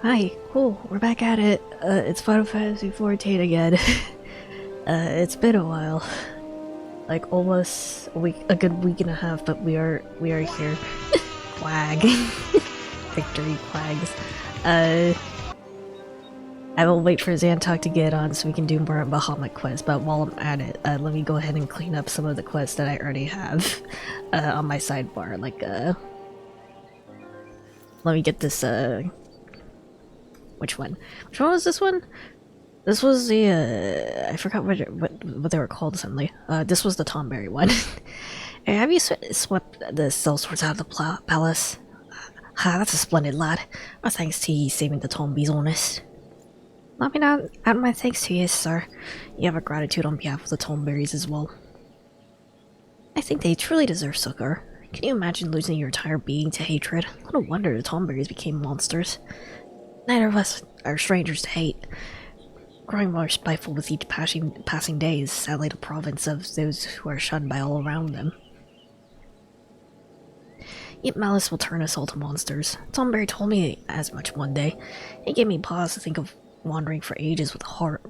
Hi, cool, we're back at it. It's Final Fantasy XIV again. It's been a while. Like almost a good week and a half, but we are here. Quag. Victory quags. Uh, I will wait for Xantok to get on so we can do more Bahamut quests, but while I'm at it, let me go ahead and clean up some of the quests that I already have, on my sidebar, let me get this, which one? Which one was this one? This was the, I forgot what they were called suddenly. This was the Tomberry one. Hey, have you swept the cell swords out of the palace? Ha, that's a splendid lad. My thanks to you saving the Tombies honest. Let me not add my thanks to you, sir. You have a gratitude on behalf of the Tomberries as well. I think they truly deserve succor. Can you imagine losing your entire being to hatred? No wonder the Tomberries became monsters. Neither of us are strangers to hate. Growing more spiteful with each passing day is sadly the province of those who are shunned by all around them. Yet malice will turn us all to monsters. Tomberry told me as much one day. It gave me pause to think of wandering for ages with a heart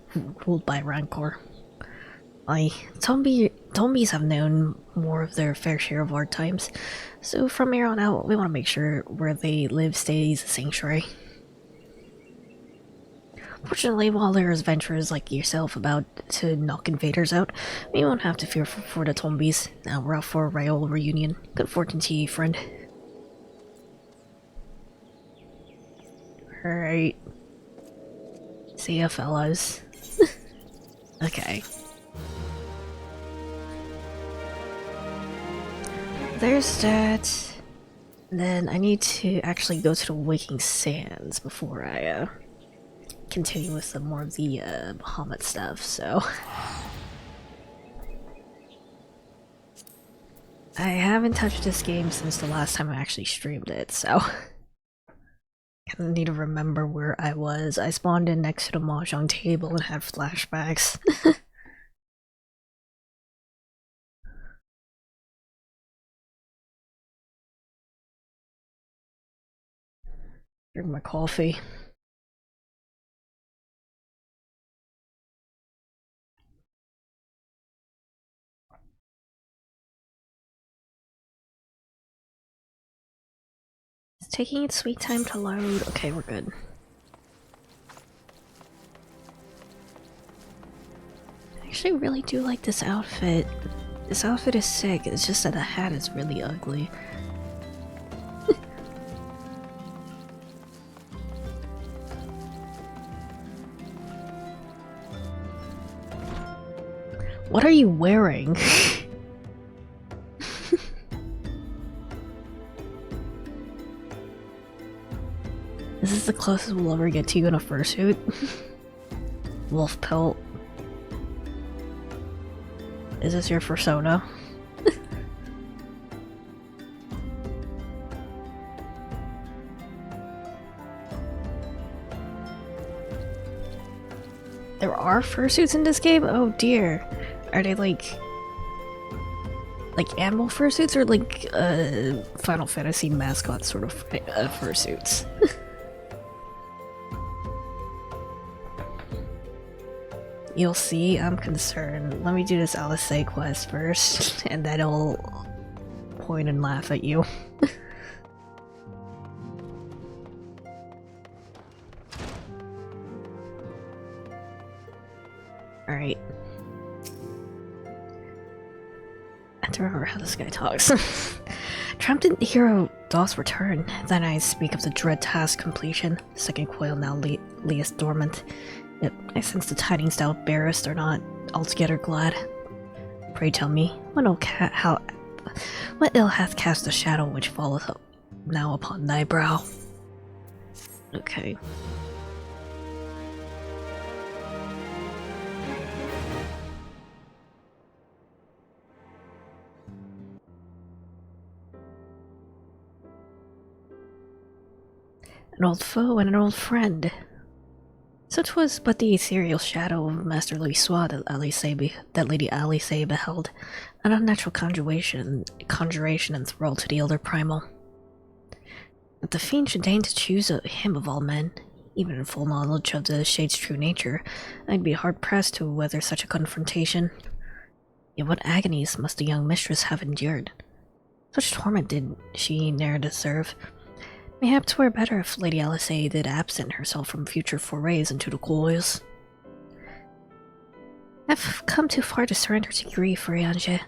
ruled by rancor. Tombies have known more of their fair share of hard times, so from here on out we want to make sure where they live stays a sanctuary. Fortunately, while there's adventurers like yourself about to knock invaders out, we won't have to fear for the Tombies. Now we're out for a royal reunion. Good fortune to you, friend. Alright. See ya, fellas. Okay. There's that. Then I need to actually go to the Waking Sands before I, continue with some more of the Bahamut stuff, so I haven't touched this game since the last time I actually streamed it, so I need to remember where I was. I spawned in next to the mahjong table and had flashbacks. Drink my coffee. It's taking its sweet time to load. Okay, we're good. I actually really do like this outfit. This outfit is sick, it's just that the hat is really ugly. What are you wearing? This is the closest we'll ever get to you in a fursuit. Wolf pelt. Is this your persona? There are fursuits in this game? Oh dear. Are they like animal fursuits or like Final Fantasy mascot sort of fursuits? You'll see, I'm concerned. Let me do this Alice quest first, and then I'll point and laugh at you. Alright. I have to remember how this guy talks. Trapped in hero DOS return. Then I speak of the dread task completion. Second coil now lies dormant. Yet I sense the tidings thou bearest are not altogether glad. Pray tell me, what ill hath cast the shadow which falleth now upon thy brow? Okay. An old foe and an old friend. So 'twas but the ethereal shadow of Master Louisoix that Lady Alice beheld, an unnatural conjuration enthralled to the elder primal. That the fiend should deign to choose him of all men, Even in full knowledge of the shade's true nature, I'd be hard-pressed to weather such a confrontation. Yet what agonies must the young mistress have endured? Such torment did she ne'er deserve. Mayhap 'twere better if Lady Alice did absent herself from future forays into the coils. I've come too far to surrender to grief, Riange.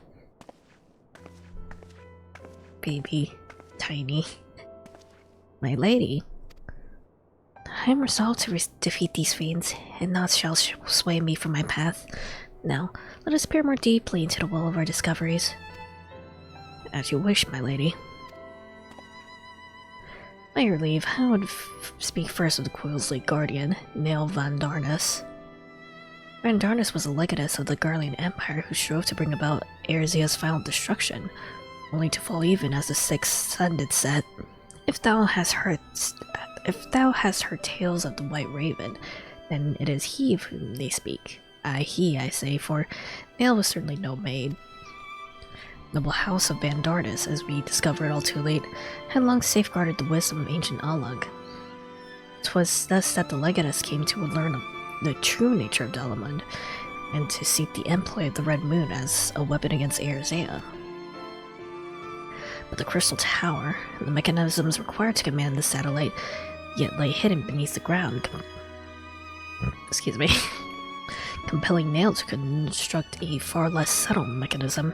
Baby. Tiny. My lady. I am resolved to defeat these fiends, and naught shall sway me from my path. Now, let us peer more deeply into the well of our discoveries. As you wish, my lady. By your leave, I would speak first of the coil's late guardian, Nail Van Darnus. Van Darnus was a legatess of the Garlean Empire who strove to bring about Erzia's final destruction, only to fall even as the sixth sun did set. If thou hast heard tales of the White Raven, then it is he of whom they speak. He, I say, for Nail was certainly no maid. Noble house of Van Darnus, as we discovered all too late, had long safeguarded the wisdom of ancient Alug. 'Twas thus that the legatess came to learn the true nature of Dalamund, and to seek the employ of the Red Moon as a weapon against Erzea. But the Crystal Tower, and the mechanisms required to command the satellite, yet lay hidden beneath the ground, compelling Nail to construct a far less subtle mechanism.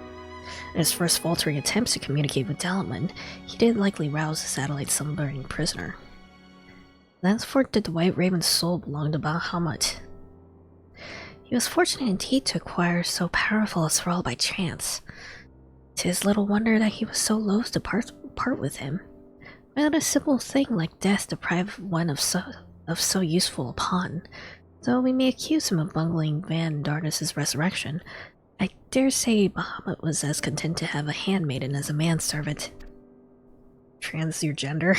In his first faltering attempts to communicate with Dalamund, he did likely rouse the satellite's slumbering prisoner. Thenceforth did the White Raven's soul belong to Bahamut. He was fortunate indeed to acquire so powerful a thrall by chance. 'Tis little wonder that he was so loath to part with him. Why let a simple thing like death deprive one of so useful a pawn? Though we may accuse him of bungling Van Darnus's resurrection, I dare say Bahamut was as content to have a handmaiden as a manservant. Trans your gender?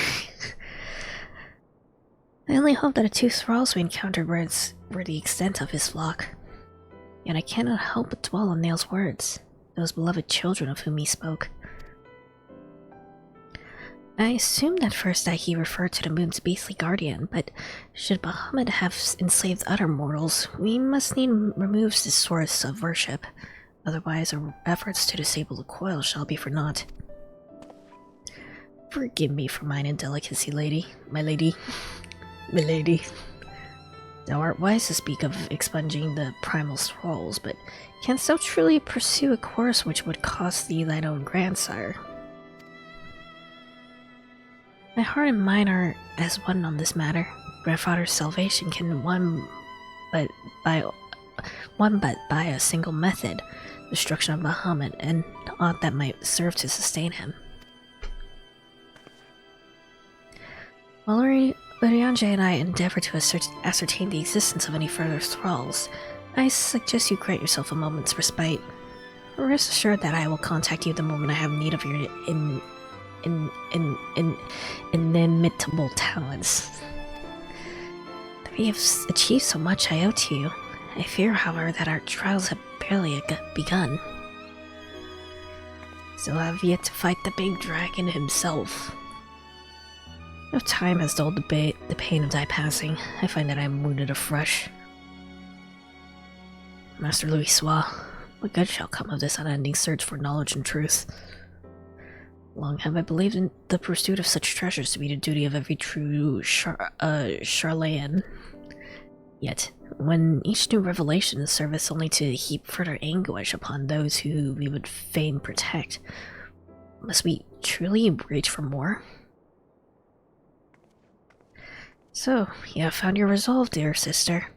I only hope that the two thralls we encountered were the extent of his flock. Yet I cannot help but dwell on Nail's words, those beloved children of whom he spoke. I assumed at first that he referred to the moon's beastly guardian, but should Bahamut have enslaved other mortals, we must need remove this source of worship. Otherwise, our efforts to disable the coil shall be for naught. Forgive me for mine indelicacy, my lady. Thou art wise to speak of expunging the primal thralls, but canst thou truly pursue a course which would cost thee thine own grandsire? My heart and mine are as one on this matter. Grandfather's salvation can won but by a single method, destruction of Bahamut, and aught that might serve to sustain him. While Riange and I endeavor to ascertain the existence of any further thralls, I suggest you grant yourself a moment's respite. Rest assured that I will contact you the moment I have need of your inimitable talents. We have achieved so much I owe to you. I fear, however, that our trials have barely begun. Still have yet to fight the big dragon himself. No time has dulled the pain of thy passing. I find that I am wounded afresh. Master Louisoix, what good shall come of this unending search for knowledge and truth? Long have I believed in the pursuit of such treasures to be the duty of every true Charlayan. Yet, when each new revelation serves only to heap further anguish upon those who we would fain protect, must we truly reach for more? So, you have found your resolve, dear sister.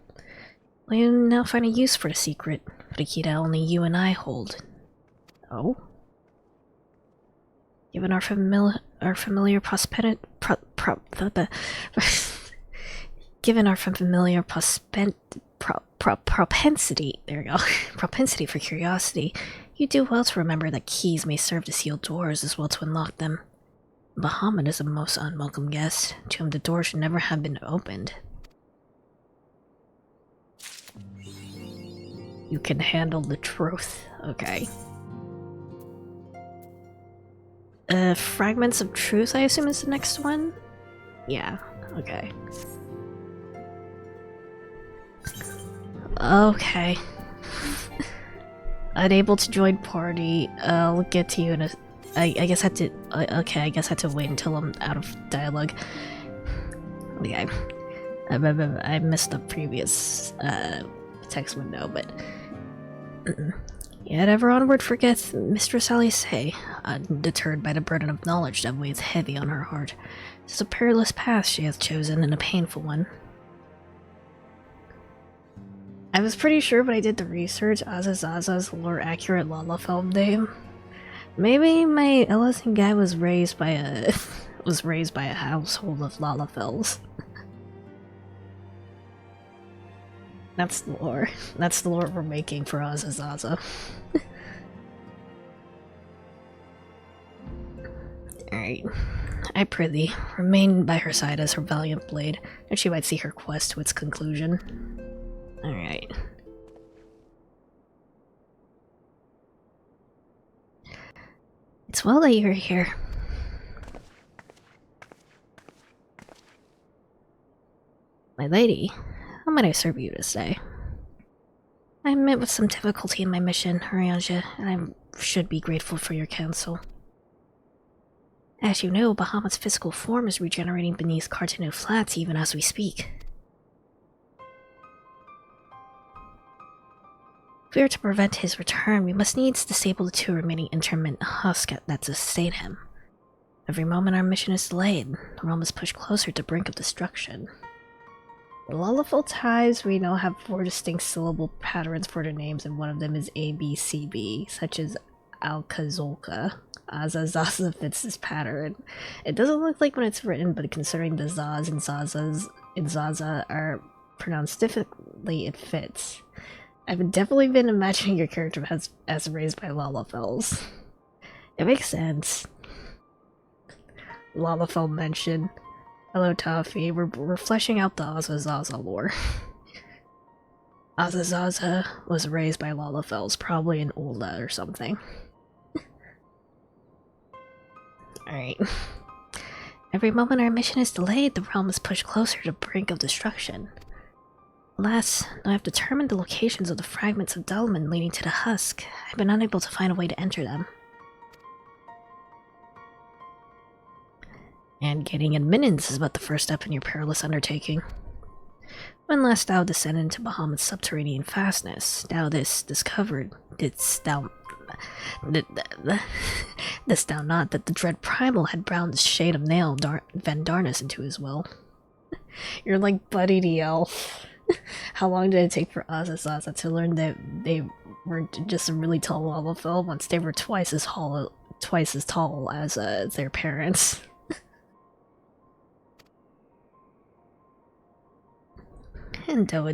Will you now find a use for the secret, for the key that only you and I hold? Oh? Given our familiar propensity, there we go, propensity for curiosity, you do well to remember that keys may serve to seal doors as well to unlock them. Bahamut is a most unwelcome guest, to whom the door should never have been opened. You can handle the truth, okay. Fragments of Truth, I assume is the next one? Yeah, okay. Okay. Unable to join party. I'll get to you in a... I guess I had to... okay, I guess I had to wait until I'm out of dialogue. Okay. I missed the previous text window, but... Yet ever onward forgets Mistress Alice, undeterred by the burden of knowledge that weighs heavy on her heart. It is a perilous path she has chosen, and a painful one. I was pretty sure when I did the research, Azazaza's lore accurate Lalafell name. Maybe my Ellison guy was raised by a household of Lalafells. That's the lore. That's the lore we're making for Azazaza. Alright. I prithee, remain by her side as her valiant blade, and she might see her quest to its conclusion. Alright. It's well that you're here. My lady, how might I serve you this day? I met with some difficulty in my mission, Arianja, and I should be grateful for your counsel. As you know, Bahamut's physical form is regenerating beneath Cartano Flats even as we speak. If we are to prevent his return, we must needs disable the two remaining intermittent husks that sustain him. Every moment our mission is delayed, the realm is pushed closer to the brink of destruction. The Lalafell ties we know have 4 distinct syllable patterns for their names, and one of them is ABCB, such as Alcazolka. Azazaza fits this pattern. It doesn't look like when it's written, but considering the Zaz and Zazas in Zaza are pronounced differently, it fits. I've definitely been imagining your character as raised by Lalafells. It makes sense. Lalafell mentioned. Hello, Toffee. We're fleshing out the Azazaza lore. Azazaza was raised by Lalafells, probably in Ulda or something. Alright. Every moment our mission is delayed, the realm is pushed closer to the brink of destruction. Alas, though I have determined the locations of the fragments of Delman leading to the husk, I've been unable to find a way to enter them. And getting admittance is but the first step in your perilous undertaking. When last thou descended into Bahamut's subterranean fastness, thou didst thou not that the dread primal had browned the shade of nail Van Darnus into his will? You're like Buddy the Elf. How long did it take for Azazaza to learn that they were just a really tall Lalafell once they were twice as tall as their parents? And though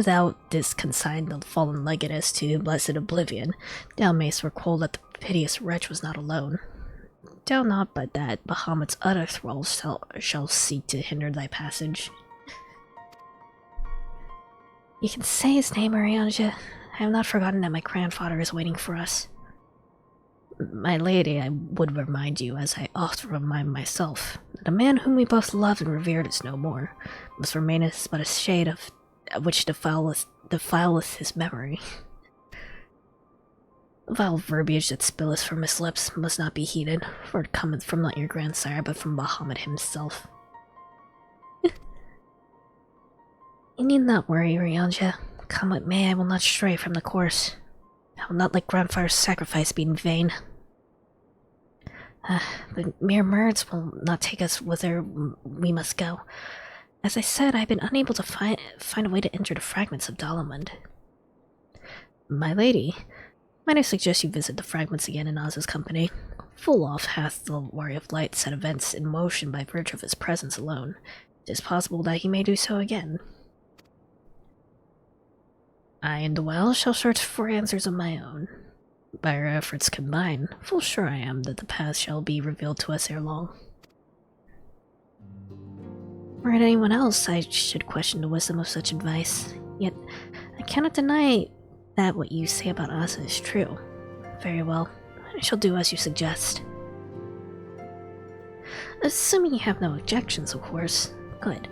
thou didst consign the fallen Legatus to blessed oblivion, thou mayst recall that the piteous wretch was not alone. Doubt not but that Bahamut's other thralls shall seek to hinder thy passage. You can say his name, Arianja. I have not forgotten that my grandfather is waiting for us. My lady, I would remind you, as I oft remind myself, that the man whom we both loved and revered is no more, must remain as but a shade of which defileth his memory. The vile verbiage that spilleth from his lips must not be heeded, for it cometh from not your grandsire, but from Bahamut himself. You need not worry, Arianja. Come what may, I will not stray from the course. I will not let Grandfather's sacrifice be in vain. But mere words will not take us whither we must go. As I said, I have been unable to find a way to enter the fragments of Dalamund. My lady, might I suggest you visit the fragments again in Oz's company? Full oft hath the Warrior of Light set events in motion by virtue of his presence alone. It is possible that he may do so again. I and the well shall search for answers of my own. By our efforts combined, full sure I am that the path shall be revealed to us ere long. Were it anyone else, I should question the wisdom of such advice. Yet, I cannot deny that what you say about Asa is true. Very well, I shall do as you suggest. Assuming you have no objections, of course. Good.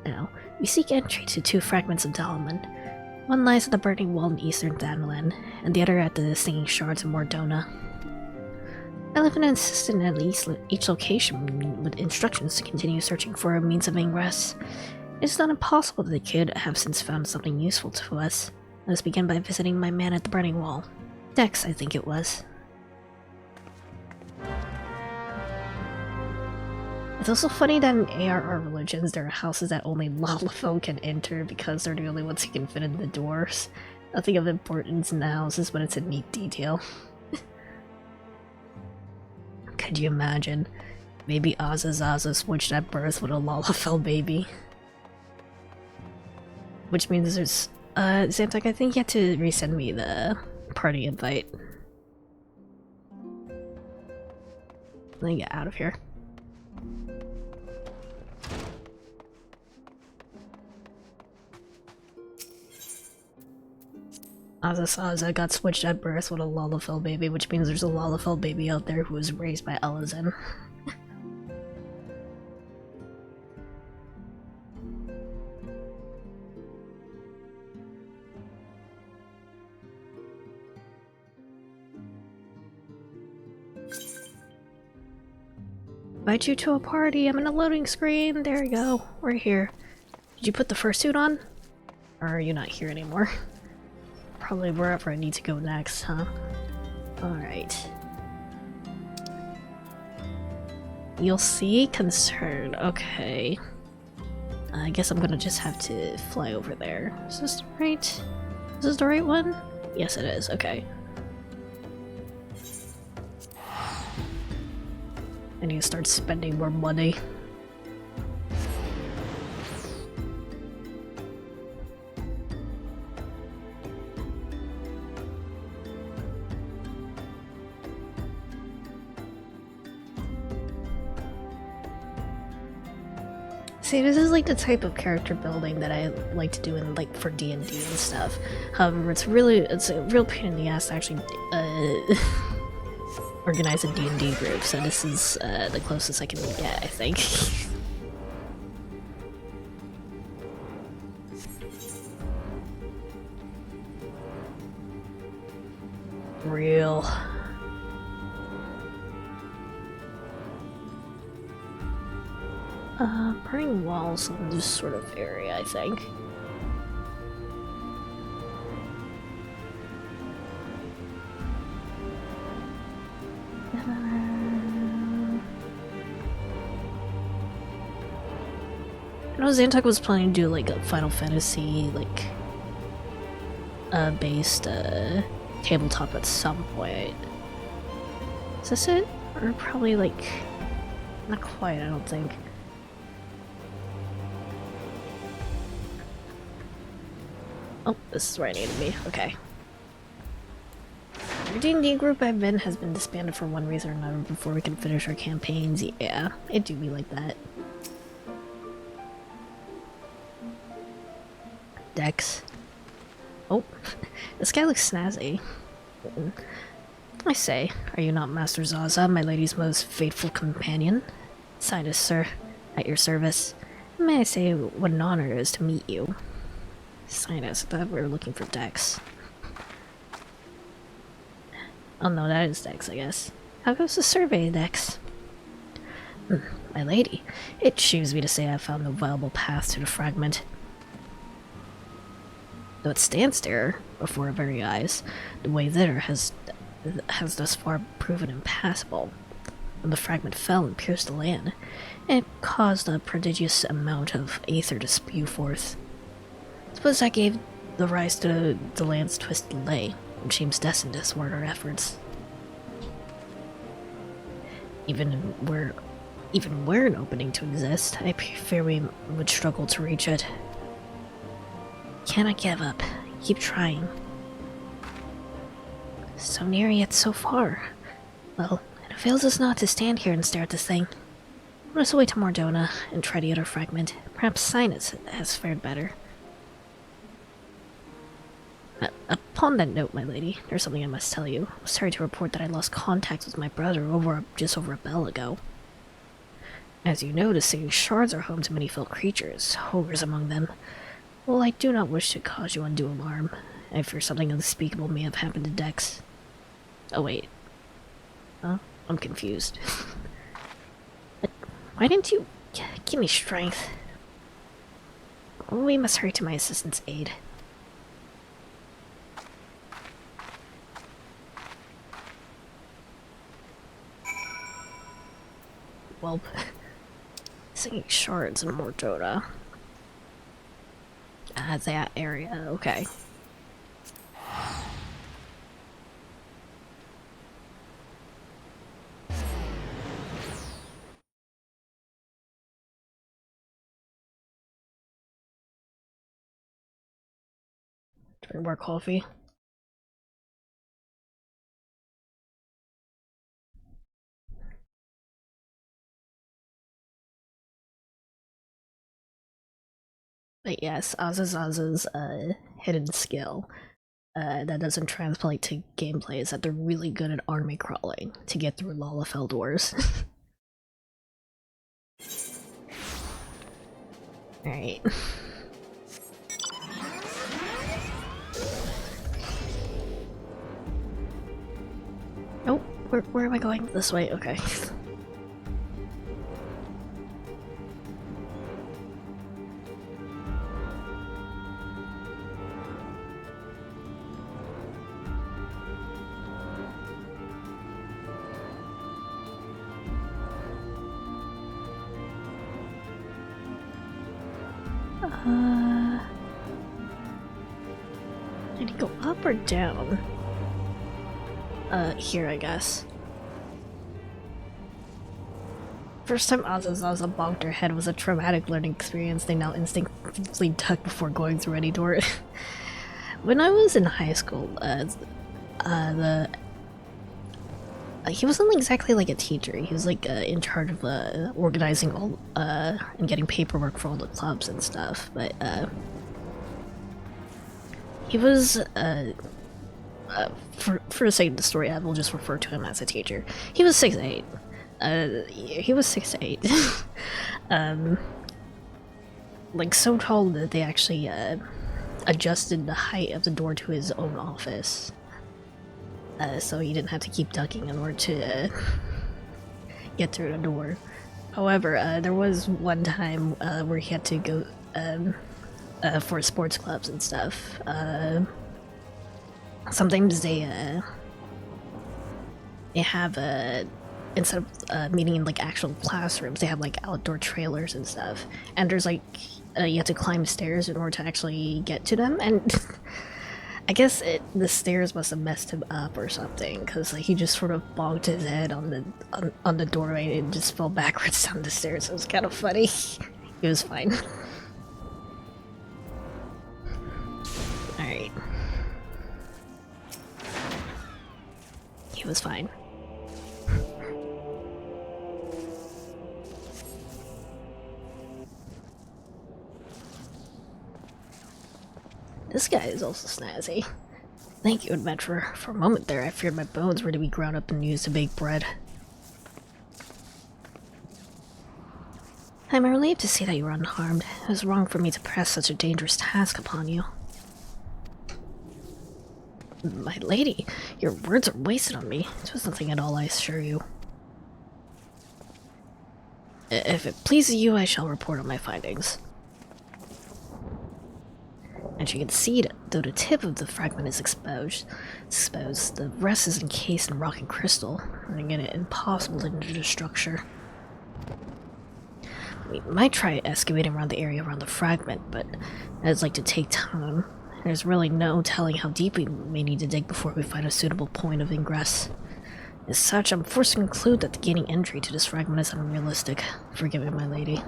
Now, we seek entry to two fragments of Dalaman. One lies at the Burning Wall in eastern Dalaman, and the other at the Singing Shards in Mordona. I left an assistant at each location with instructions to continue searching for a means of ingress. It's not impossible that they could have since found something useful to us. Let us begin by visiting my man at the Burning Wall. Dex, I think it was. It's also funny that in ARR religions, there are houses that only Lalafell can enter because they're the only ones who can fit in the doors. Nothing of importance in the houses, but it's a neat detail. Could you imagine? Maybe Azazaza switched at birth with a Lalafell baby. Which means there's... Zantok, I think you have to resend me the party invite. Let me get out of here. Azazaza got switched at birth with a Lalafell baby, which means there's a Lalafell baby out there who was raised by Elazin. Invite you to a party. I'm in a loading screen. There we go. We're here. Did you put the fursuit on? Or are you not here anymore? Probably wherever I need to go next, huh? Alright. You'll see? Concern. Okay. I guess I'm gonna just have to fly over there. Is this the right? Is this the right one? Yes, it is. Okay. I need to start spending more money. See, this is like the type of character building that I like to do in like for D&D and stuff. However, it's a real pain in the ass to actually organize a D&D group, so this is the closest I can get, I think. Real. Burning walls in this sort of area, I think. I know Zantok was planning to do like a Final Fantasy like based tabletop at some point. Is this it? Or probably like not quite, I don't think. Oh, this is where I need to be. Okay. Our D&D group I've been has been disbanded for one reason or another before we can finish our campaigns. Yeah, it do be like that. Dex. Oh, this guy looks snazzy. I say, are you not Master Zaza, my lady's most faithful companion? Sinus, sir, at your service. May I say what an honor it is to meet you? Sinus, I thought we were looking for Dex. Oh no, that is Dex, I guess. How goes the survey, Dex? My lady, it shames me to say I found no viable path to the fragment. Though it stands there before our very eyes, the way thither has thus far proven impassable. When the fragment fell and pierced the land, it caused a prodigious amount of aether to spew forth. Suppose that gave the rise to the land's twisted lay, which seems destined to thwart our efforts. Even were an opening to exist, I fear we would struggle to reach it. Cannot give up. Keep trying. So near yet so far. Well, it avails us not to stand here and stare at this thing. Let us away to Mordona and try the other fragment. Perhaps Sinus has fared better. Upon that note, my lady, there's something I must tell you. I'm sorry to report that I lost contact with my brother just over a bell ago. As you know, the city shards are home to many fell creatures, ogres among them. Well, I do not wish to cause you undue alarm. I fear something unspeakable may have happened to Dex. Oh wait. Huh? I'm confused. But why didn't you give me strength? We must hurry to my assistant's aid. Well, singing shards in Mordota. That area, okay. Drink more coffee. But yes, Azaz's hidden skill that doesn't translate to gameplay is that they're really good at army crawling to get through Lalafell doors. Alright. Oh, where am I going? This way, okay. Did he go up or down? Here, I guess. First time Azazaza bonked her head was a traumatic learning experience they now instinctively duck before going through any door. When I was in high school, he wasn't exactly like a teacher. He was like in charge of organizing all and getting paperwork for all the clubs and stuff. But he was for the sake of the story, I will just refer to him as a teacher. He was 6'8". He was 6'8". Like so tall that they actually adjusted the height of the door to his own office. So he didn't have to keep ducking in order to get through the door. However, there was one time where he had to go for sports clubs and stuff. Sometimes they have instead of meeting in like actual classrooms, they have like outdoor trailers and stuff. And there's like you have to climb stairs in order to actually get to them. And I guess the stairs must have messed him up or something, because like, he just sort of bonked his head on the doorway and just fell backwards down the stairs. It was kind of funny. He was fine. Alright. He was fine. This guy is also snazzy. Thank you, adventurer. For a moment there, I feared my bones were to be ground up and used to bake bread. I'm relieved to see that you are unharmed. It was wrong for me to press such a dangerous task upon you. My lady, your words are wasted on me. It was nothing at all, I assure you. If it pleases you, I shall report on my findings. As you can see, though the tip of the fragment is exposed, the rest is encased in rock and crystal, rendering it impossible to enter the structure. We might try excavating around the area around the fragment, but it's like to take time. There's really no telling how deep we may need to dig before we find a suitable point of ingress. As such, I'm forced to conclude that gaining entry to this fragment is unrealistic. Forgive me, my lady.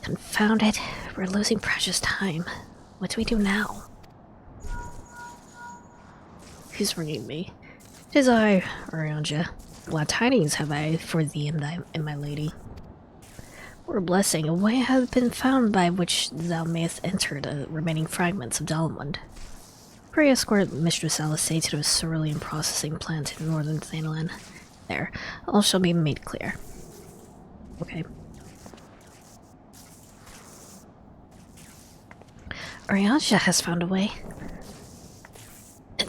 Confound it. We're losing precious time. What do we do now? Who's ringing me? 'Tis I, Orianja. Glad tidings have I for thee and my lady. For a blessing, a way hath been found by which thou mayest enter the remaining fragments of Dalamund. Pray escort Mistress Alice to the cerulean processing plant in northern Thanalan. There. All shall be made clear. Okay. Ariansha has found a way.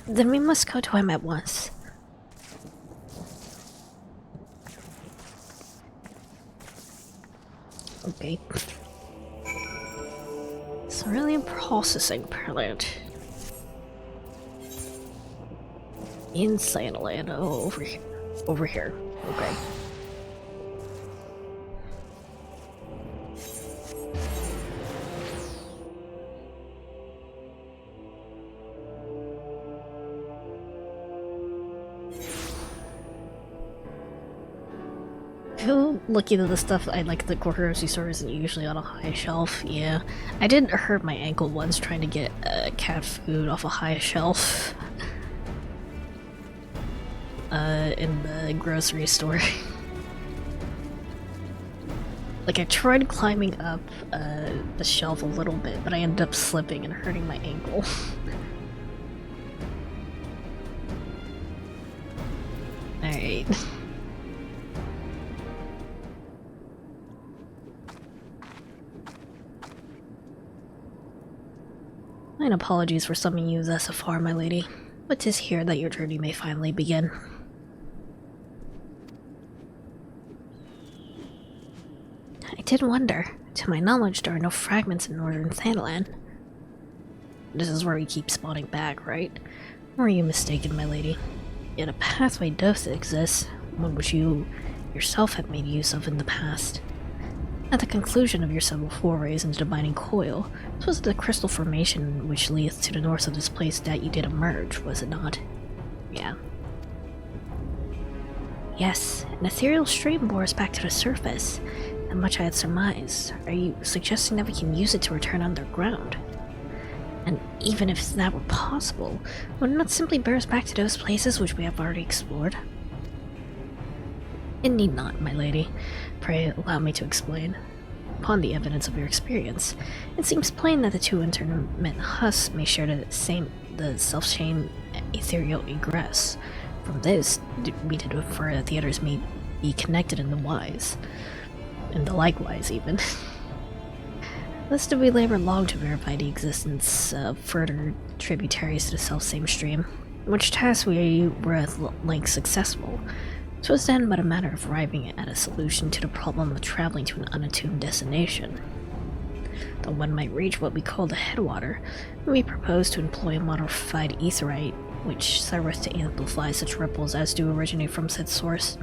Then we must go to him at once. Okay. Cerulean processing plant. Insane land. Oh, over here. Over here. Okay. Feel lucky that the stuff I like the grocery store isn't usually on a high shelf. Yeah, I did hurt my ankle once trying to get cat food off a high shelf. In the grocery store. Like, I tried climbing up the shelf a little bit, but I ended up slipping and hurting my ankle. Alright. Mine apologies for summoning you thus far, my lady, but 'tis here that your journey may finally begin. I did wonder. To my knowledge, there are no fragments in northern Thanalan. This is where we keep spawning back, right? Or are you mistaken, my lady? Yet a pathway does exist, one which you yourself have made use of in the past. At the conclusion of your several forays into the binding coil, it was the crystal formation which leads to the north of this place that you did emerge, was it not? Yeah. Yes, an ethereal stream bore us back to the surface, and much I had surmised. Are you suggesting that we can use it to return underground? And even if that were possible, would it not simply bear us back to those places which we have already explored? It need not, my lady. Pray allow me to explain. Upon the evidence of your experience, it seems plain that the two intermittent husks may share the self-same ethereal egress. From this, we did infer that the others may be connected in the wise. And the likewise, even. Thus did we labor long to verify the existence of further tributaries to the self-same stream, which task we were at length successful. 'Twas then but a matter of arriving at a solution to the problem of traveling to an unattuned destination. Though one might reach what we call the headwater, we propose to employ a modified aetherite, which serveth to amplify such ripples as do originate from said source.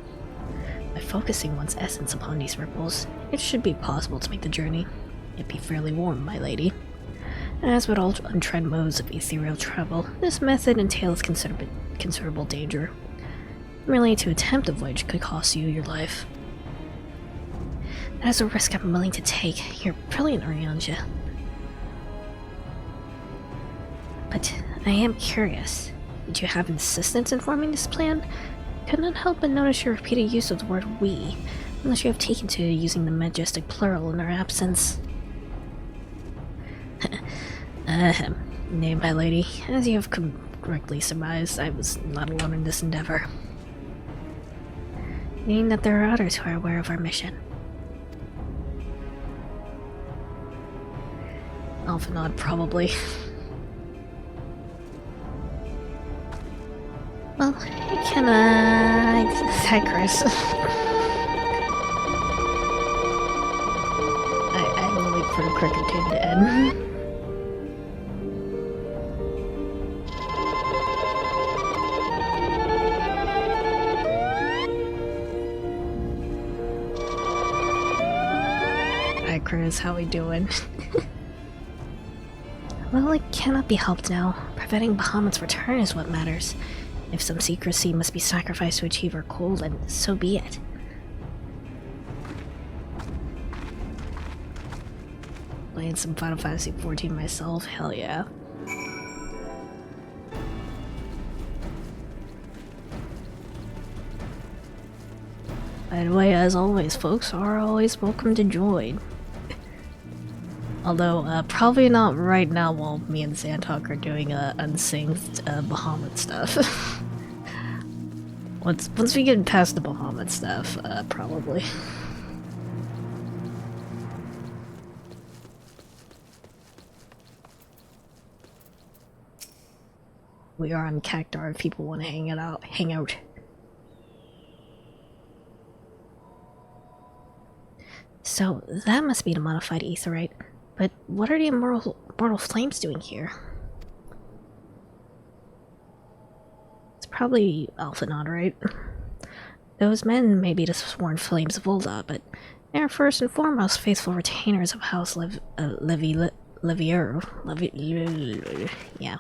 By focusing one's essence upon these ripples, it should be possible to make the journey. It be fairly warm, my lady. As with all untried modes of ethereal travel, this method entails considerable danger. Merely to attempt of which could cost you your life. That is a risk I'm willing to take. You're brilliant, Arianja. But I am curious. Did you have insistence in forming this plan? I could not help but notice your repeated use of the word we, unless you have taken to using the majestic plural in our absence. Nay, my lady, as you have correctly surmised, I was not alone in this endeavor. Meaning that there are others who are aware of our mission. Alphanod, probably. Well, can I... Hi, Chris. I will wait for the cricket tune to end. Hi, Chris, how we doing? Well, it cannot be helped now. Preventing Bahamut's return is what matters. If some secrecy must be sacrificed to achieve our goal, then so be it. Playing some Final Fantasy XIV myself, hell yeah. By the way, as always, folks are always welcome to join. Although, probably not right now while me and Zantok are doing unsynced Bahamut stuff. Once we get past the Bahamut stuff, probably. We are on Cactar if people want to hang out. So that must be the modified aetherite. But what are the immortal flames doing here? It's probably Alphanod, right? Those men may be the sworn flames of Ulda, but they are first and foremost faithful retainers of House Levier. Yeah.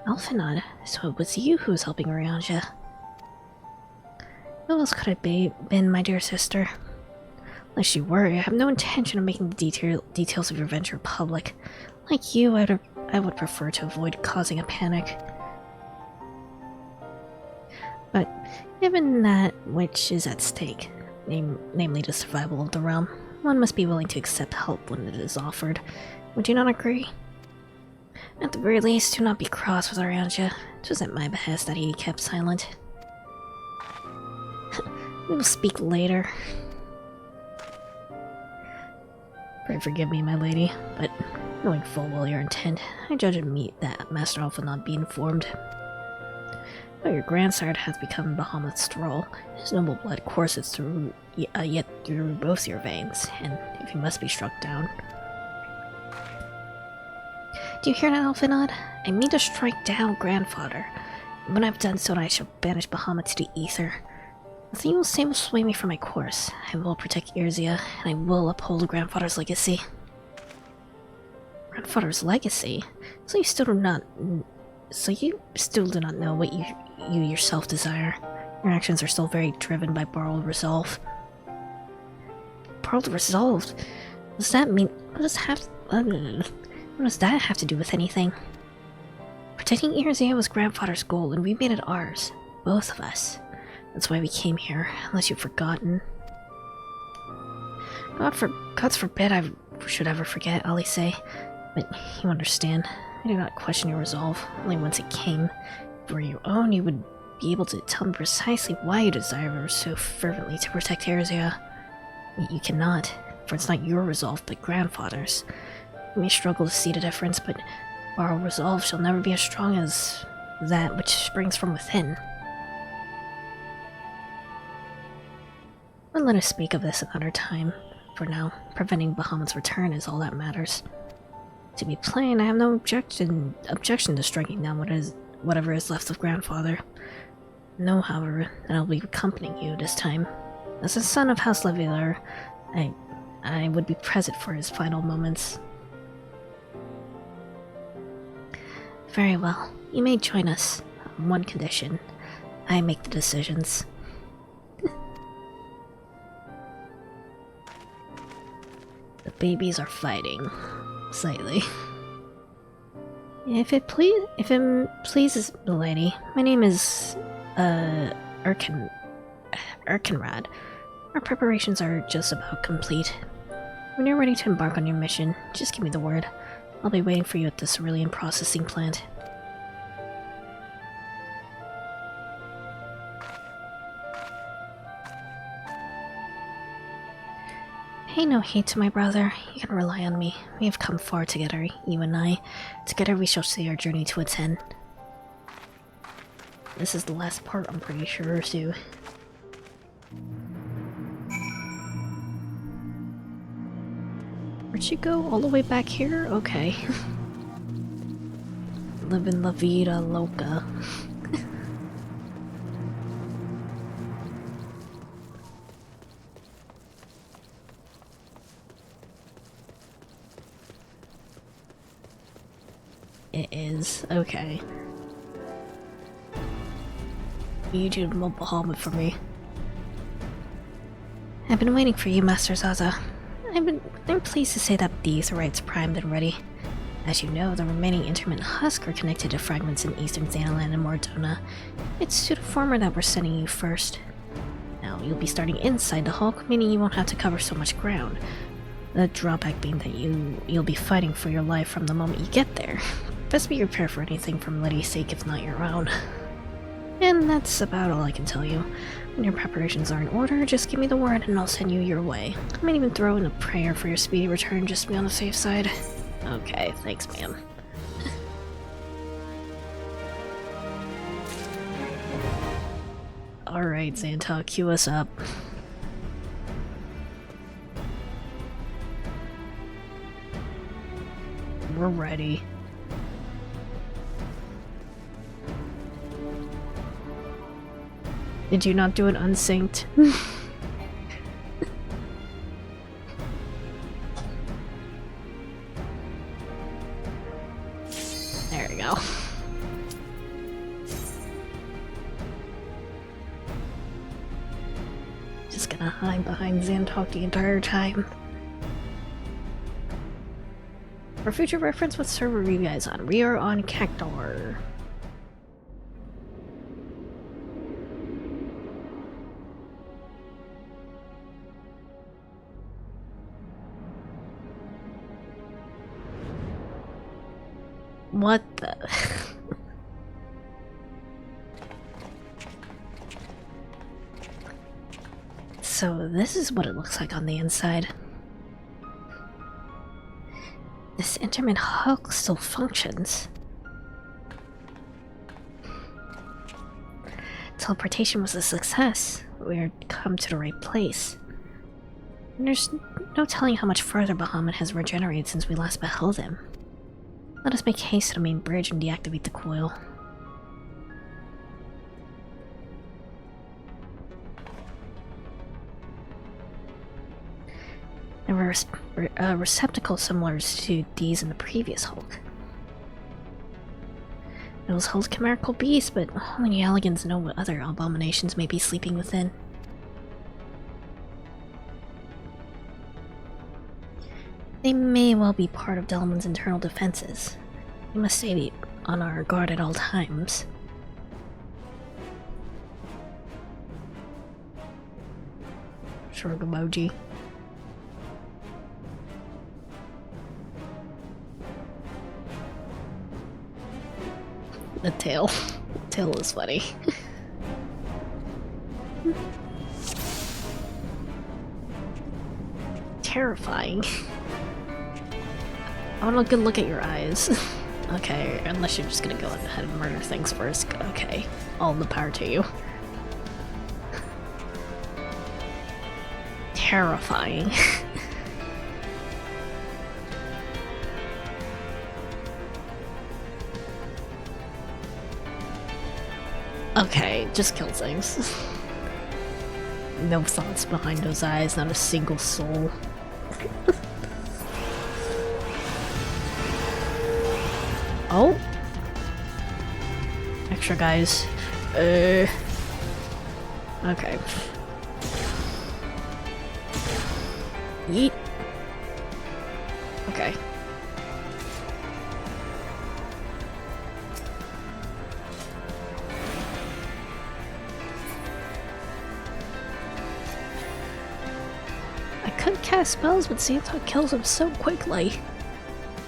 Alphanod, so it was you who was helping Orianja. Who else could it been, my dear sister? Lest you worry, I have no intention of making the details of your venture public. Like you, I would prefer to avoid causing a panic. But given that which is at stake, namely the survival of the realm, one must be willing to accept help when it is offered. Would you not agree? At the very least, do not be cross with Orianja. It was at my behest that he kept silent. We will speak later. Pray forgive me, my lady, but knowing full well your intent, I judge it meet that Master Alpha not be informed. Though your grandsire has become Bahamut's thrall, his noble blood courses through yet through both your veins, and if he must be struck down. Do you hear that, Alphanod? I mean to strike down grandfather. And when I've done so, I shall banish Bahamut to the ether. Nothing you will say will sway me from my course. I will protect Erzia, and I will uphold grandfather's legacy. Grandfather's legacy? So you still do not know what you yourself desire. Your actions are still very driven by borrowed resolve. Borrowed resolve? Does that mean? What does that have to do with anything? Protecting Erzia was grandfather's goal, and we made it ours. Both of us. That's why we came here, unless you've forgotten. God forbid I should ever forget, Alice. But you understand. I do not question your resolve. Only once it came. If it were your own, you would be able to tell me precisely why you desire so fervently to protect Erzia. Yet you cannot, for it's not your resolve, but grandfather's. You may struggle to see the difference, but our resolve shall never be as strong as that which springs from within. But let us speak of this another time. For now, preventing Bahamut's return is all that matters. To be plain, I have no objection to striking down whatever is left of grandfather. Know, however, that I'll be accompanying you this time. As a son of House Levier, I would be present for his final moments. Very well. You may join us. On one condition. I make the decisions. The babies are fighting. Slightly. If it pleases the lady, my name is, Erkenrad. Our preparations are just about complete. When you're ready to embark on your mission, just give me the word. I'll be waiting for you at the cerulean processing plant. Pay no heed to my brother. You can rely on me. We have come far together, you and I. Together we shall see our journey to its end. This is the last part, I'm pretty sure, too. Where'd she go? All the way back here? Okay. Living la vida loca. It is. Okay. You do the mobile helmet for me. I've been waiting for you, Master Zaza. I'm pleased to say that the aetherite's primed and ready. As you know, the remaining intermittent husks are connected to fragments in eastern Xanaland and Mordona. It's to the former that we're sending you first. Now, you'll be starting inside the Hulk, meaning you won't have to cover so much ground. The drawback being that you'll be fighting for your life from the moment you get there. best be prepared for anything from Letty's sake if not your own. And that's about all I can tell you. When your preparations are in order, just give me the word and I'll send you your way. I might even throw in a prayer for your speedy return just to be on the safe side. Okay, thanks, ma'am. Alright, Xanta, cue us up. We're ready. Did you not do it unsynced? There we go. Just gonna hide behind Xantok the entire time. For future reference, what server are you guys on? We are on Cactar. What the? So this is what it looks like on the inside. This intermittent hook still functions. Teleportation was a success. We had come to the right place. And there's no telling how much further Bahamut has regenerated since we last beheld him. Let us make haste to the main bridge and deactivate the coil. There were receptacles similar to these in the previous Hulk. Those Hulk's chimerical beasts, but only the Elegans know what other abominations may be sleeping within. They may well be part of Delmon's internal defenses. We must stay on our guard at all times. Shrug emoji. The tail. Tail is funny. Terrifying. I want a good look at your eyes. Okay, unless you're just gonna go ahead and murder things first. Okay, all the power to you. Terrifying. Okay, just kill things. No thoughts behind those eyes, not a single soul. Oh! Extra guys. Okay. Yeet. Okay. I could cast spells, but Xantok kills him so quickly.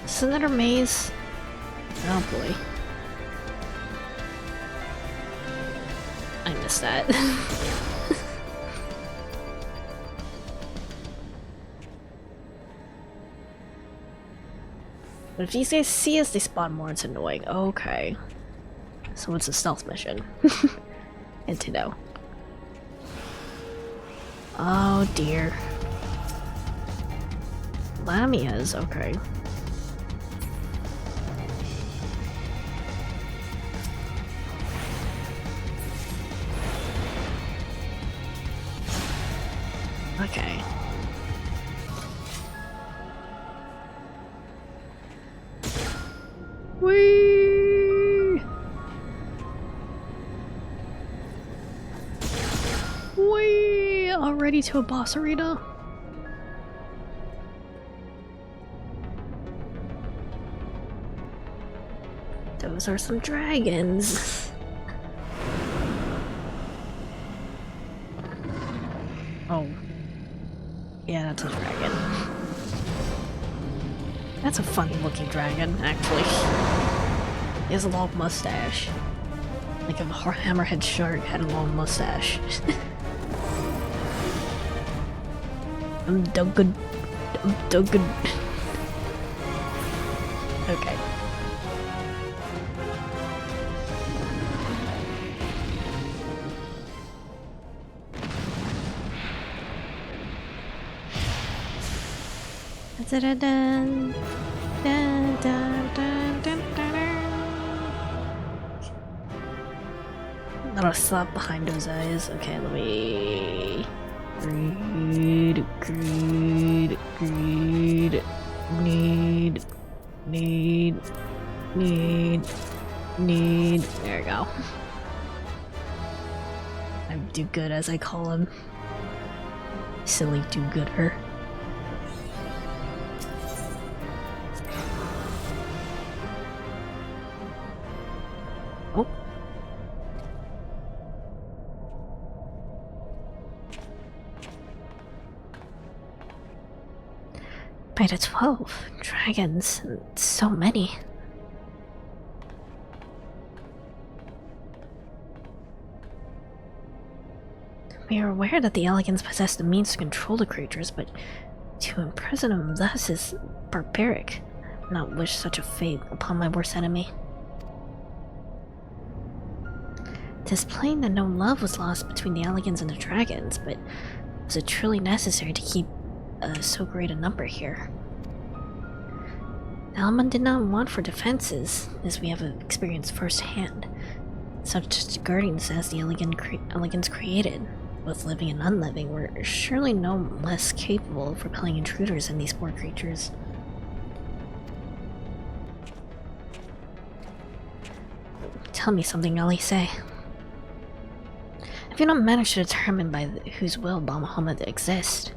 Is another maze? Oh boy. I missed that. But if these guys see us, they spawn more, it's annoying. Okay. So it's a stealth mission. Good to know. Oh dear. Lamias, okay. Okay. Whee! Whee! Already to a boss arena? Those are some dragons. Oh. Yeah, that's a dragon. That's a funny looking dragon, actually. He has a long mustache. Like a hammerhead shark had a long mustache. I'm Duncan. I'm Duncan. Okay. Dun, dun, dun, dun, dun, dun. Not a thought behind those eyes. Okay, let me... Greed. Need. There we go. I'm do good as I call him. Silly do-gooder. Oh. By the 12 dragons, so many. We are aware that the elegants possess the means to control the creatures, but to imprison them thus is barbaric. I would not wish such a fate upon my worst enemy. It is plain that no love was lost between the elegants and the dragons, but was it truly necessary to keep so great a number here? Alman did not want for defenses, as we have experienced firsthand. Such guardians as the elegants created, both living and unliving, were surely no less capable of repelling intruders than these poor creatures. Tell me something, Elise. Have you not managed to determine by whose will Bahamut exists?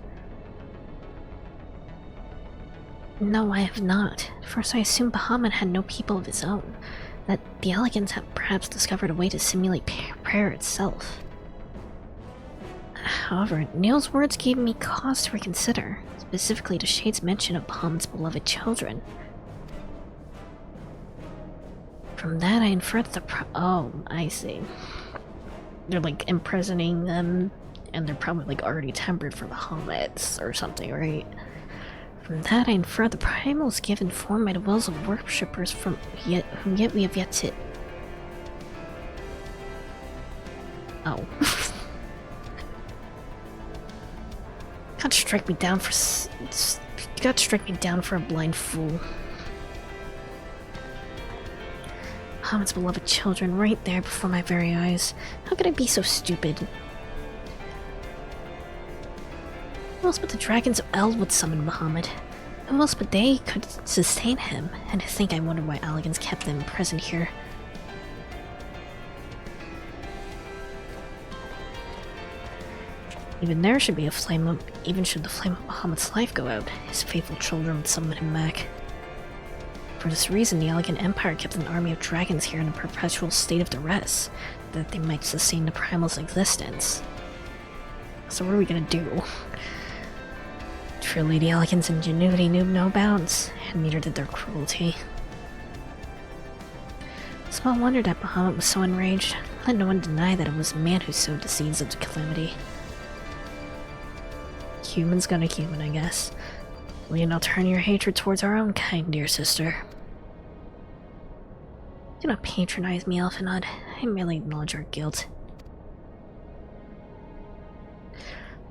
No, I have not. First, I assumed Bahamut had no people of his own, that the elegants had perhaps discovered a way to simulate prayer itself. However, Neil's words gave me cause to reconsider, specifically the Shade's mention of Bahamut's beloved children. From that, I inferred that oh, I see. They're like imprisoning them, and they're probably like already tempered for Bahamut or something, right? From that, I infer the primals given form by the wills of worshippers whom yet we have yet to... Oh. God strike me down for God strike me down for a blind fool. Bahamut's beloved children right there before my very eyes. How could I be so stupid? Who else but the dragons of Eld would summon Bahamut? Who else but they could sustain him? And I think I wonder why elegants kept them present here. Even there should be a flame up, even should the flame of Bahamut's life go out, his faithful children would summon him back. For this reason, the Elegant Empire kept an army of dragons here in a perpetual state of duress, that they might sustain the primal's existence. So what are we gonna do? Truly, the Elegant's ingenuity knew no bounds, and neither did their cruelty. Small wonder that Bahamut was so enraged. Let no one deny that it was man who sowed the seeds of the calamity. Human's gonna human, I guess. Will you not turn your hatred towards our own kind, dear sister? Do not patronize me, Elfinod. I merely acknowledge our guilt.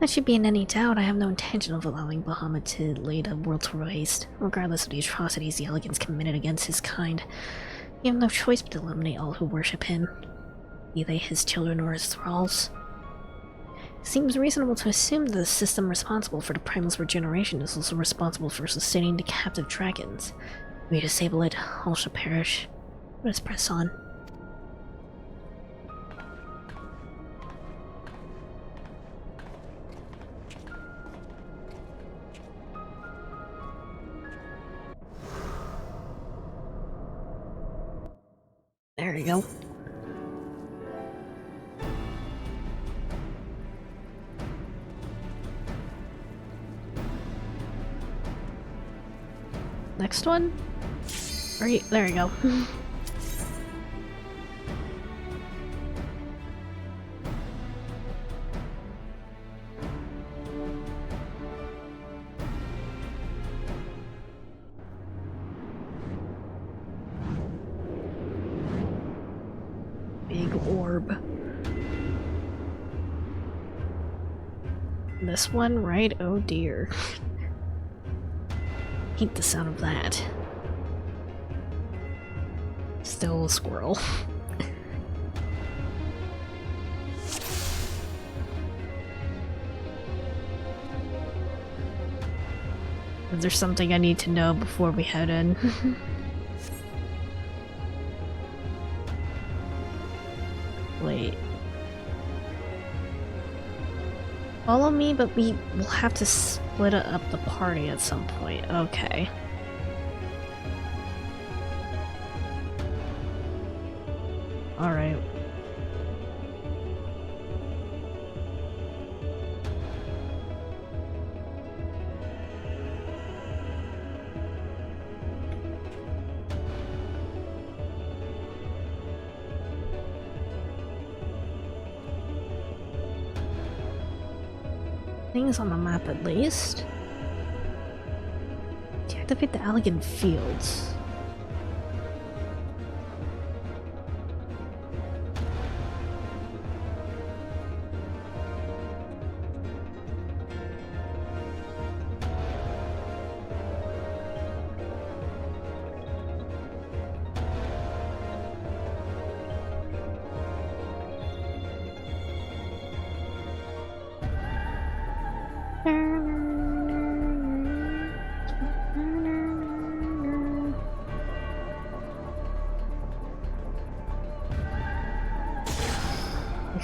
Let you be in any doubt, I have no intention of allowing Bahamut to lay the world to waste, regardless of the atrocities the Elegants committed against his kind. You have no choice but to eliminate all who worship him, be they his children or his thralls. It seems reasonable to assume that the system responsible for the primal's regeneration is also responsible for sustaining the captive dragons. If we disable it, all shall perish. Let us press on. There you go. Next one? There you go. big orb. This one, right? Oh dear. Hate the sound of that. Still a squirrel. Is there something I need to know before we head in? Wait. Follow me, but we will have to split up the party at some point. Okay. Alright. Things on the map at least. Deactivate the elegant fields.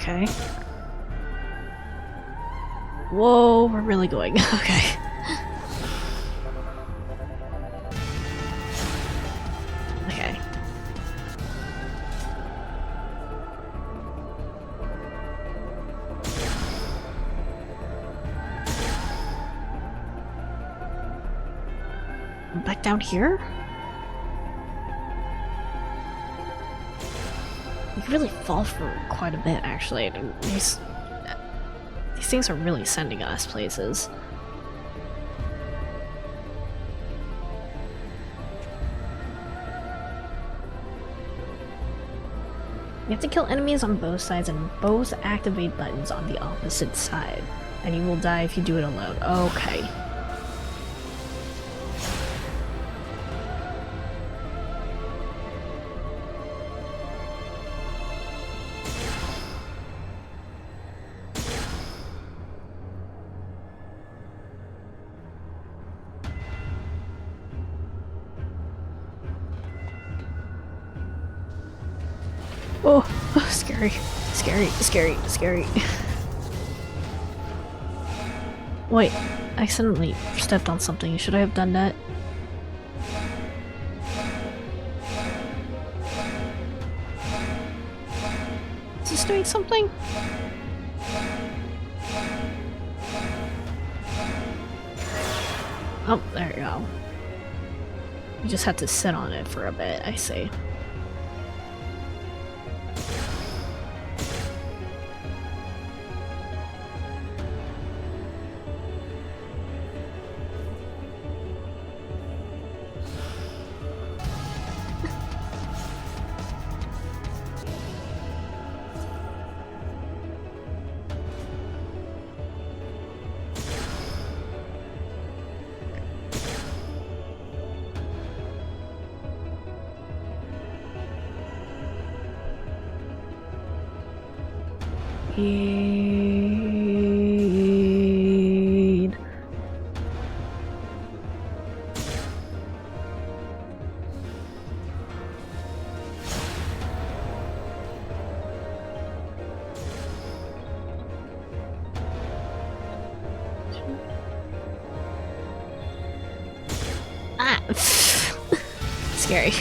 Okay. Whoa, we're really going. Okay. Okay. Back down here? You can really fall for quite a bit, actually. These things are really sending us places. You have to kill enemies on both sides and both activate buttons on the opposite side. And you will die if you do it alone. Okay. Oh, scary. Scary, scary, scary. Wait, I accidentally stepped on something. Should I have done that? Is this doing something? Oh, there you go. You just have to sit on it for a bit, I see. Ah! Scary.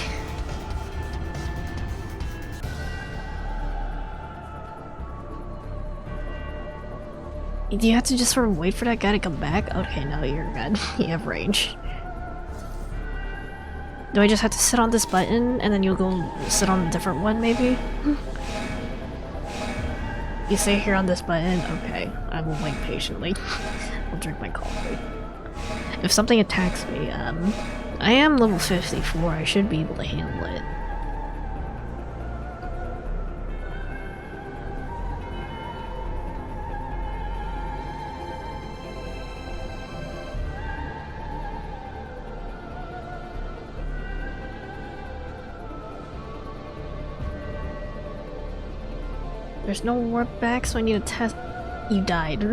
Do you have to just sort of wait for that guy to come back? Okay, no, you're good. You have range. Do I just have to sit on this button and then you'll go sit on a different one, maybe? You stay here on this button? Okay, I will wait patiently. I'll drink my coffee. If something attacks me, I am level 54, I should be able to handle it. There's no warp back, so I need to test. You died.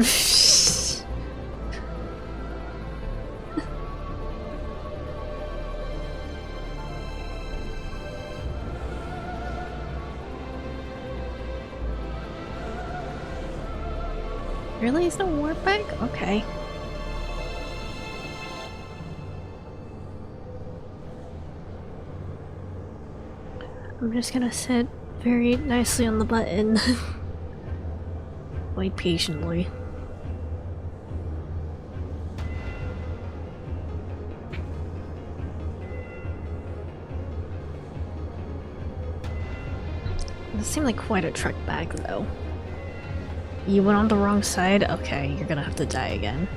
Really? Is no warp back? Okay. I'm just gonna sit very nicely on the button. Wait patiently. This seemed like quite a trek back, though. You went on the wrong side? Okay, you're gonna have to die again.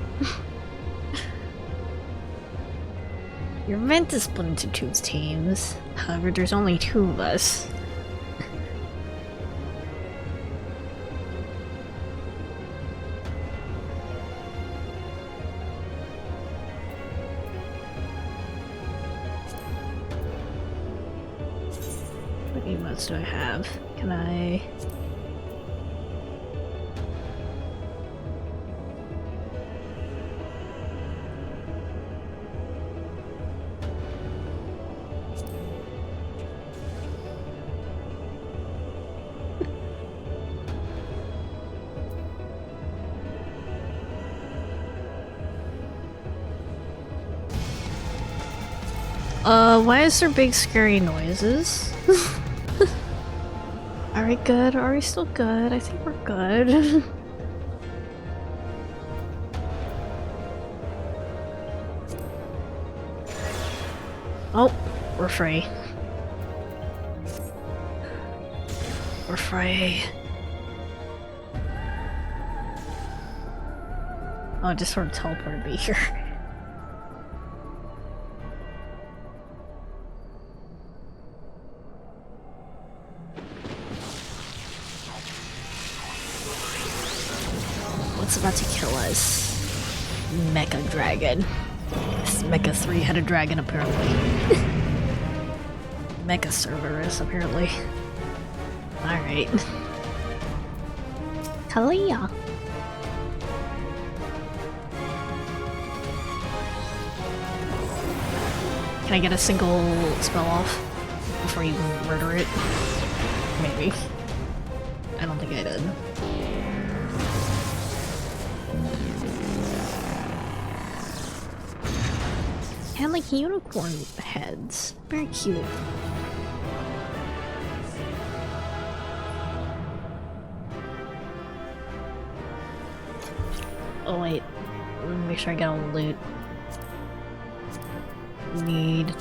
You're meant to split into two teams. However, there's only two of us. What emotes do I have? Can I... why is there big scary noises? Are we good? Are we still good? I think we're good. Oh, we're free. We're free. Oh, it just sort of teleported me here. What's about to kill us? Mecha dragon. This Mecha 3-headed dragon, apparently. Mecha Cerberus, apparently. Alright. Kalia! Can I get a single spell off before you murder it? Maybe. I don't think I did. Had like unicorn heads. Very cute. Oh wait. Let me make sure I get all the loot. Need.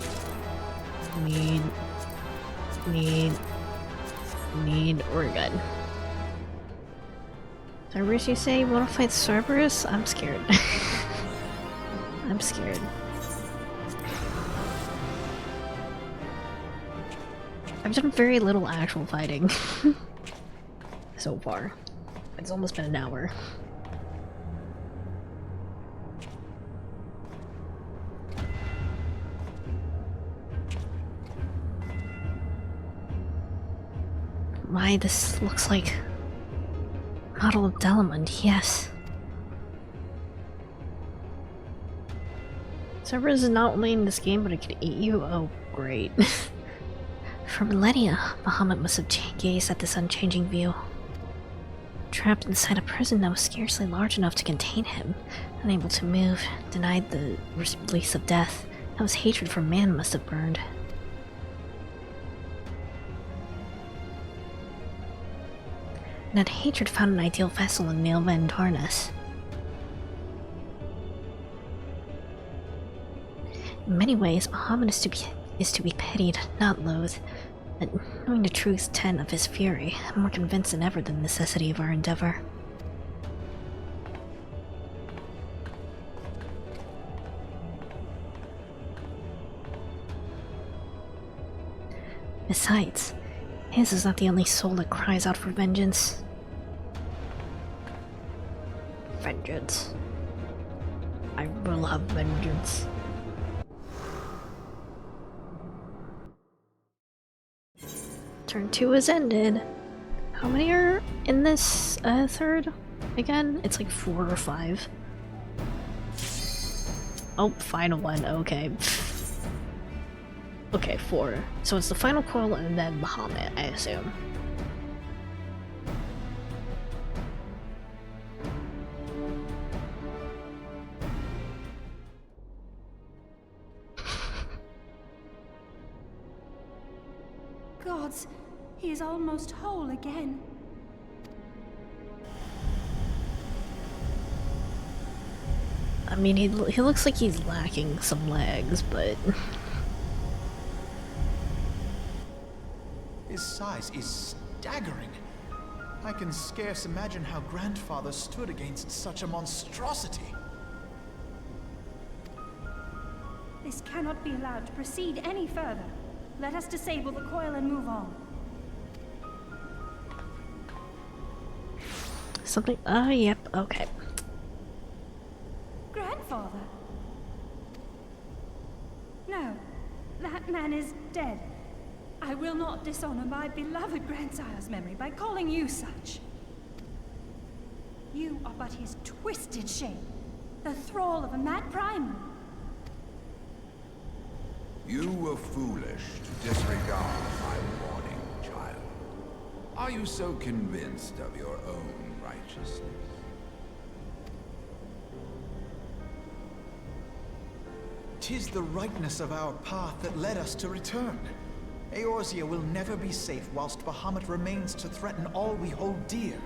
We're good. Cerberus, you say you wanna fight Cerberus? I'm scared. I'm scared. I've done very little actual fighting so far. It's almost been an hour. My, this looks like model of Delamond, yes. Cerberus is not only in this game, but it could eat you? Oh, great. For millennia, Bahamut must have gazed at this unchanging view. Trapped inside a prison that was scarcely large enough to contain him, unable to move, denied the release of death, how his hatred for man must have burned. And that hatred found an ideal vessel in Milva and Tarnus. In many ways, Bahamut is to be pitied, not loathed. But knowing the true extent of his fury, I'm more convinced than ever of the necessity of our endeavor. Besides, his is not the only soul that cries out for vengeance. Vengeance. I will have vengeance. Turn 2 is ended. How many are in this third? Again? It's like 4 or 5. Oh, final one, okay. Okay, 4. So it's the final coil and then Bahamut, I assume. Gods, he is almost whole again. I mean, he looks like he's lacking some legs, but... His size is staggering. I can scarce imagine how Grandfather stood against such a monstrosity. This cannot be allowed to proceed any further. Let us disable the coil and move on. Something... yep, okay. Grandfather? No, that man is dead. I will not dishonor my beloved grandsire's memory by calling you such. You are but his twisted shape, the thrall of a mad primal. You were foolish to disregard my warning, child. Are you so convinced of your own righteousness? Tis the rightness of our path that led us to return. Eorzea will never be safe whilst Bahamut remains to threaten all we hold dear.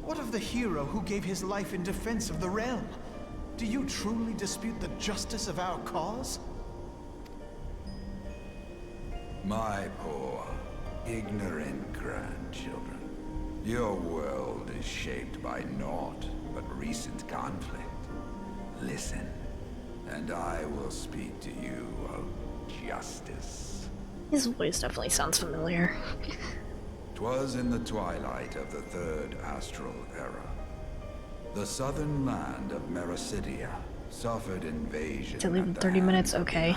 What of the hero who gave his life in defense of the realm? Do you truly dispute the justice of our cause? My poor, ignorant grandchildren. Your world is shaped by naught but recent conflict. Listen, and I will speak to you of justice. His voice definitely sounds familiar. 'Twas in the twilight of the Third Astral Era. The southern land of Mericidia suffered invasion. To leave in 30 minutes, okay.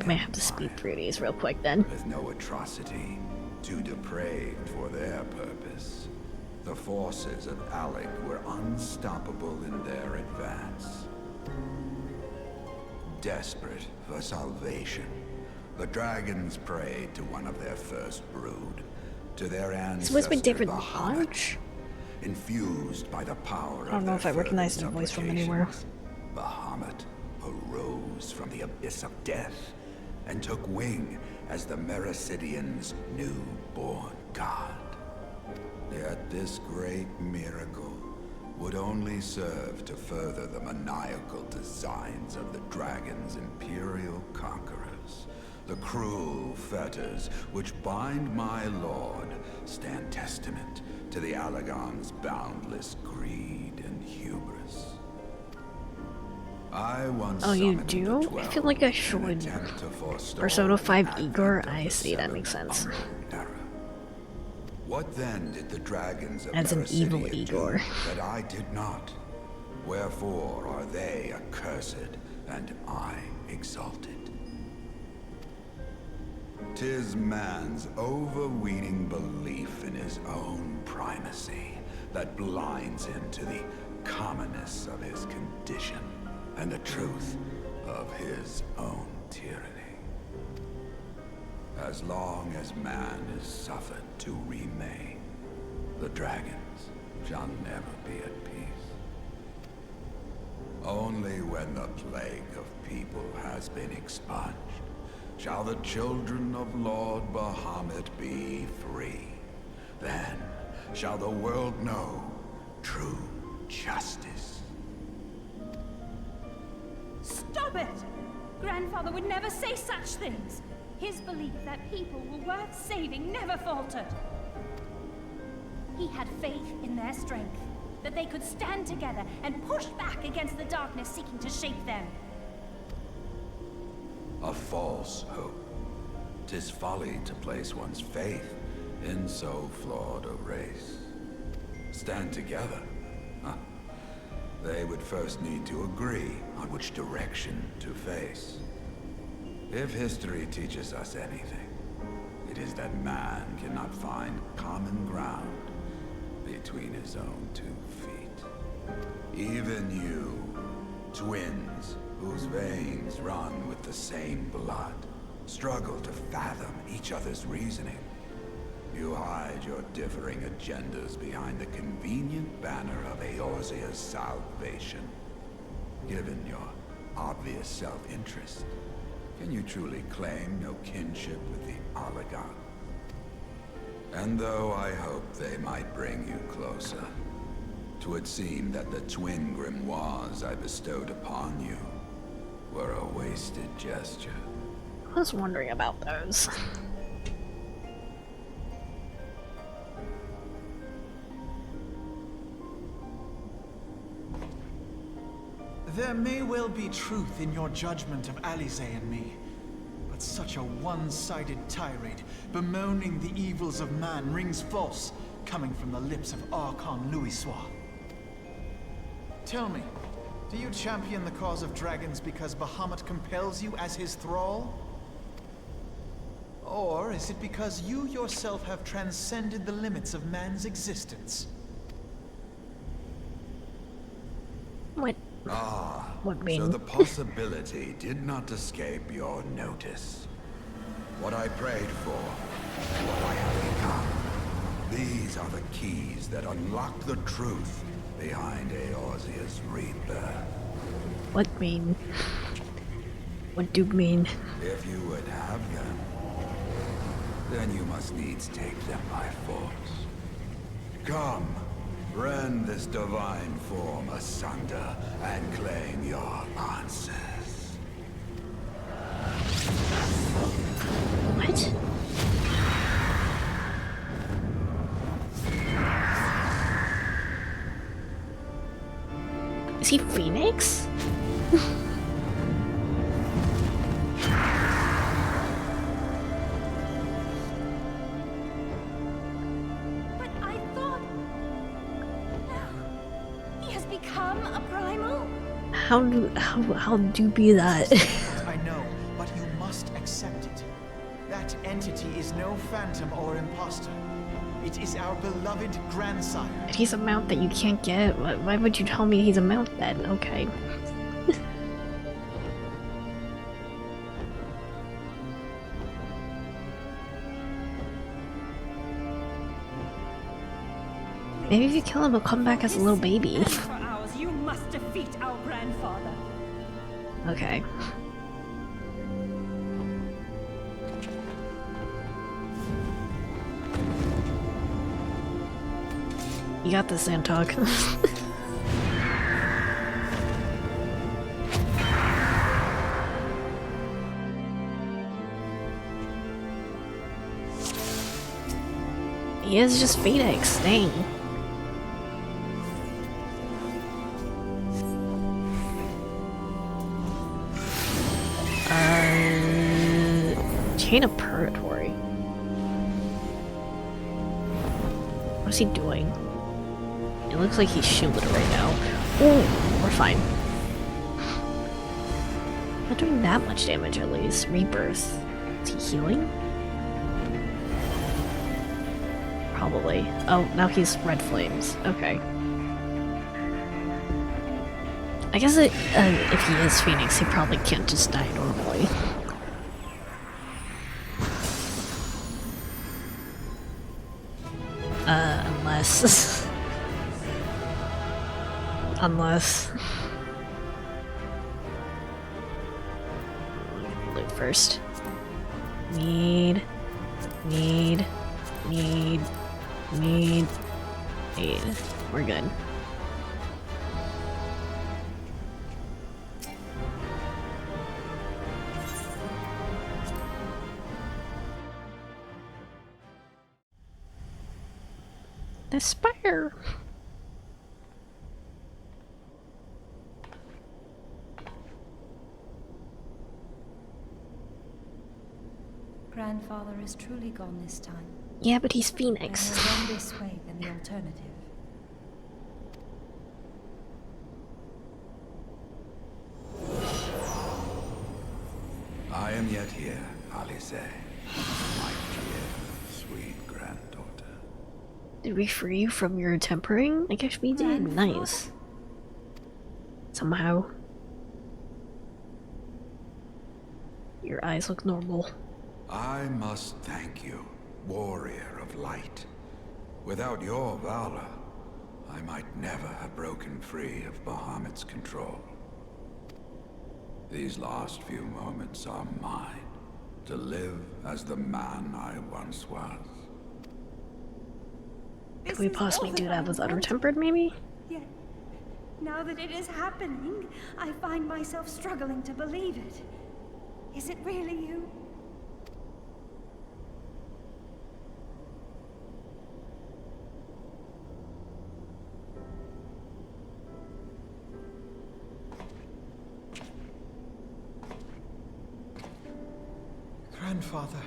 We may have to speed through these real quick then. With no atrocity, too depraved for their purpose. The forces of Alec were unstoppable in their advance. Desperate for salvation, the dragons prayed to one of their first brood, to their ancestor It's supposed to be David Bahamut, Lodge? infused by the power of I don't know if I recognize his voice from anywhere. Bahamut arose from the abyss of death and took wing as the Mericidians' newborn god. Yet this great miracle would only serve to further the maniacal designs of the dragon's imperial conquerors. The cruel fetters which bind my lord stand testament to the Allagon's boundless greed and hubris. I once You summoned do? the I 12 feel like I in an should. attempt to forestall Persona 5 the Igor? advent of I the see, that seventh makes sense. Unknown era. What then did the dragons of As an evil Mericidia Igor. do that I did not? Wherefore are they accursed and I exalted? 'Tis man's overweening belief in his own primacy that blinds him to the commonness of his condition and the truth of his own tyranny. As long as man is suffered to remain, the dragons shall never be at peace. Only when the plague of people has been expunged shall the children of Lord Bahamut be free. Then shall the world know true justice. Stop it! Grandfather would never say such things. His belief that people were worth saving never faltered. He had faith in their strength, that they could stand together and push back against the darkness seeking to shape them. A false hope. 'Tis folly to place one's faith in so flawed a race. Stand together? Huh. They would first need to agree on which direction to face. If history teaches us anything, it it is that man cannot find common ground between his own 2 feet. Even you, twins whose veins run with the same blood, struggle to fathom each other's reasoning. You hide your differing agendas behind the convenient banner of Eorzea's salvation. Given your obvious self-interest, can you truly claim no kinship with the oligarch? And though I hope they might bring you closer, 'twould seem that the twin grimoires I bestowed upon you were a wasted gesture. I was wondering about those. There may well be truth in your judgment of Alize and me, but such a one-sided tirade bemoaning the evils of man rings false, coming from the lips of Archon Louisoix. Tell me, do you champion the cause of dragons because Bahamut compels you as his thrall? Or is it because you yourself have transcended the limits of man's existence? What? Ah, What mean? so the possibility did not escape your notice. What I prayed for, what I have become. These are the keys that unlock the truth behind Eorzea's rebirth. What mean? What do mean? If you would have them, then you must needs take them by force. Come, rend this divine form asunder and claim your answers. What? Is he Phoenix? But I thought... He has become a primal? How do you be that? I know, but you must accept it. That entity is no phantom or imposter. It is our beloved grandsire. If he's a mount that you can't get, why would you tell me he's a mount then? Okay. Maybe if you kill him, he'll come back as a little baby. For ours, you must defeat our grandfather. Okay. You got this, Santog. He is just Phoenix, dang. Chain of Purgatory. What's he doing? It looks like he's shielded right now. Ooh, we're fine. Not doing that much damage at least. Rebirth. Is he healing? Probably. Oh, now he's red flames. Okay. I guess if he is Phoenix, he probably can't just die normally. Unless... Unless... Loot first. Need... We're good. The spire! Grandfather is truly gone this time. Yeah, but he's Better Phoenix. run this way than the alternative. I am yet here, Alize. My dear. Did we free you from your tempering? I guess we did. Nice. Somehow. Your eyes look normal. I must thank you, warrior of light. Without your valor, I might never have broken free of Bahamut's control. These last few moments are mine, to live as the man I once was. Could we possibly do that with Utter Tempered, maybe? Yet, now that it is happening, I find myself struggling to believe it. Is it really you? Grandfather,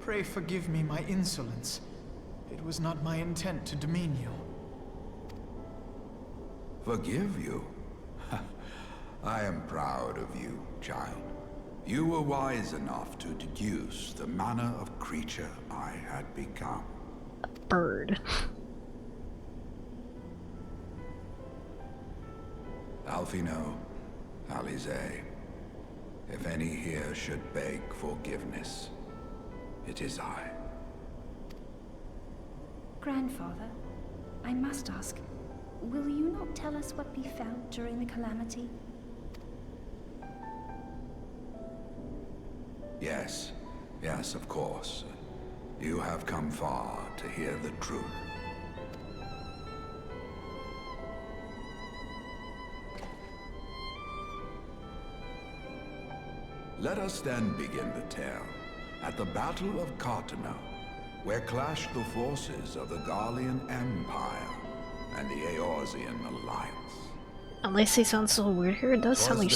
pray forgive me my insolence. It was not my intent to demean you. Forgive you? I am proud of you, child. You were wise enough to deduce the manner of creature I had become. Bird. Alfino, Alize, if any here should beg forgiveness, it is I. Grandfather, I must ask, will you not tell us what befell during the calamity? Yes, yes, of course. You have come far to hear the truth. Let us then begin the tale at the Battle of Cartano, where clashed the forces of the Garlean Empire and the Eorzean Alliance. Unless they sound so weird here, it does sound like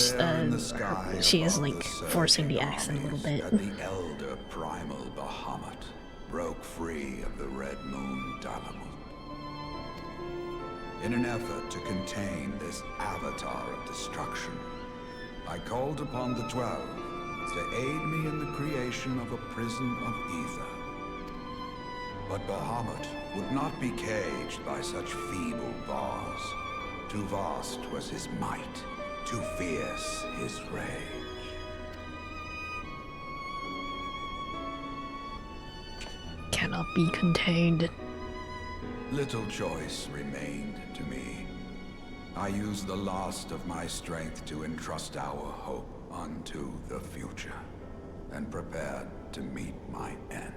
she is like above forcing the surging accent a little armies bit. that the elder primal Bahamut broke free of the Red Moon Dalamut. In an effort to contain this avatar of destruction, I called upon the 12 to aid me in the creation of a prison of ether. But Bahamut would not be caged by such feeble bars. Too vast was his might, too fierce his rage. Cannot be contained. Little choice remained to me. I used the last of my strength to entrust our hope unto the future, and prepared to meet my end.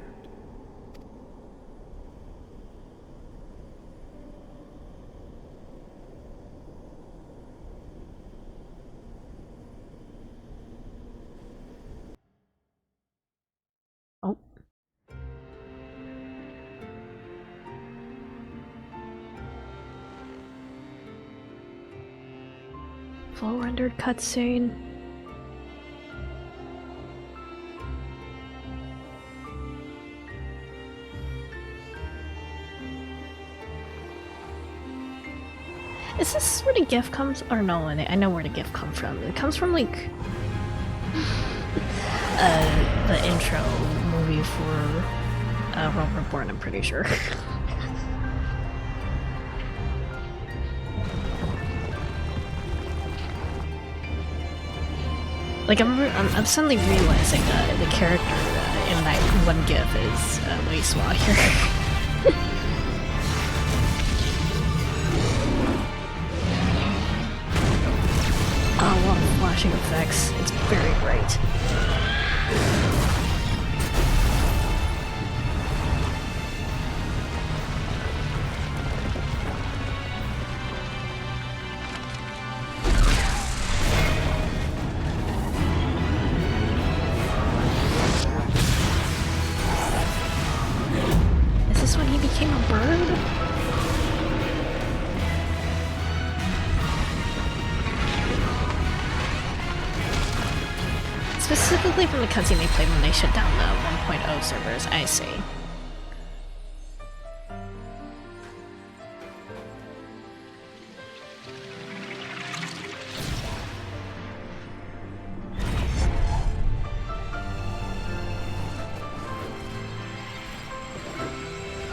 Oh. Full rendered cutscene. Is this where the gift comes? Or no, I know where the gift comes from. It comes from like the intro movie for Realm Reborn, I'm pretty sure. Like I'm suddenly realizing the character in that one GIF is Waste Walker. A lot of flashing effects. It's very bright. Is this when he became a bird? Specifically from the cutscene they played when they shut down the 1.0 servers, I see.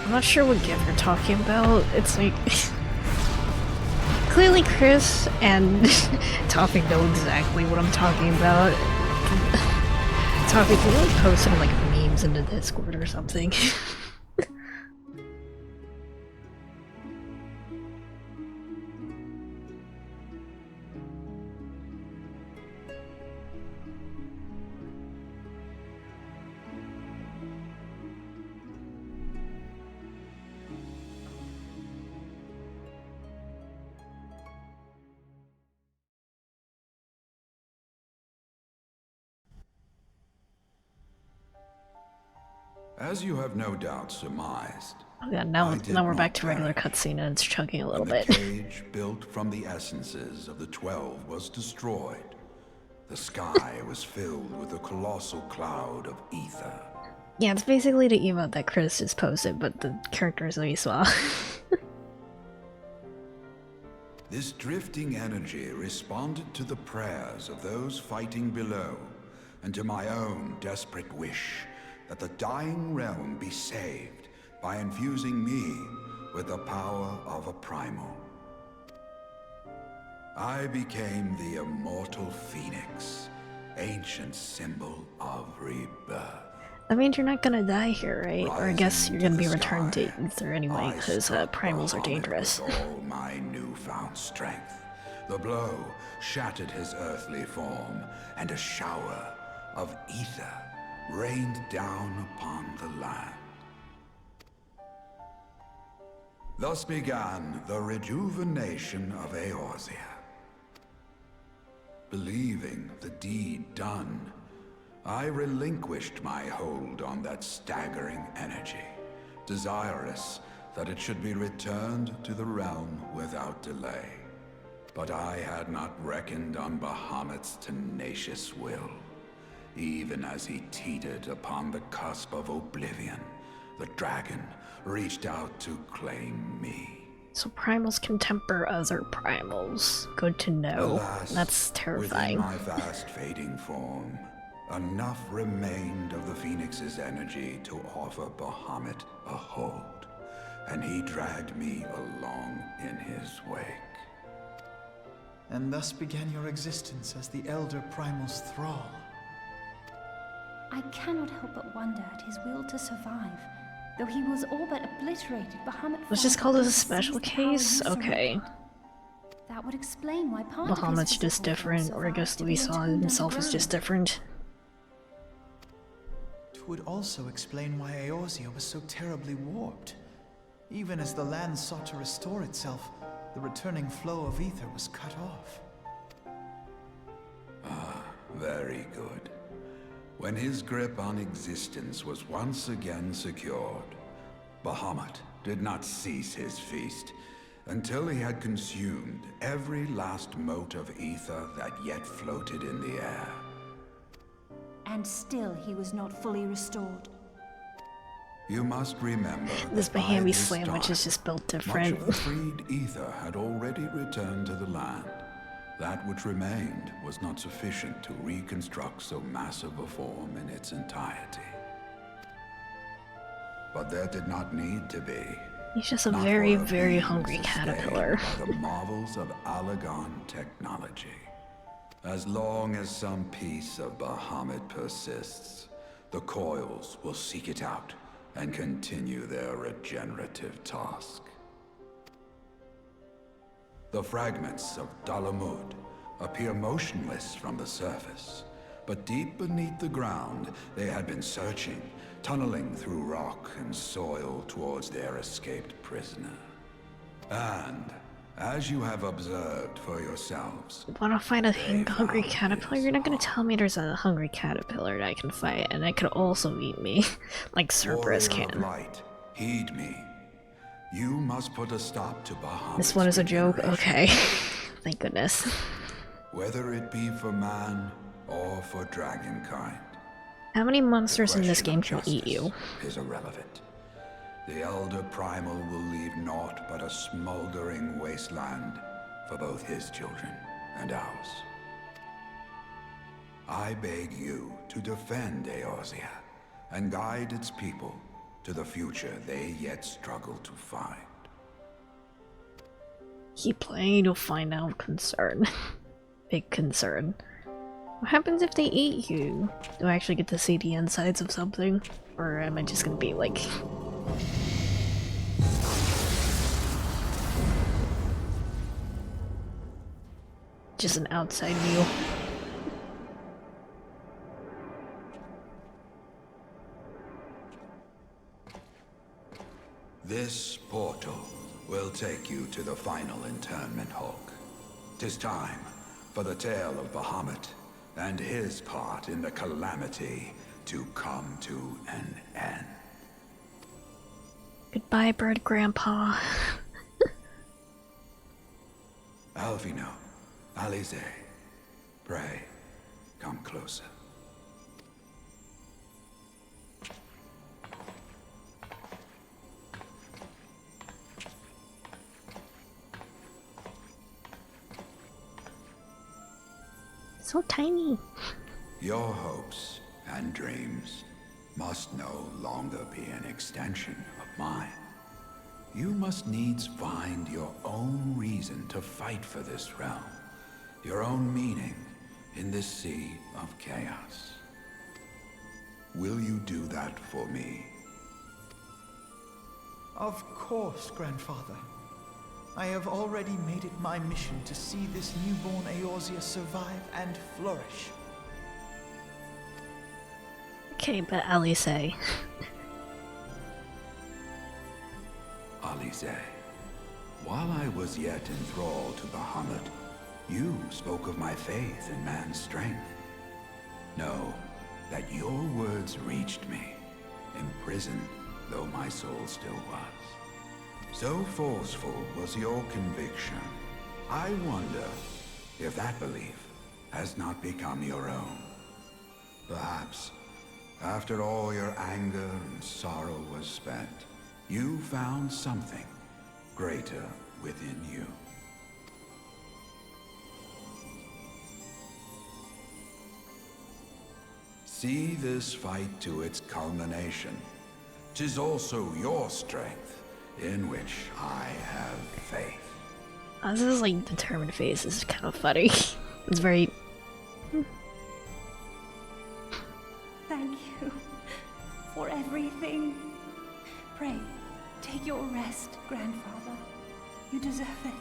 I'm not sure what gift you're talking about. It's like clearly Chris and Toffee know exactly what I'm talking about. Toffee, can you like post some like memes into Discord or something? As you have no doubt surmised, Oh yeah, now I did we're back not to regular perish cutscene and it's chugging a little when the bit. cage built from the essences of the 12 was destroyed. The sky was filled with a colossal cloud of ether. Yeah, it's basically the emote that Chris just posted, but the characters that we saw. This drifting energy responded to the prayers of those fighting below, and to my own desperate wish that the dying realm be saved by infusing me with the power of a primal. I became the immortal phoenix, ancient symbol of rebirth. That means you're not gonna die here, right? Or I guess Rising you're to gonna be the returned to sky, Ether anyway, I because struck primals are Bahamut dangerous. with all my newfound strength. The blow shattered his earthly form, and a shower of ether rained down upon the land. Thus began the rejuvenation of Eorzea. Believing the deed done, I relinquished my hold on that staggering energy, desirous that it should be returned to the realm without delay. But I had not reckoned on Bahamut's tenacious will. Even as he teetered upon the cusp of oblivion, the dragon reached out to claim me. So primals can temper other primals. Good to know. Alas, That's terrifying. within my fast fading form, enough remained of the Phoenix's energy to offer Bahamut a hold, and he dragged me along in his wake. And thus began your existence as the Elder Primal's thrall. I cannot help but wonder at his will to survive. Though he was all but obliterated, Bahamut Let's just call this a special seized the power case? you Okay. surrendered. That would explain why part of his Bahamut's just physical different, form or I guess survived to be Louisa entombed himself is just underground. different. It would also explain why Eorzea was so terribly warped. Even as the land sought to restore itself, the returning flow of ether was cut off. Very good. When his grip on existence was once again secured, Bahamut did not cease his feast until he had consumed every last mote of ether that yet floated in the air. And still he was not fully restored. You must remember This that by Bahami this sandwich time, is just built much different. of the freed ether had already returned to the land. That which remained was not sufficient to reconstruct so massive a form in its entirety. But there did not need to be. He's just a Not very, for a very being hungry sustained caterpillar. by the marvels of Allagan technology. As long as some piece of Bahamut persists, the coils will seek it out and continue their regenerative task. The fragments of Dalamud appear motionless from the surface, but deep beneath the ground they had been searching, tunneling through rock and soil towards their escaped prisoner. And, as you have observed for yourselves, Wanna find a they hungry found caterpillar? his You're not gonna heart. tell me there's a hungry caterpillar that I can fight and that could also eat me, like Cerberus Warrior of can. light, heed me. You must put a stop to Bahamut's This one is a joke? regeneration. Okay. Thank goodness. Whether it be for man or for dragonkind. How many monsters in this Question game of can eat you? justice is irrelevant. The Elder Primal will leave naught but a smoldering wasteland for both his children and ours. I beg you to defend Eorzea and guide its people to the future they yet struggle to find. Keep playing, you'll find out. Concern. Big concern. What happens if they eat you? Do I actually get to see the insides of something? Or am I just gonna be like... just an outside view? This portal will take you to the final internment, Hulk. 'Tis time for the tale of Bahamut and his part in the calamity to come to an end. Goodbye, bird grandpa. Alvino, Alize, pray, come closer. So tiny. Your hopes and dreams must no longer be an extension of mine. You must needs find your own reason to fight for this realm, your own meaning in this sea of chaos. Will you do that for me? Of course, Grandfather. I have already made it my mission to see this newborn Eorzea survive and flourish. Okay, but Alice. Alize, while I was yet enthralled to Bahamut, you spoke of my faith in man's strength. Know that your words reached me, imprisoned though my soul still was. So forceful was your conviction. I wonder if that belief has not become your own. Perhaps, after all your anger and sorrow was spent, you found something greater within you. See this fight to its culmination. 'Tis also your strength in which I have faith. This is like determined face. This is kind of funny. It's very... Thank you for everything. Pray, take your rest, Grandfather. You deserve it.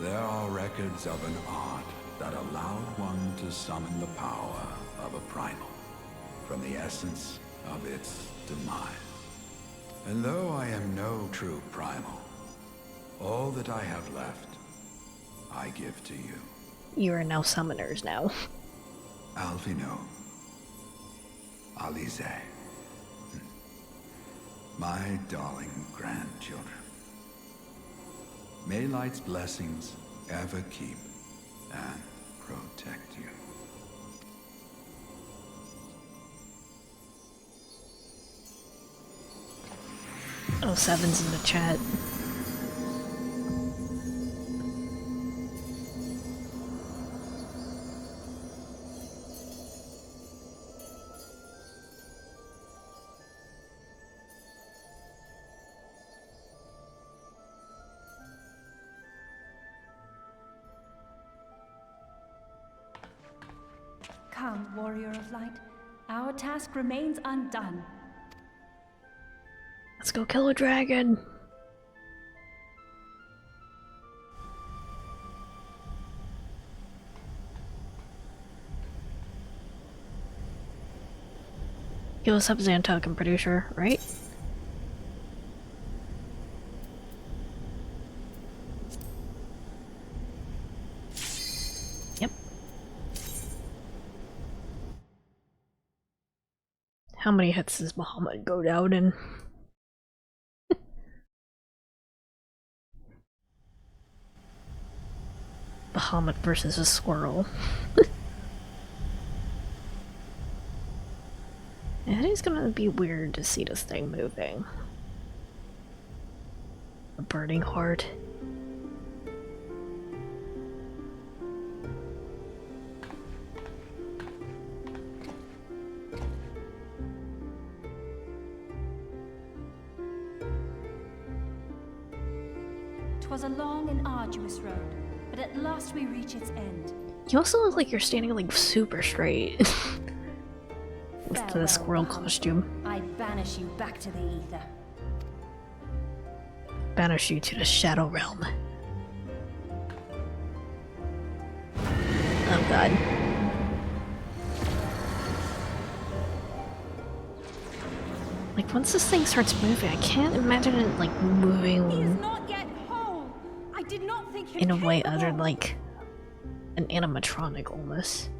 There are records of an art that allowed one to summon the power of a primal from the essence of its demise. And though I am no true primal, all that I have left, I give to you. You are now summoners now. Alvino. Alize. My darling grandchildren. May Light's blessings ever keep and protect you. Oh, Seven's in the chat. Come, Warrior of Light. Our task remains undone. Let's go kill a dragon. Yo, what's up, Xantok? I'm pretty sure, right? Yep. How many hits does Bahamut go down in? Bahamut versus a squirrel. It is gonna be weird to see this thing moving. A burning heart. 'Twas a long and arduous road, but at last we reach its end. You also look like you're standing like super straight. With the Farewell, squirrel Bahamut. costume. I banish you back to the ether. Banish you to the Shadow Realm. Oh god. Like, once this thing starts moving, I can't imagine it, like, He is moving not yet whole. I did not think him in a way capable. other than, like, an animatronic, almost.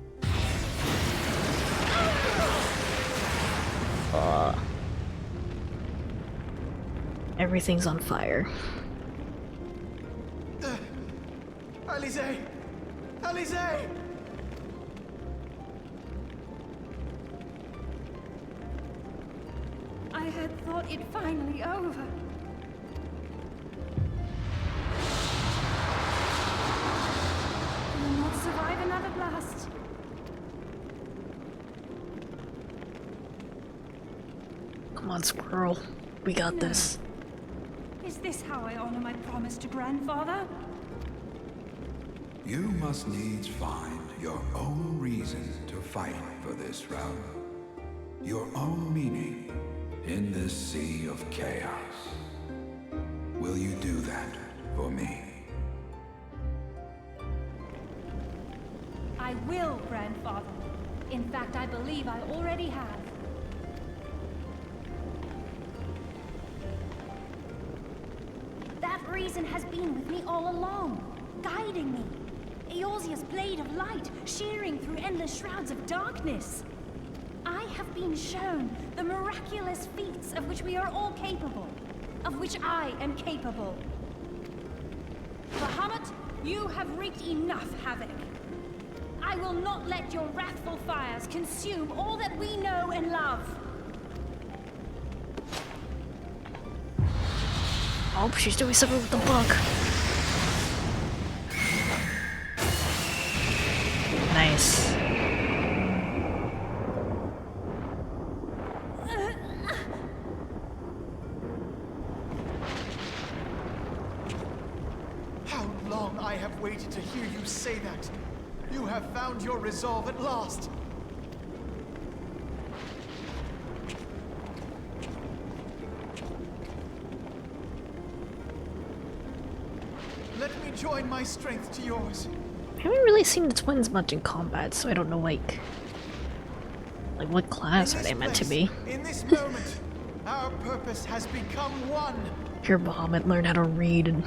Everything's on fire. Alize! Alize! I had thought it finally over. Will not survive another blast. Come on, squirrel. We got this. Is this how I honor my promise to grandfather? You must needs find your own reason to fight for this realm. Your own meaning in this sea of chaos. Will you do that for me? I will, grandfather. In fact, I believe I already have. That reason has been with me all along, guiding me. Eorzea's blade of light, shearing through endless shrouds of darkness. I have been shown the miraculous feats of which we are all capable, of which I am capable. Bahamut, you have wreaked enough havoc. I will not let your wrathful fires consume all that we know and love. Oh, she's doing something with the book. Nice. How long I have waited to hear you say that! You have found your resolve at last! Let me join my strength to yours. I haven't really seen the twins much in combat, so I don't know, like what class In are this they meant to place, be? In this moment, our purpose has become one. Here, Bahamut, learn how to read and...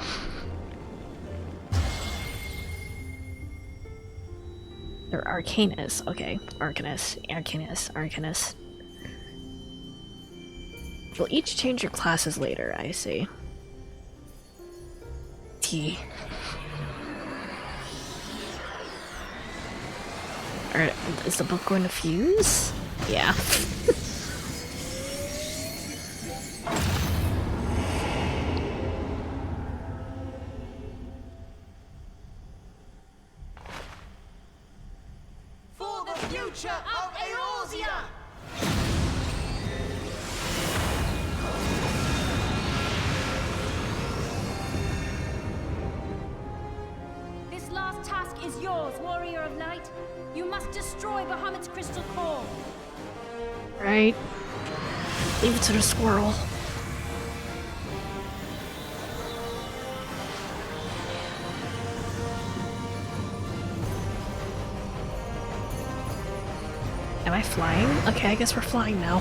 They're Arcanus. Okay, Arcanus. You'll each change your classes later, I see. T. Alright, is the book going to fuse? Yeah. For the future of Eorzea! This last task is yours, Warrior of Light. You must destroy Bahamut's crystal core. Right. Leave it to the squirrel. Am I flying? Okay, I guess we're flying now.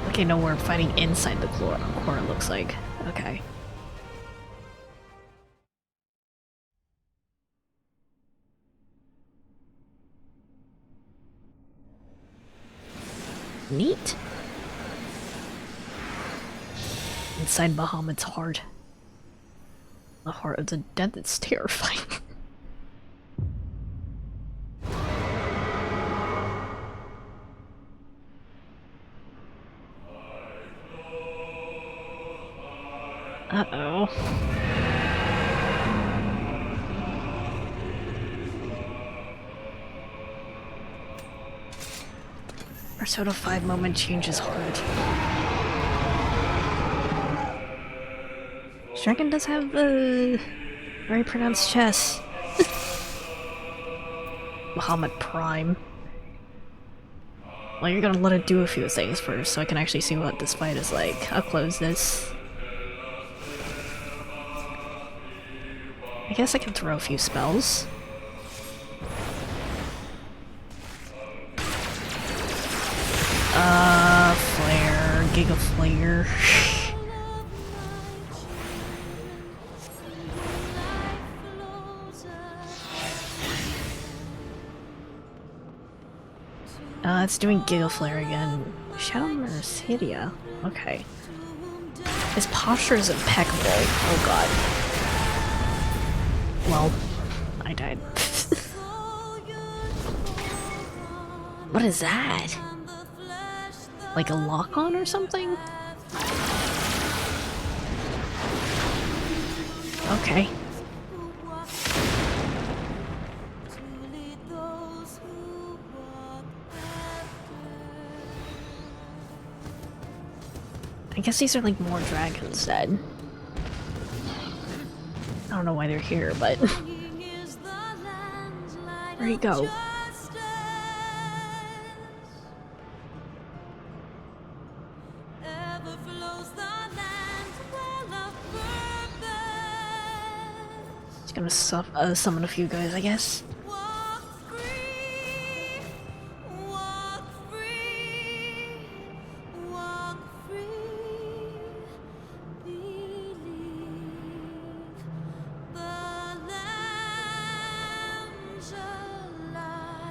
Okay, no, we're fighting inside the core, it looks like. Okay. Neat. Inside Bahamut's heart. The heart of the dead, that's terrifying. Uh-oh. Persona 5 moment changes heart. Dragon does have a very pronounced chest. Muhammad Prime. Well, you're gonna let it do a few things first so I can actually see what this fight is like. I'll close this. I guess I can throw a few spells. Flare, Giga Flare. It's doing Giga Flare again. Shadow Mercidia. Okay. His posture is impeccable. Oh god. Well, I died. What is that? Like a lock-on or something? Okay. I guess these are like more dragons then. I don't know why they're here, but... Where'd he go? Just gonna summon a few guys, I guess.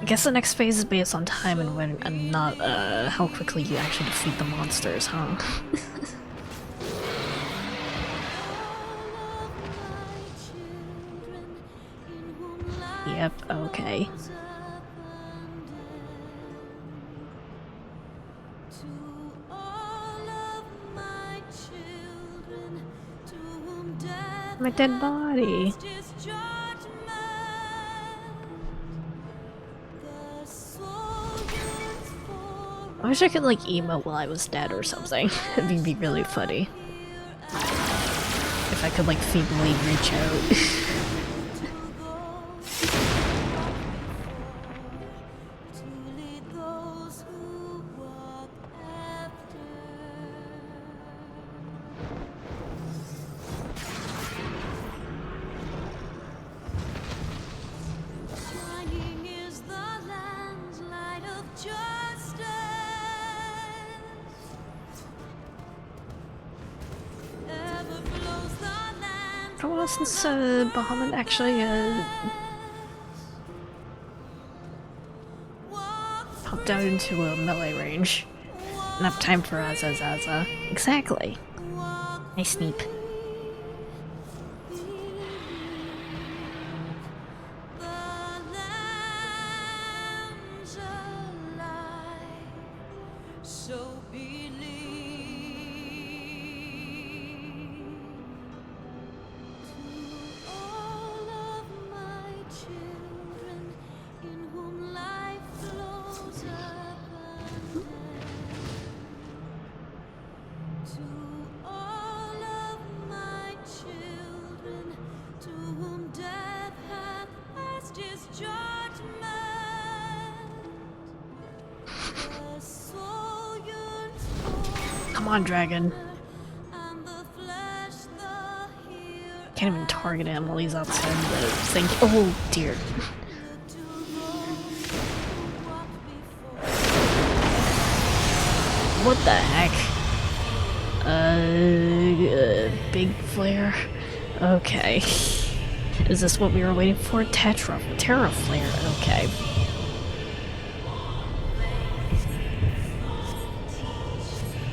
I guess the next phase is based on time and when, and not how quickly you actually defeat the monsters, huh? Yep, okay. My dead body. I wish I could like emote while I was dead or something. It'd be really funny. If I could like feebly reach out. For a while since Bahamut actually popped out into a melee range. Enough time for Azazaza. Exactly. Nice sneak. Come on, dragon. Can't even target him while he's outside the thing. Oh dear. What the heck? Big flare. Okay. Is this what we were waiting for? Terra flare. Okay.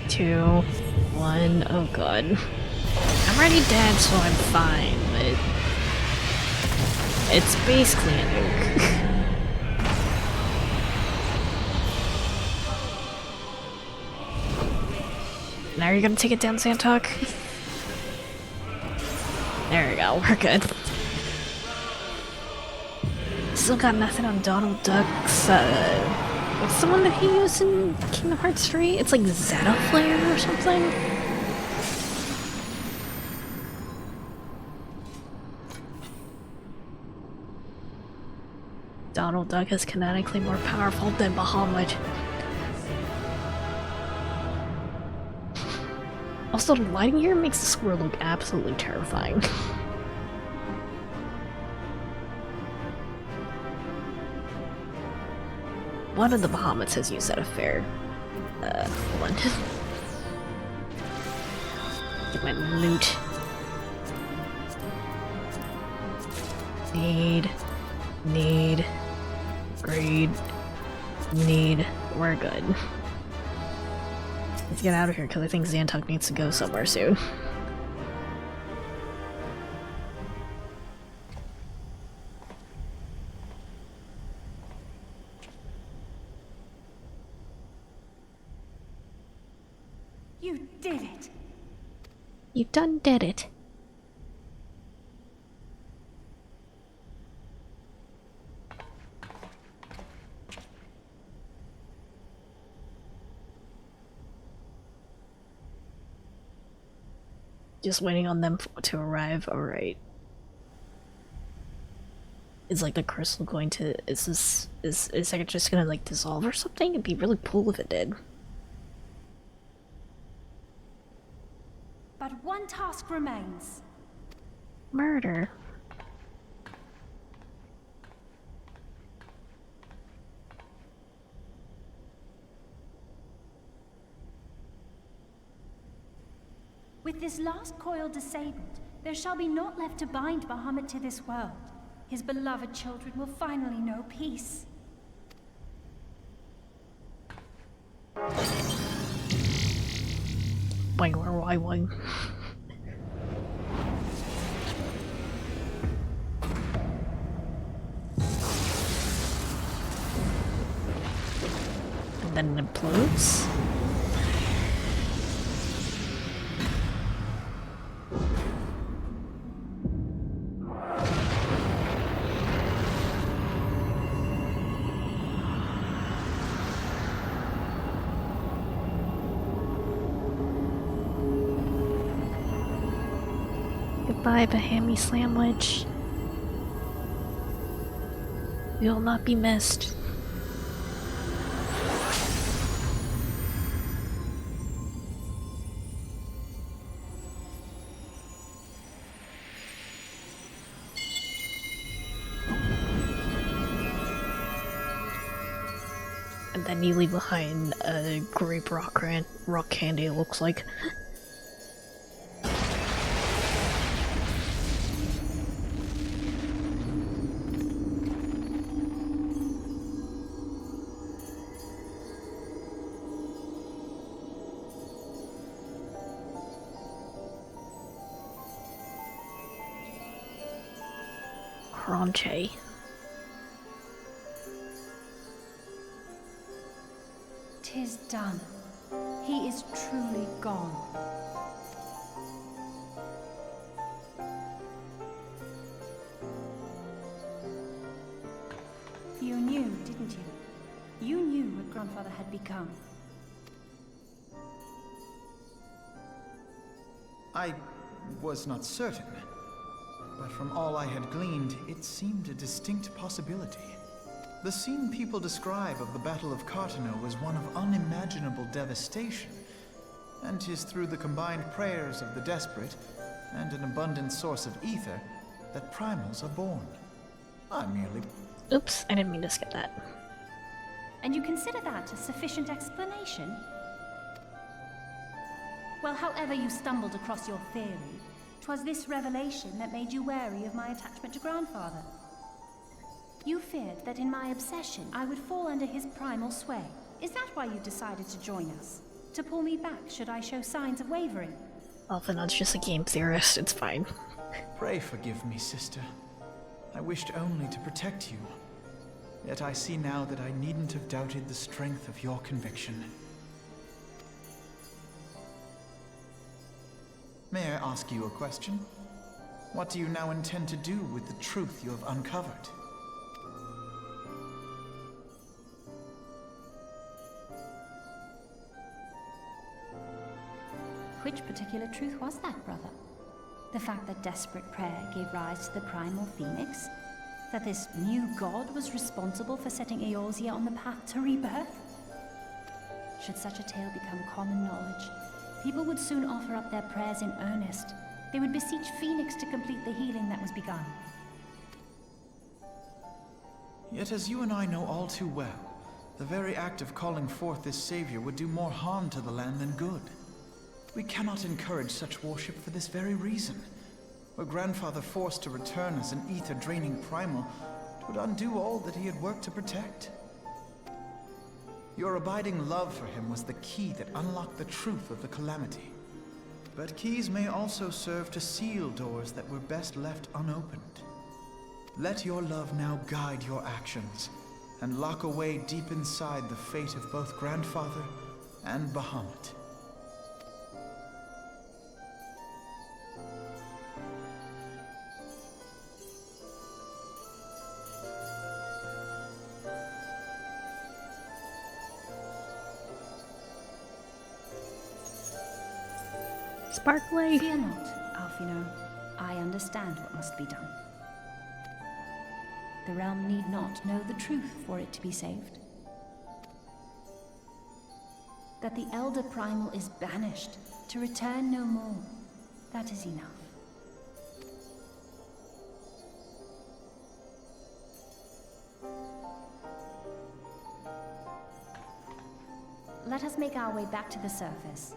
Two, one, oh god. I'm already dead, so I'm fine, but it's basically a nuke. Now you're gonna take it down, Santok? There we go, we're good. Still got nothing on Donald Duck's, what's the one that he used in Kingdom Hearts 3? It's like Zeta Flare or something? Donald Duck is canonically more powerful than Bahamut. Also, the lighting here makes the square look absolutely terrifying. One of the Bahamuts has used that affair. Hold on. Get my loot. Need. Greed. Need. We're good. Let's get out of here because I think Xantuck needs to go somewhere soon. You did it! You done did it. Just waiting on them to arrive. Alright. Is like the crystal going to... Is it just gonna like dissolve or something? It'd be really cool if it did. But one task remains. Murder. With this last coil disabled, there shall be naught left to bind Bahamut to this world. His beloved children will finally know peace. Wait, where I won. And then it implodes. Goodbye, Bahami Sandwich. You will not be missed. And then you leave behind a grape rock candy, it looks like. Crunchy. Tis done. He is truly gone. You knew, didn't you? You knew what Grandfather had become. I was not certain, but from all I had gleaned, it seemed a distinct possibility. The scene people describe of the Battle of Cartano was one of unimaginable devastation, and 'tis through the combined prayers of the desperate and an abundant source of ether that primals are born. I merely... Oops, I didn't mean to skip that. And you consider that a sufficient explanation? Well, however you stumbled across your theory, 'twas this revelation that made you wary of my attachment to Grandfather. You feared that in my obsession, I would fall under his primal sway. Is that why you decided to join us? To pull me back should I show signs of wavering? Alphanut's just a game theorist, it's fine. Pray forgive me, sister. I wished only to protect you. Yet I see now that I needn't have doubted the strength of your conviction. May I ask you a question? What do you now intend to do with the truth you have uncovered? Which particular truth was that, brother? The fact that desperate prayer gave rise to the primal phoenix? That this new god was responsible for setting Eorzea on the path to rebirth? Should such a tale become common knowledge, people would soon offer up their prayers in earnest. They would beseech Phoenix to complete the healing that was begun. Yet as you and I know all too well, the very act of calling forth this savior would do more harm to the land than good. We cannot encourage such worship for this very reason. Were Grandfather forced to return as an ether-draining primal, it would undo all that he had worked to protect. Your abiding love for him was the key that unlocked the truth of the calamity. But keys may also serve to seal doors that were best left unopened. Let your love now guide your actions, and lock away deep inside the fate of both Grandfather and Bahamut. Sparkly! Fear not, Alfino. I understand what must be done. The realm need not know the truth for it to be saved. That the Elder Primal is banished, to return no more. That is enough. Let us make our way back to the surface.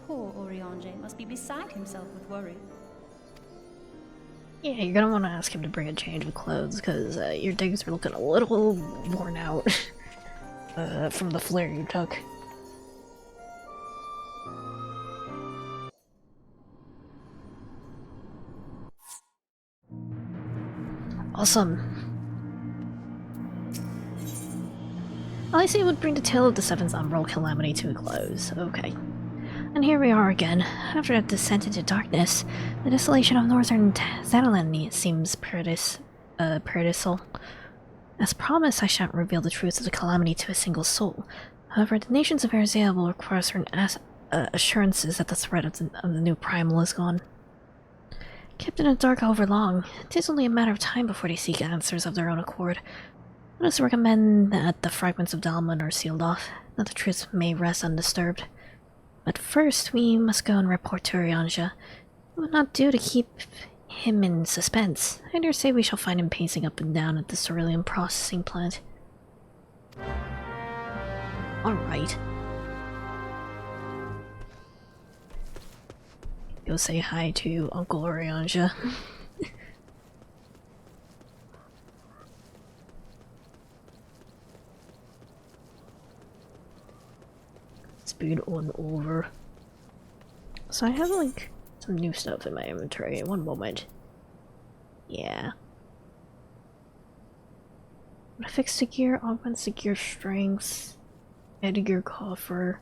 Poor Oriange must be beside himself with worry. Yeah, you're gonna want to ask him to bring a change of clothes, because your digs are looking a little worn out from the flare you took. Awesome. Well, I see it would bring the tale of the Seventh Umbral Calamity to a close. Okay. And here we are again. After a descent into darkness, the desolation of northern Zanalan seems paradisal. As promised, I shan't reveal the truth of the calamity to a single soul. However, the nations of Eorzea will require certain assurances that the threat of the new primal is gone. Kept in the dark over long, it is only a matter of time before they seek answers of their own accord. Let us recommend that the fragments of Dalman are sealed off, that the truth may rest undisturbed. But first, we must go and report to Oriange. It would not do to keep him in suspense. I dare say we shall find him pacing up and down at the cerulean processing plant. Alright. Go say hi to Uncle Oriange. Speed on over. So I have like some new stuff in my inventory. One moment. Yeah. Fix the gear, augments the gear strength, add a gear coffer.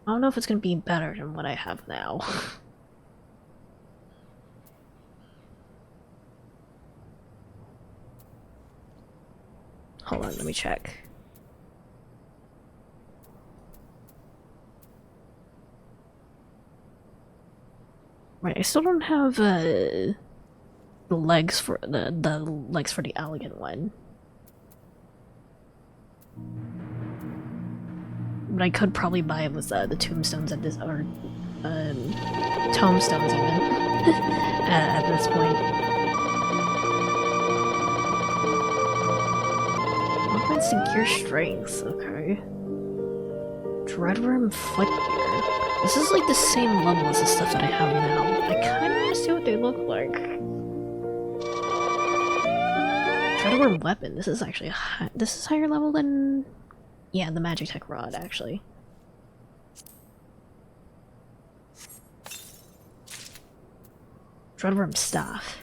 I don't know if it's gonna be better than what I have now. Hold on, let me check. Right, I still don't have the legs for the legs for the elegant one. But I could probably buy it with the tombstones at this, or tombstones even at this point. Augments the gear strength, okay. Dreadworm foot gear. This is like the same level as the stuff that I have now. I kind of want to see what they look like. Dreadworm weapon. This is actually this is higher level than, yeah, the Magic Tech rod actually. Dreadworm staff.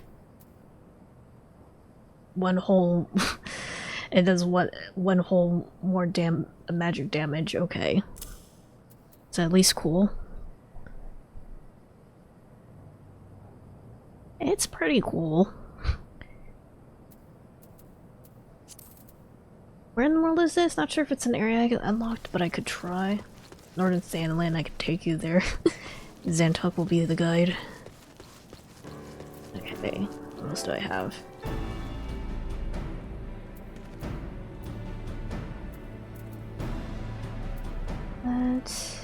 One whole. It does one whole more magic damage. Okay. It's at least cool. It's pretty cool. Where in the world is this? Not sure if it's an area I get unlocked, but I could try. Northern Sandland, I could take you there. Xantok will be the guide. Okay, what else do I have? that.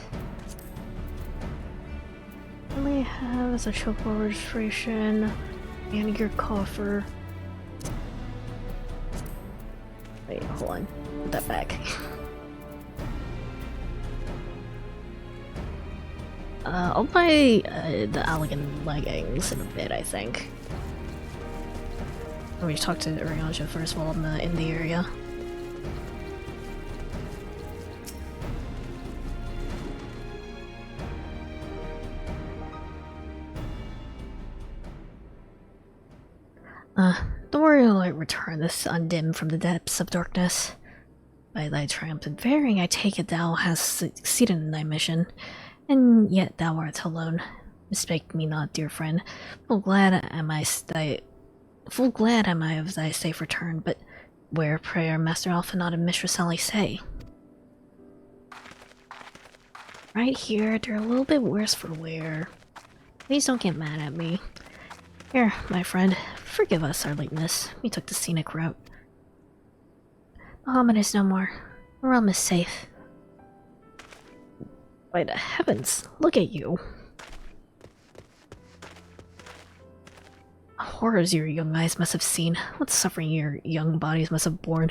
All I have is a chokehold registration and your coffer. Wait, hold on. Put that back. I'll buy the elegant leggings in a bit, I think. Let me talk to Arianja first while I'm in the area. Don't worry, I'll return this undimmed from the depths of darkness. By thy triumphant bearing, I take it thou hast succeeded in thy mission, and yet thou art alone. Mistake me not, dear friend. Full glad am I of thy safe return, but where, pray, are Master Alphanot and Mistress Sally say? Right here, they're a little bit worse for wear. Please don't get mad at me. Here, my friend, forgive us our lateness. We took the scenic route. Bahamut is no more. The realm is safe. By the heavens, look at you. Horrors your young eyes must have seen. What suffering your young bodies must have borne.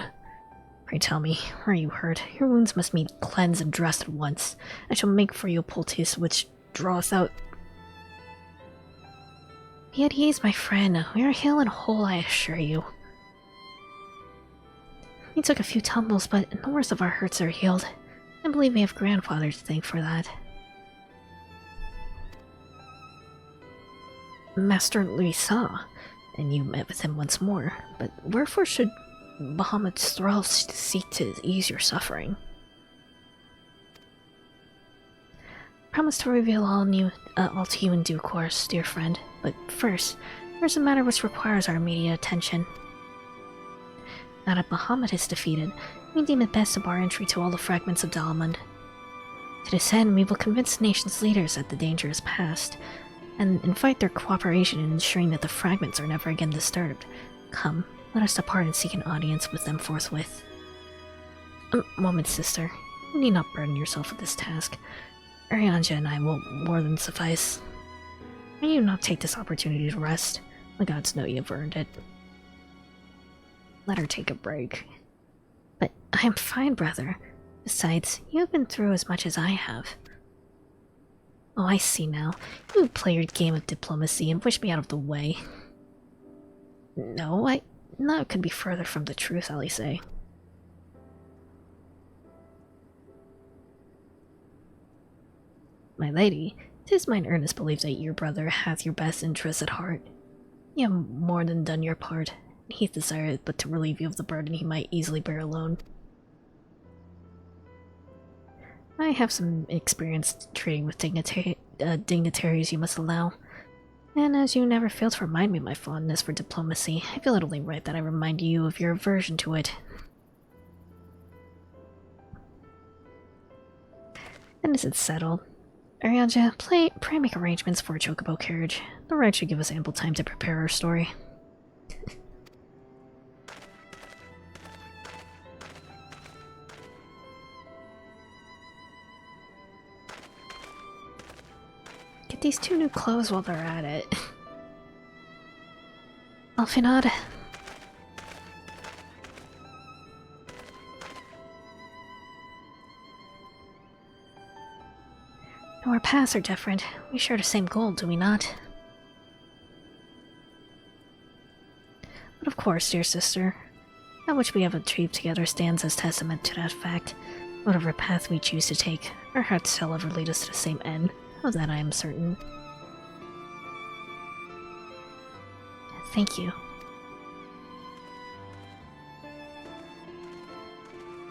Pray tell me, where are you hurt? Your wounds must be cleansed and dressed at once. I shall make for you a poultice which draweth out. Be at ease, my friend. We are hale and whole, I assure you. We took a few tumbles, but the worst of our hurts are healed. I believe we have grandfather to thank for that. Master we saw, and you met with him once more, but wherefore should Bahamut's thralls seek to ease your suffering? Promise to reveal all to you in due course, dear friend, but first, there's a matter which requires our immediate attention. Now that Bahamut is defeated, we deem it best to bar entry to all the fragments of Dalamund. To this end, we will convince the nation's leaders that the danger is past, and invite their cooperation in ensuring that the fragments are never again disturbed. Come, let us depart and seek an audience with them forthwith. A moment, sister. You need not burden yourself with this task. Arianja and I will more than suffice. May you not take this opportunity to rest. The gods know you have earned it. Let her take a break. But I am fine, brother. Besides, you have been through as much as I have. Oh, I see now. You would play your game of diplomacy and push me out of the way. No, it could be further from the truth, Alice. My lady, 'tis mine earnest belief that your brother hath your best interests at heart. You have more than done your part. He desireth but to relieve you of the burden he might easily bear alone. I have some experience trading with dignitaries, you must allow. And as you never failed to remind me of my fondness for diplomacy, I feel it only right that I remind you of your aversion to it. Then is it settled? Arianja, pray make arrangements for a chocobo carriage. The ride should give us ample time to prepare our story. Get these 2 new clothes while they're at it. Alfinad. Our paths are different. We share the same goal, do we not? But of course, dear sister, that which we have achieved together stands as testament to that fact. Whatever path we choose to take, our hearts shall ever lead us to the same end. Of that I am certain. Thank you.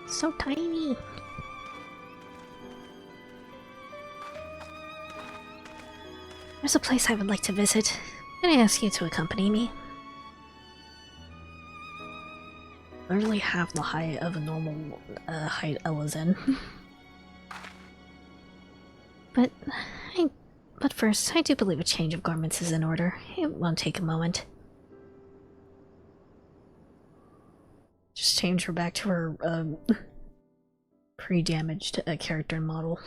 So tiny! There's a place I would like to visit. Can I ask you to accompany me? Literally half the height of a normal height Ella's in. But first, I do believe a change of garments is in order. It won't take a moment. Just change her back to her pre-damaged character and model.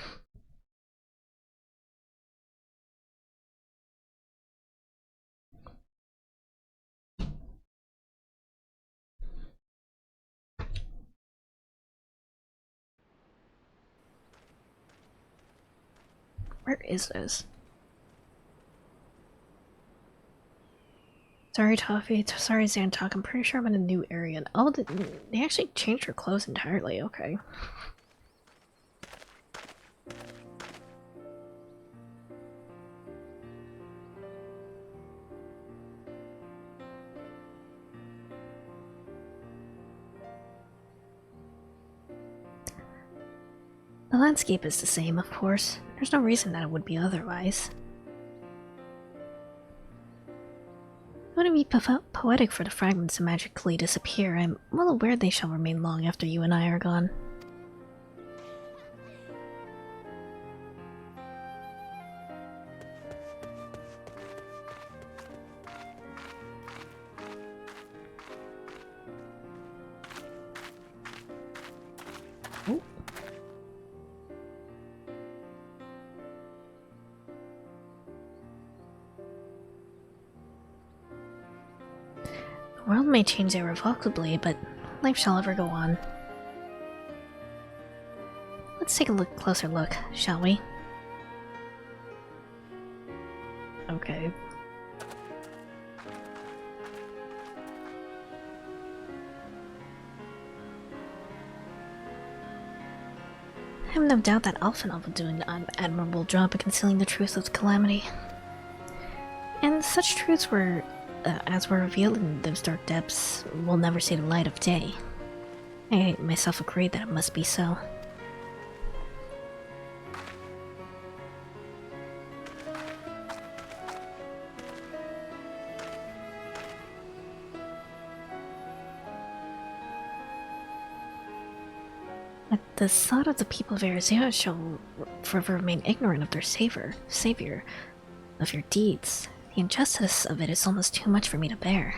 Where is this? Sorry, Toffee. Sorry, Xantok. I'm pretty sure I'm in a new area. Oh, they actually changed her clothes entirely. Okay. The landscape is the same, of course. There's no reason that it would be otherwise. It wouldn't be poetic for the fragments to magically disappear. I'm well aware they shall remain long after you and I are gone. Oh. The world may change irrevocably, but life shall ever go on. Let's take a closer look, shall we? Okay. I have no doubt that Alphanov will do an admirable job of concealing the truth of the calamity. And such truths were, as were revealed in those dark depths, will never see the light of day. I myself agreed that it must be so. But the thought of the people of Arizona shall forever remain ignorant of their savior, of your deeds. The injustice of it is almost too much for me to bear.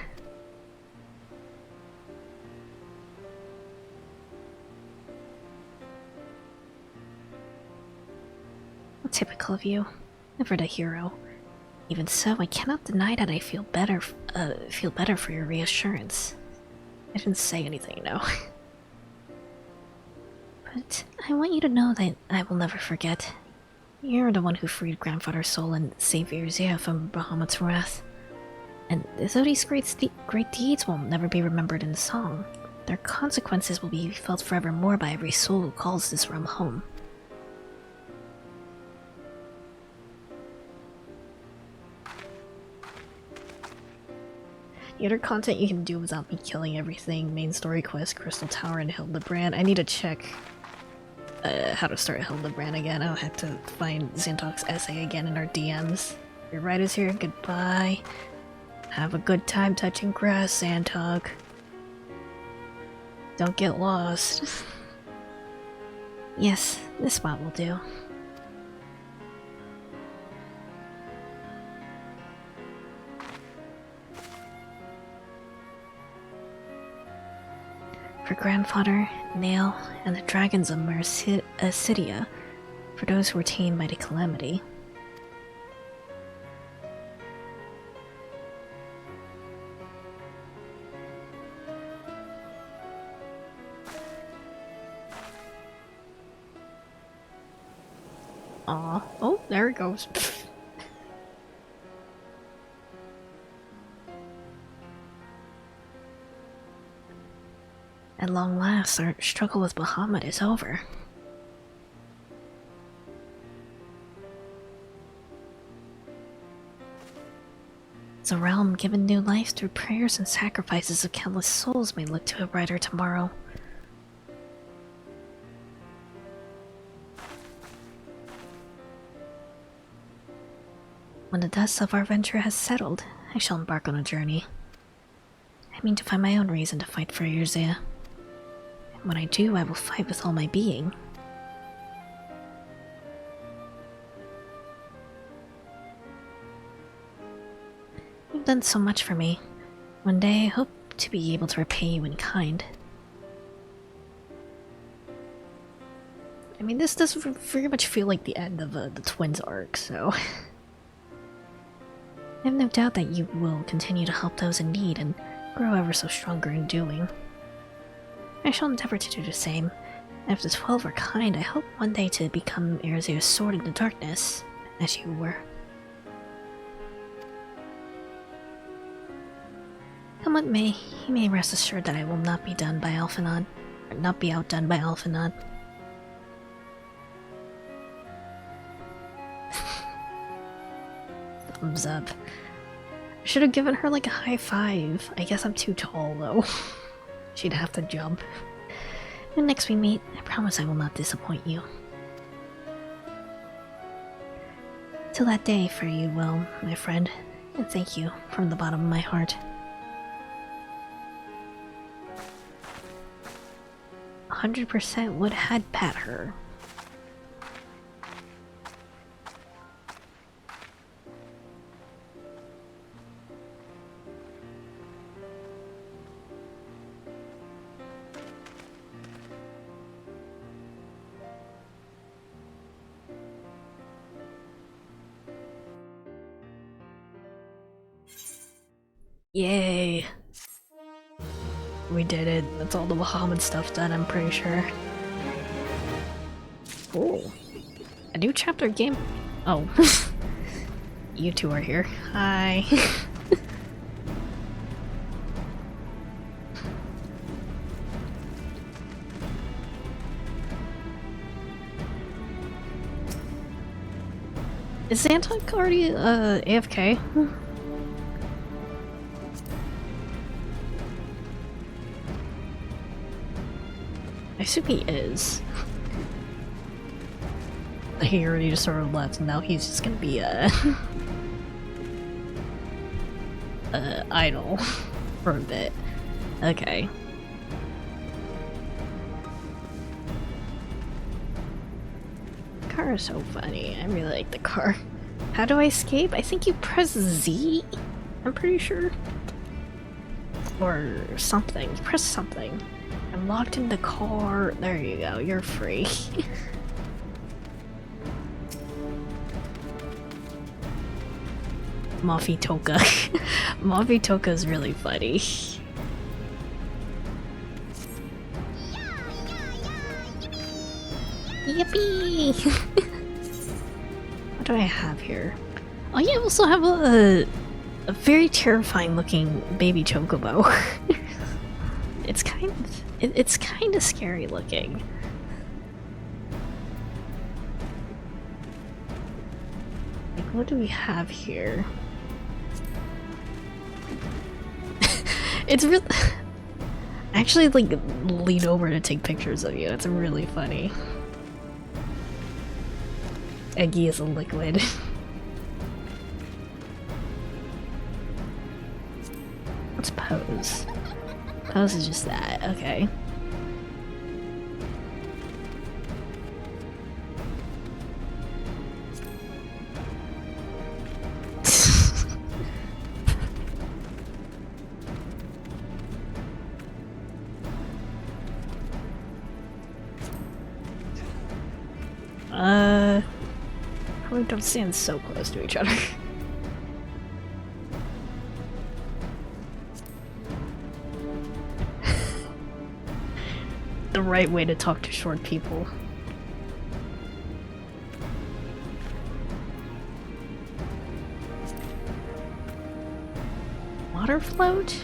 How typical of you. Never the hero. Even so, I cannot deny that I feel better for your reassurance. I didn't say anything, no. But I want you to know that I will never forget. You're the one who freed Grandfather's soul and saved Erzea from Bahamut's wrath. And though these great deeds will never be remembered in song, their consequences will be felt forevermore by every soul who calls this realm home. The other content you can do without me killing everything, main story quest, Crystal Tower, and Hildebrand. I need to check how to start Hildebrand again. I'll have to find Xantok's essay again in our DMs. Your ride is here, goodbye. Have a good time touching grass, Xantok. Don't get lost. Yes, this spot will do. For Grandfather, Nail, and the dragons of Mercidia, for those who were tamed by the calamity. Aw. Oh, there it goes. At long last, our struggle with Bahamut is over. It's a realm given new life through prayers and sacrifices of countless souls may look to a brighter tomorrow. When the dust of our venture has settled, I shall embark on a journey. I mean to find my own reason to fight for Erzea. And when I do, I will fight with all my being. You've done so much for me. One day I hope to be able to repay you in kind. I mean, this does very much feel like the end of the Twins arc, so... I have no doubt that you will continue to help those in need and grow ever so stronger in doing. I shall endeavor to do the same. If the 12 are kind, I hope one day to become Eorzea's sword in the darkness, as you were. Come what may, you may rest assured that I will not be done by Alphinaud, or not be outdone by Alphinaud. Thumbs up. I should have given her like a high five. I guess I'm too tall though. She'd have to jump. When next we meet, I promise I will not disappoint you. Till that day, fare you well, my friend, and thank you from the bottom of my heart. 100% would had pat her. Yay! We did it. That's all the Bahamut stuff done, I'm pretty sure. Oh. A new chapter game? Oh. You two are here. Hi. Is Xantok already, AFK? I assume he is. He already just sort of left, and now he's just gonna be, idle for a bit. Okay. Car is so funny. I really like the car. How do I escape? I think you press Z? I'm pretty sure. Or something. Press something. I'm locked in the car. There you go. You're free. Mafi Toka. Mafi Toka is really funny. Yippee! What do I have here? Oh yeah, I also have a very terrifying looking baby chocobo. It's kind of scary looking. Like, what do we have here? It's really... I actually, like, lean over to take pictures of you. It's really funny. Eggy is a liquid. Let's pose. Pose is just that, okay. Probably don't stand so close to each other. The right way to talk to short people. Water float?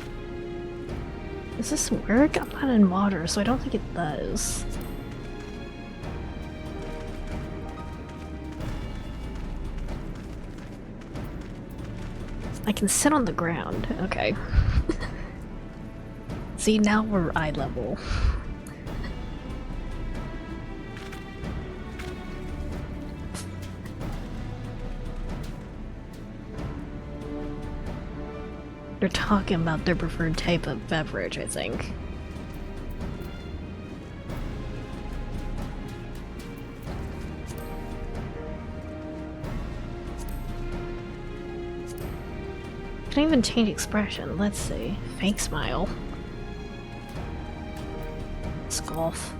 Does this work? I'm not in water, so I don't think it does. I can sit on the ground. Okay. See, now we're eye level. They're talking about their preferred type of beverage, I think. Can I even change expression? Let's see. Fake smile. Scoff.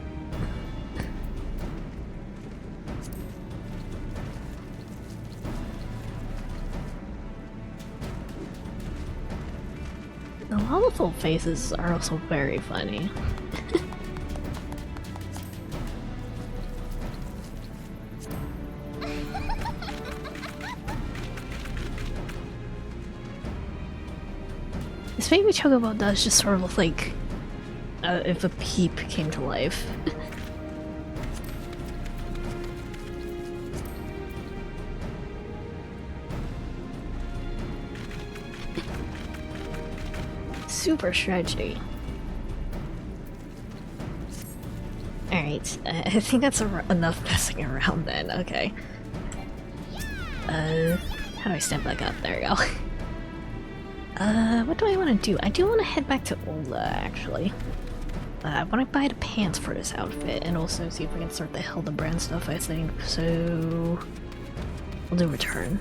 The wonderful faces are also very funny. This baby chocobo does just sort of look like if a peep came to life. Super stretchy. Alright, I think that's enough messing around then, okay. How do I stand back up? There we go. What do I want to do? I do want to head back to Ola, actually. I want to buy the pants for this outfit, and also see if we can start the Hildebrand stuff, I think. So... we'll do return.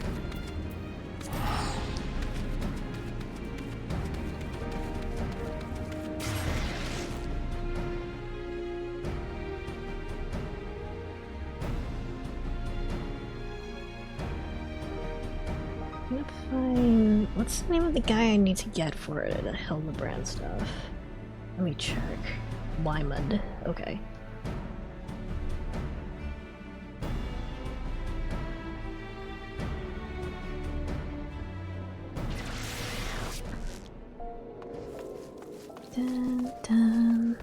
I'm gonna find... what's the name of the guy I need to get for the Hildebrand stuff? Let me check. Wymond. Okay. Dun, dun.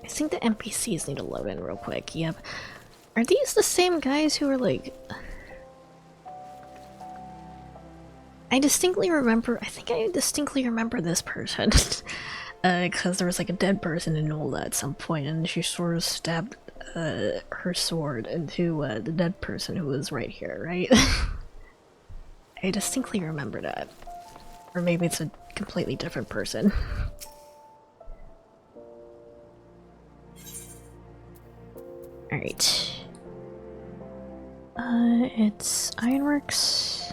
I think the NPCs need to load in real quick. Yep. Are these the same guys who are like... I distinctly remember this person. Because there was like a dead person in Nola at some point, and she sort of stabbed her sword into the dead person who was right here, right? I distinctly remember that. Or maybe it's a completely different person. Alright. It's Ironworks.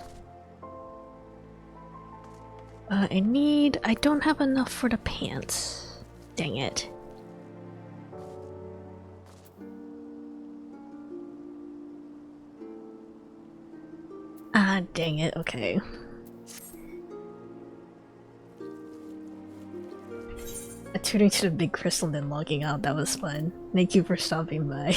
I don't have enough for the pants. Dang it. Ah, dang it, okay. Tuning to the big crystal and then logging out, that was fun. Thank you for stopping by.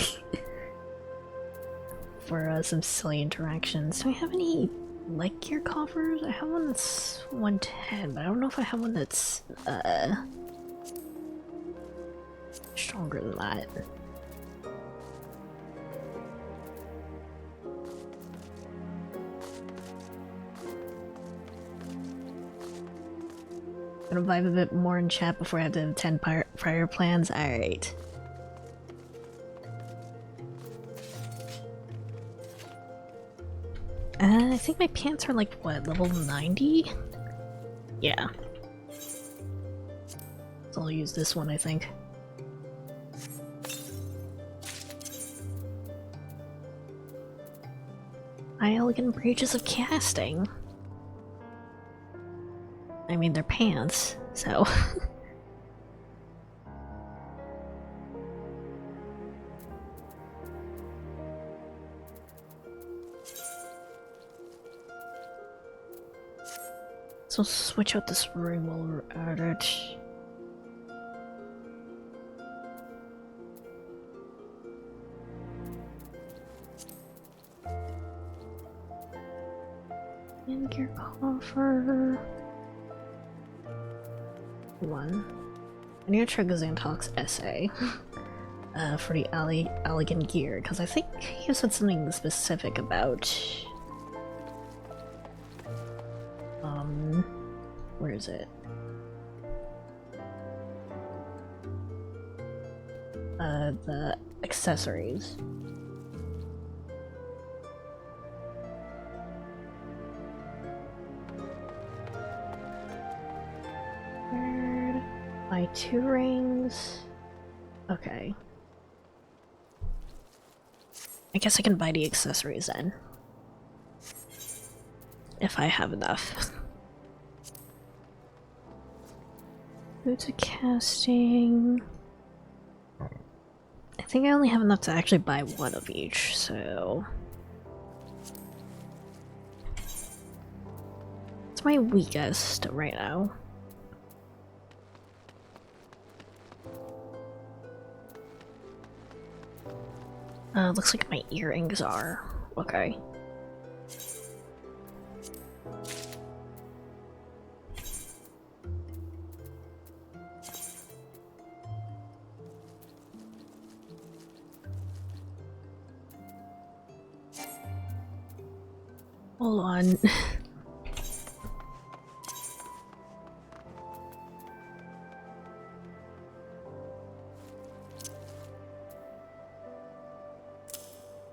For some silly interactions. Do I have any leg gear coffers? I have one that's 110, but I don't know if I have one that's stronger than that. Gonna vibe a bit more in chat before I have to attend prior plans? Alright. I think my pants are like, what, level 90? Yeah. So I'll use this one, I think. My elegant breeches of casting. I mean, they're pants, so... So switch out this ring while we're at it. And gear coffer. One. I need to try Gazantox SA for the elegant gear, because I think he said something specific about where is it? The accessories. Buy 2 rings. Okay. I guess I can buy the accessories then. If I have enough. Boots of casting. I think I only have enough to actually buy one of each, so... It's my weakest right now. Looks like my earrings are. Okay. Hold on.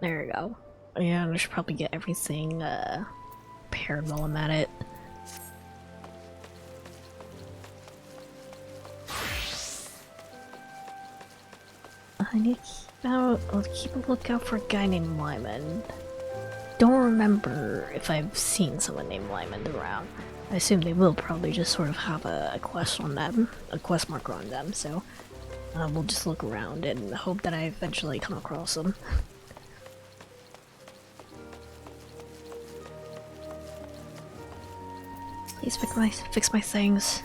There we go. Yeah, I should probably get everything paired while I'm at it. I need to keep a lookout for a guy named Lyman. Don't remember if I've seen someone named Lyman around. I assume they will probably just sort of have a quest on them, a quest marker on them, so we'll just look around and hope that I eventually come across them. Please fix my things.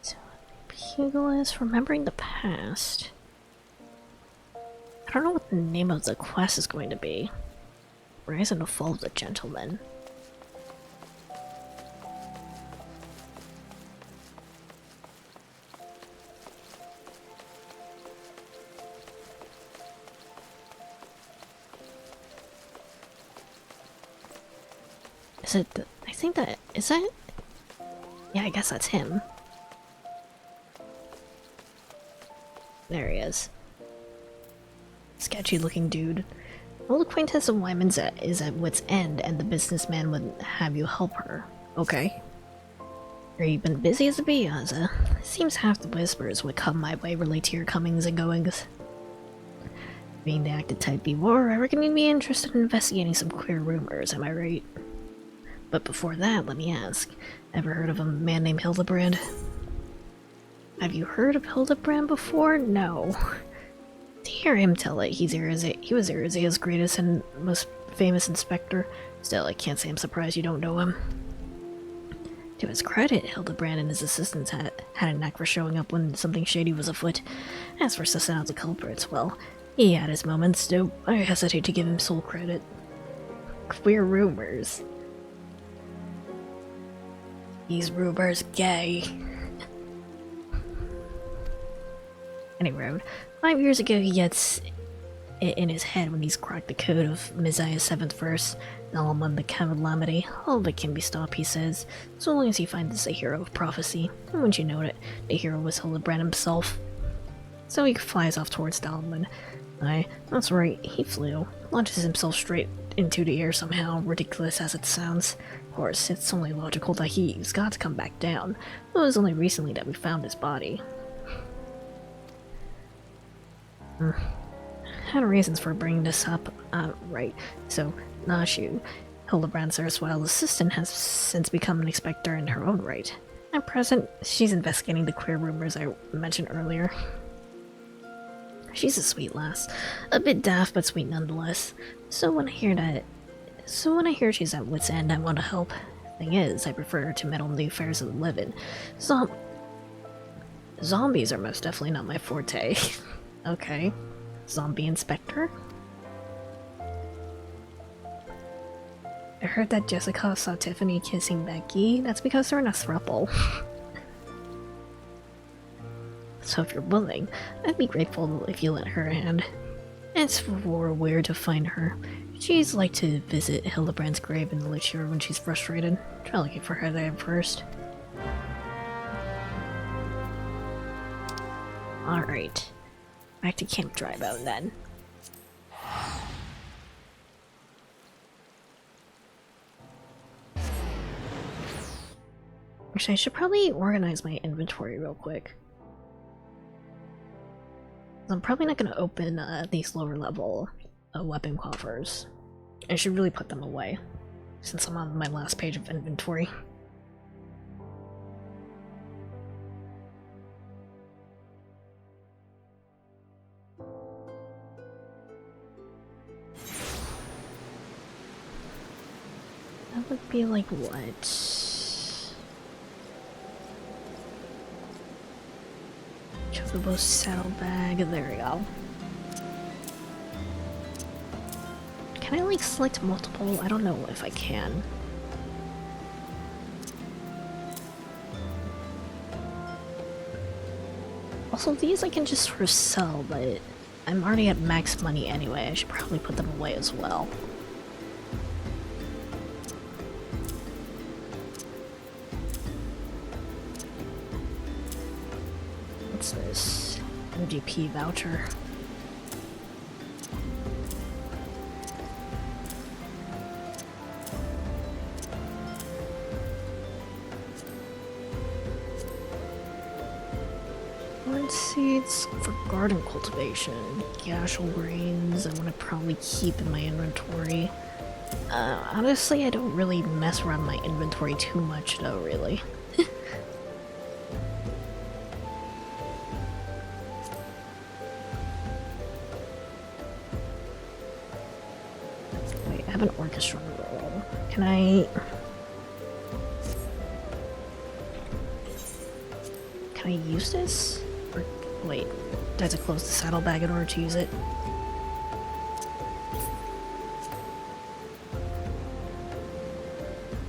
So, Pugilist, remembering the past. I don't know what the name of the quest is going to be. Rise and Fall of the Gentleman. Is it I think that is that? Yeah, I guess that's him. There he is. Sketchy looking dude. Old acquaintance of Lyman's is at wit's end, and the businessman would have you help her. Okay. Are you been busy as a bee, Azza? Seems half the whispers would come my way relate to your comings and goings. Being the active type before, I reckon you'd be interested in investigating some queer rumors, am I right? But before that, let me ask, ever heard of a man named Hildebrand? Have you heard of Hildebrand before? No. To hear him tell it, he was Arizea's greatest and most famous inspector. Still, I can't say I'm surprised you don't know him. To his credit, Hildebrand and his assistants had a knack for showing up when something shady was afoot. As for sussing out the culprits, well, he had his moments, though I hesitate to give him sole credit. Queer rumors. These rumors gay. Anyway, 5 years ago he gets it in his head when he's cracked the code of Messiah's 7th verse. Alman the calamity. All of it can be stopped, he says, so long as he finds the hero of prophecy. And wouldn't you know it, the hero was Hildebrand himself. So he flies off towards Dalman. Aye, that's right, he flew. Launches himself straight into the air somehow, ridiculous as it sounds. Of course, it's only logical that he's got to come back down. It was only recently that we found his body. Had reasons for bringing this up. Right. So, Nashu, Hildebrand's erstwhile assistant, has since become an inspector in her own right. At present, she's investigating the queer rumors I mentioned earlier. She's a sweet lass. A bit daft, but sweet nonetheless. So when I hear she's at wit's end, I want to help. Thing is, I prefer to meddle in the affairs of the living. Zombies are most definitely not my forte. Okay. Zombie inspector? I heard that Jessica saw Tiffany kissing Becky. That's because they're in a throuple. So if you're willing, I'd be grateful if you lent her a hand. It's weird to find her. She's like to visit Hildebrand's grave in the Lich when she's frustrated. Try looking for her there first. Alright. Back to Camp Drybone then. Actually, I should probably organize my inventory real quick. I'm probably not going to open these lower level weapon coffers. I should really put them away, since I'm on my last page of inventory. be like what? Chocobo saddlebag, there we go. Can I like select multiple? I don't know if I can. Also, these I can just sort of sell, but I'm already at max money anyway. I should probably put them away as well. What's this? MGP voucher. Seeds for garden cultivation. Gashel grains I want to probably keep in my inventory. Honestly, I don't really mess around my inventory too much though, really. Wait, I have an orchestra roll. Can I use this? Or, wait, do I have to close the saddlebag in order to use it?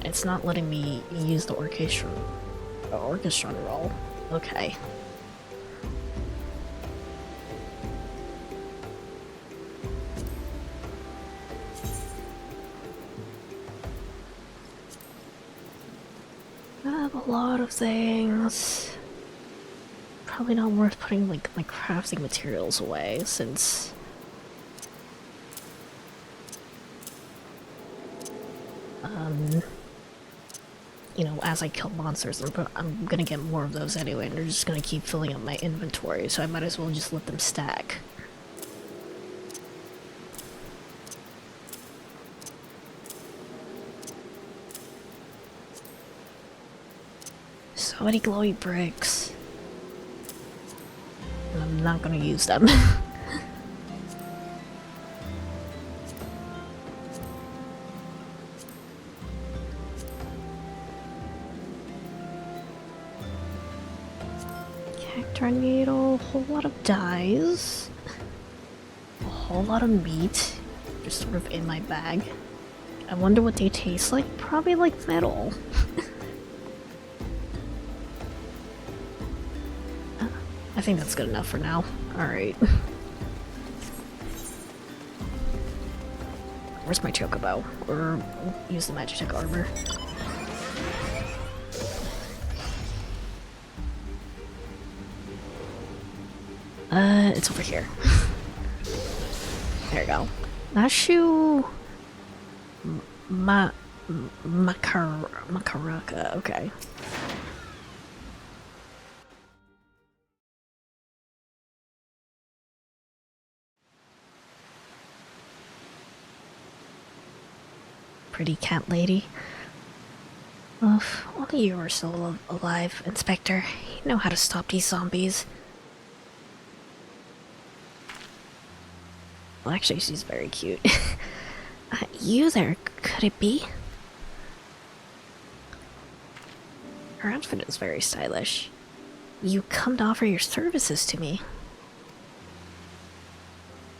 It's not letting me use the orchestra roll. Okay. I have a lot of things. Probably not worth putting like my crafting materials away since you know, as I kill monsters, I'm gonna get more of those anyway, and they're just gonna keep filling up my inventory, so I might as well just let them stack. So many glowy bricks. And I'm not gonna use them. Cactar needle, a whole lot of dyes, a whole lot of meat, just sort of in my bag. I wonder what they taste like. Probably like metal. I think that's good enough for now. Alright. Where's my chocobo? Or use the Magitech armor. It's over here. There you go. Nashu Makaraka, okay. Pretty cat lady. Only you are still alive, Inspector. You know how to stop these zombies. Well, actually, she's very cute. You there, could it be? Her outfit is very stylish. You come to offer your services to me.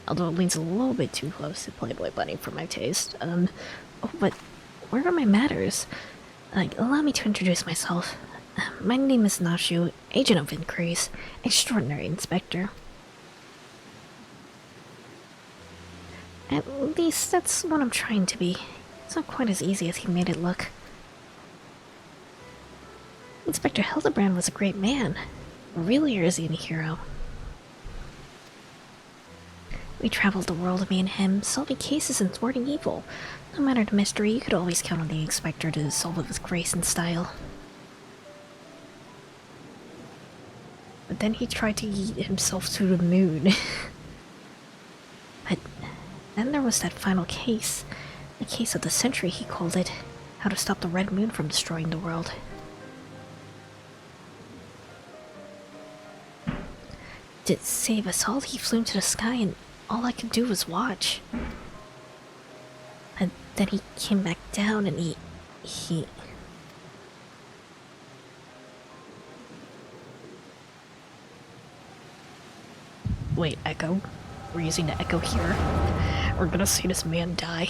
Although it leans a little bit too close to Playboy Bunny for my taste. Oh, but where are my manners? Allow me to introduce myself. My name is Nashu, Agent of Increase, Extraordinary Inspector. At least that's what I'm trying to be. It's not quite as easy as he made it look. Inspector Hildebrand was a great man. A real Eurasian hero. We traveled the world, me and him, solving cases and thwarting evil. No matter the mystery, you could always count on the Inspector to solve it with grace and style. But then he tried to yeet himself to the moon. But then there was that final case. The case of the century, he called it. How to stop the Red Moon from destroying the world. To save us all, he flew into the sky and all I could do was watch. And then he came back down and he he... Wait, echo? We're using the echo here. We're gonna see this man die.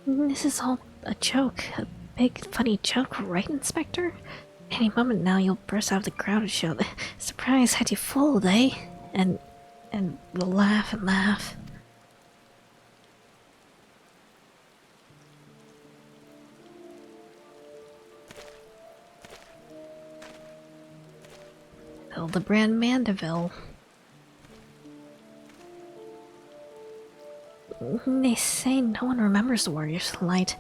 This is all a joke. A big, funny joke, right, Inspector? Any moment now you'll burst out of the crowd and shout, "Surprise, had you fooled, eh?" And we'll laugh and laugh. Hildebrand Mandeville. They say no one remembers the Warriors of the Light.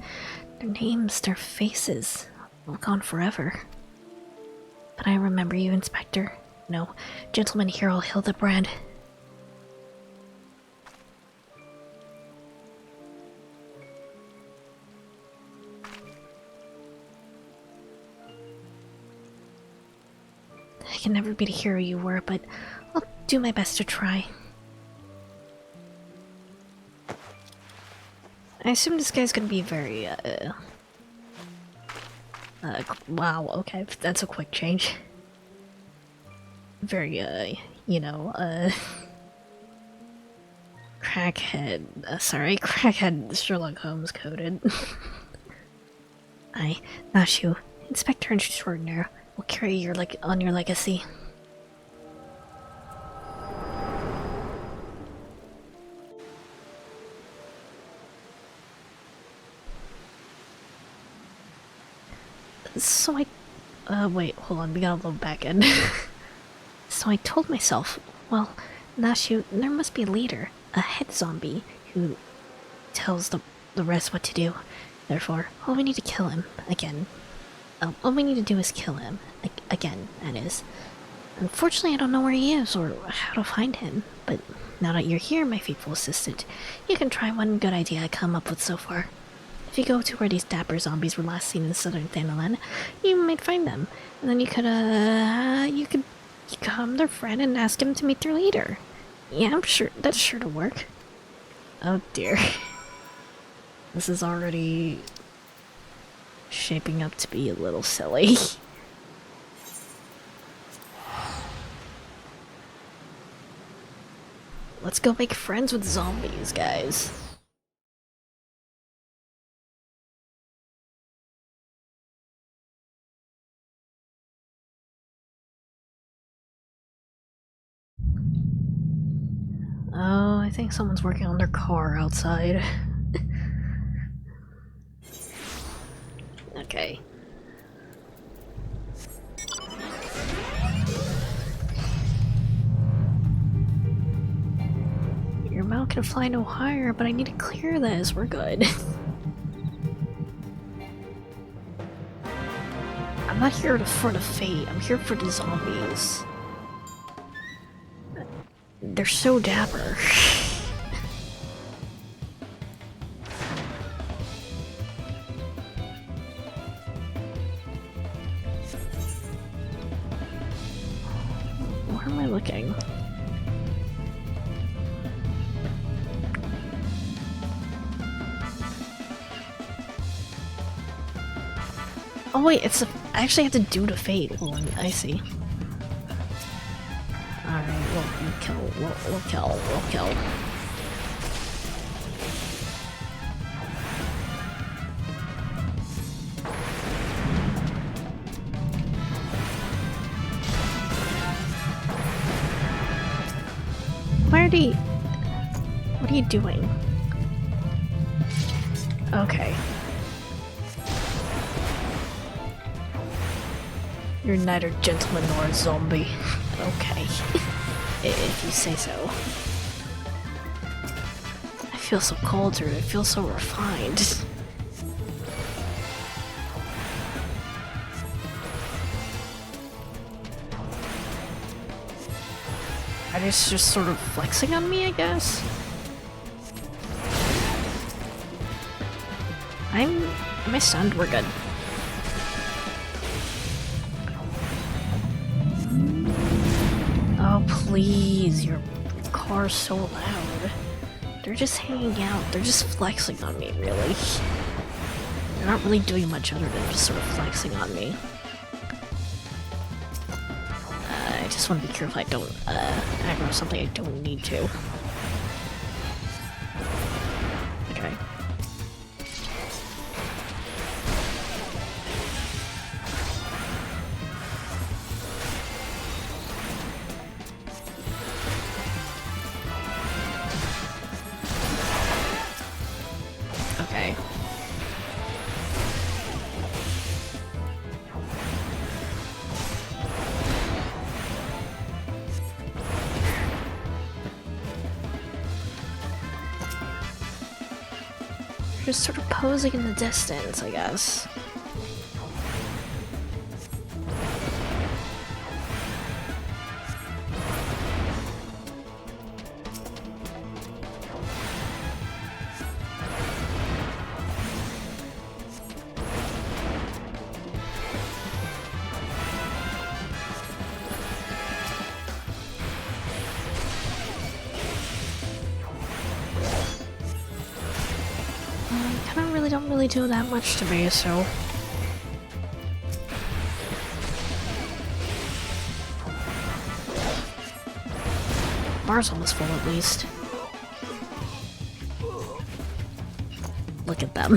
Their names, their faces, all gone forever. But I remember you, Inspector. No, Gentleman Hero Hildebrand. I can never be the hero you were, but I'll do my best to try. I assume this guy's gonna be very, wow, okay, that's a quick change. Very, you know, crackhead, crackhead Sherlock Holmes coded. Not you, Inspector Extraordinaire, will carry your, on your legacy. So wait, hold on, we gotta load back in. So I told myself, well, Nashu, there must be a leader, a head zombie, who tells the rest what to do. Therefore, all we need to kill him, again. All we need to do is kill him, again, that is. Unfortunately, I don't know where he is, or how to find him, but now that you're here, my faithful assistant, you can try one good idea I come up with so far. If you go to where these dapper zombies were last seen in southern Thanalan, you might find them. And then you could become their friend and ask him to meet their leader. Yeah, I'm sure, that's sure to work. Oh dear. This is already shaping up to be a little silly. Let's go make friends with zombies, guys. Oh, I think someone's working on their car outside. Okay. Your mount can fly no higher, but I need to clear this. We're good. I'm not here for the fate. I'm here for the zombies. They're so dapper. Where am I looking? Oh wait, I actually have to do the fate. Hold on, I see. Alright, we'll kill. What are you doing? Okay. You're neither gentleman nor a zombie. Okay. If you say so. I feel so cultured, I feel so refined. Are they just sort of flexing on me, I guess? Am I stunned? We're good. please, your car's so loud. They're just hanging out. They're just flexing on me, really. They're not really doing much other than just sort of flexing on me. I just want to be careful I don't aggro something I don't need to. Okay. Okay. Just sort of posing in the distance, I guess. Don't really do that much to me, so... Bar's almost full at least. Look at them.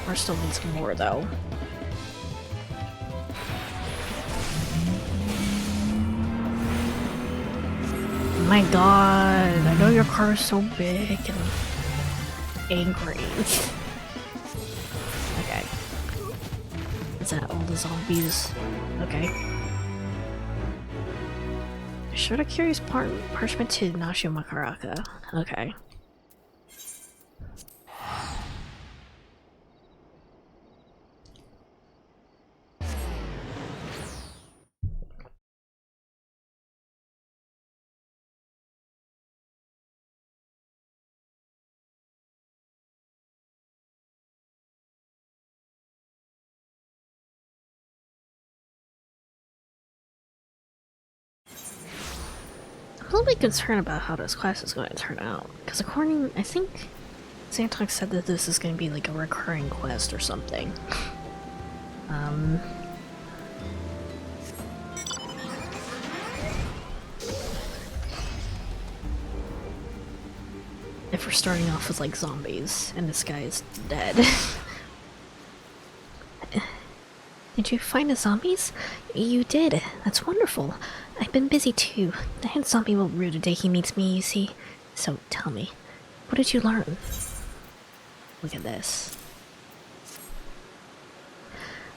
Bar still needs more, though. Oh my god, I know your car is so big and angry. Okay. Is that all the zombies? Okay. Showed a curious parchment to Nashio Makaraka. Okay. I'm a little bit concerned about how this quest is going to turn out, because according, I think Xantok said that this is going to be like a recurring quest or something. If we're starting off with like zombies and this guy is dead. Did you find the zombies? You did. That's wonderful. I've been busy too. The head zombie will rue the day he meets me, you see. So tell me, what did you learn? Look at this.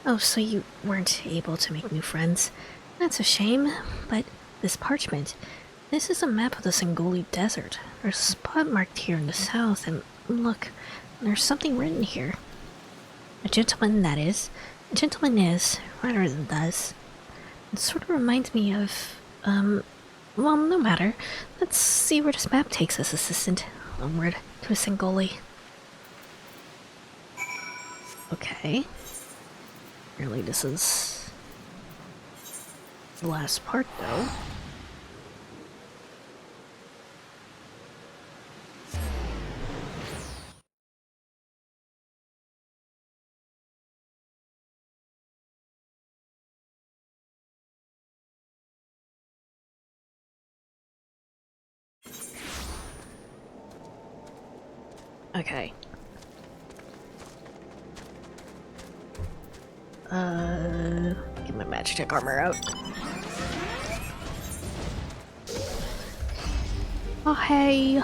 Oh, so you weren't able to make new friends. That's a shame, but this parchment, this is a map of the Singoli Desert. There's a spot marked here in the south, and look, there's something written here. A gentleman, that is. A gentleman is, rather than does. It sort of reminds me of, well, no matter. Let's see where this map takes us, assistant. Onward to Singoli. Okay. Really, this is the last part, though. Okay. Get my magic armor out. Oh, hey.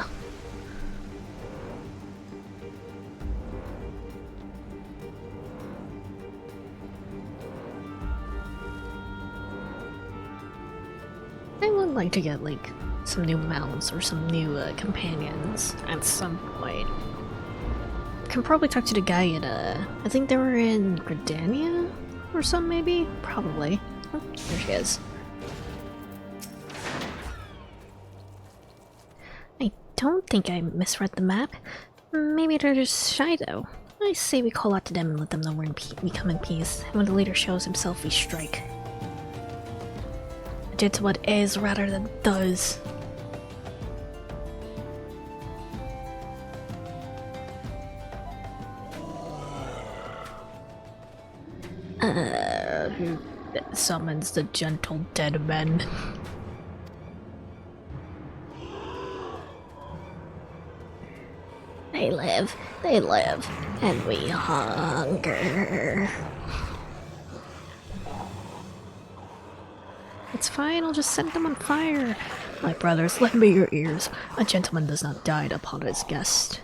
I would like to get, like, some new mounts or some new companions at some point. can probably talk to the guy in, I think they were in Gridania or something, maybe? Probably. Oh, there she is. I don't think I misread the map. Maybe they're just shy, though. I say we call out to them and let them know we come in peace, and when the leader shows himself, we strike. A gentleman is rather than does. Who summons the gentle dead men? They live, and we hunger. It's fine, I'll just set them on fire. My brothers, lend me your ears. A gentleman does not dine upon his guest.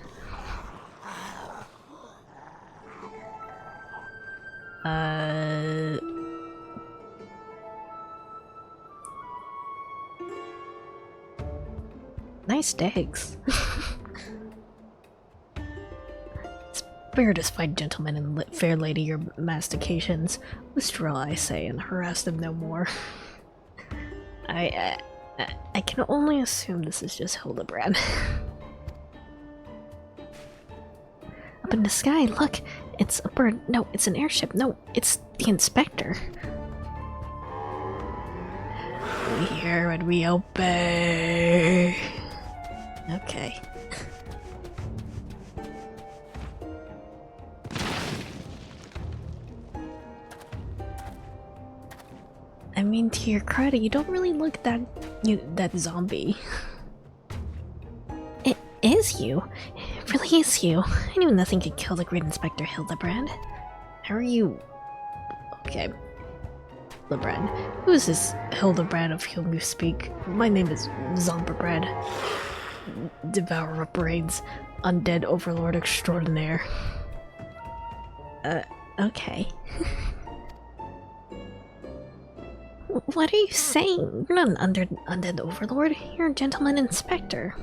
Nice steaks. Spare this fine gentleman and fair lady your mastications. Withdraw, I say, and harass them no more. I can only assume this is just Hildebrand. Up in the sky, look! It's a bird. No, it's an airship. No, it's the inspector. We hear and we obey. Okay. I mean, to your credit, you don't really look that zombie. It is you. It really is you. I knew nothing could kill the great Inspector Hildebrand. How are you? Okay. Hildebrand. Who is this Hildebrand of whom you speak? My name is Zomberbread. Devourer of brains. Undead overlord extraordinaire. Okay. What are you saying? You're not an undead overlord. You're a gentleman inspector.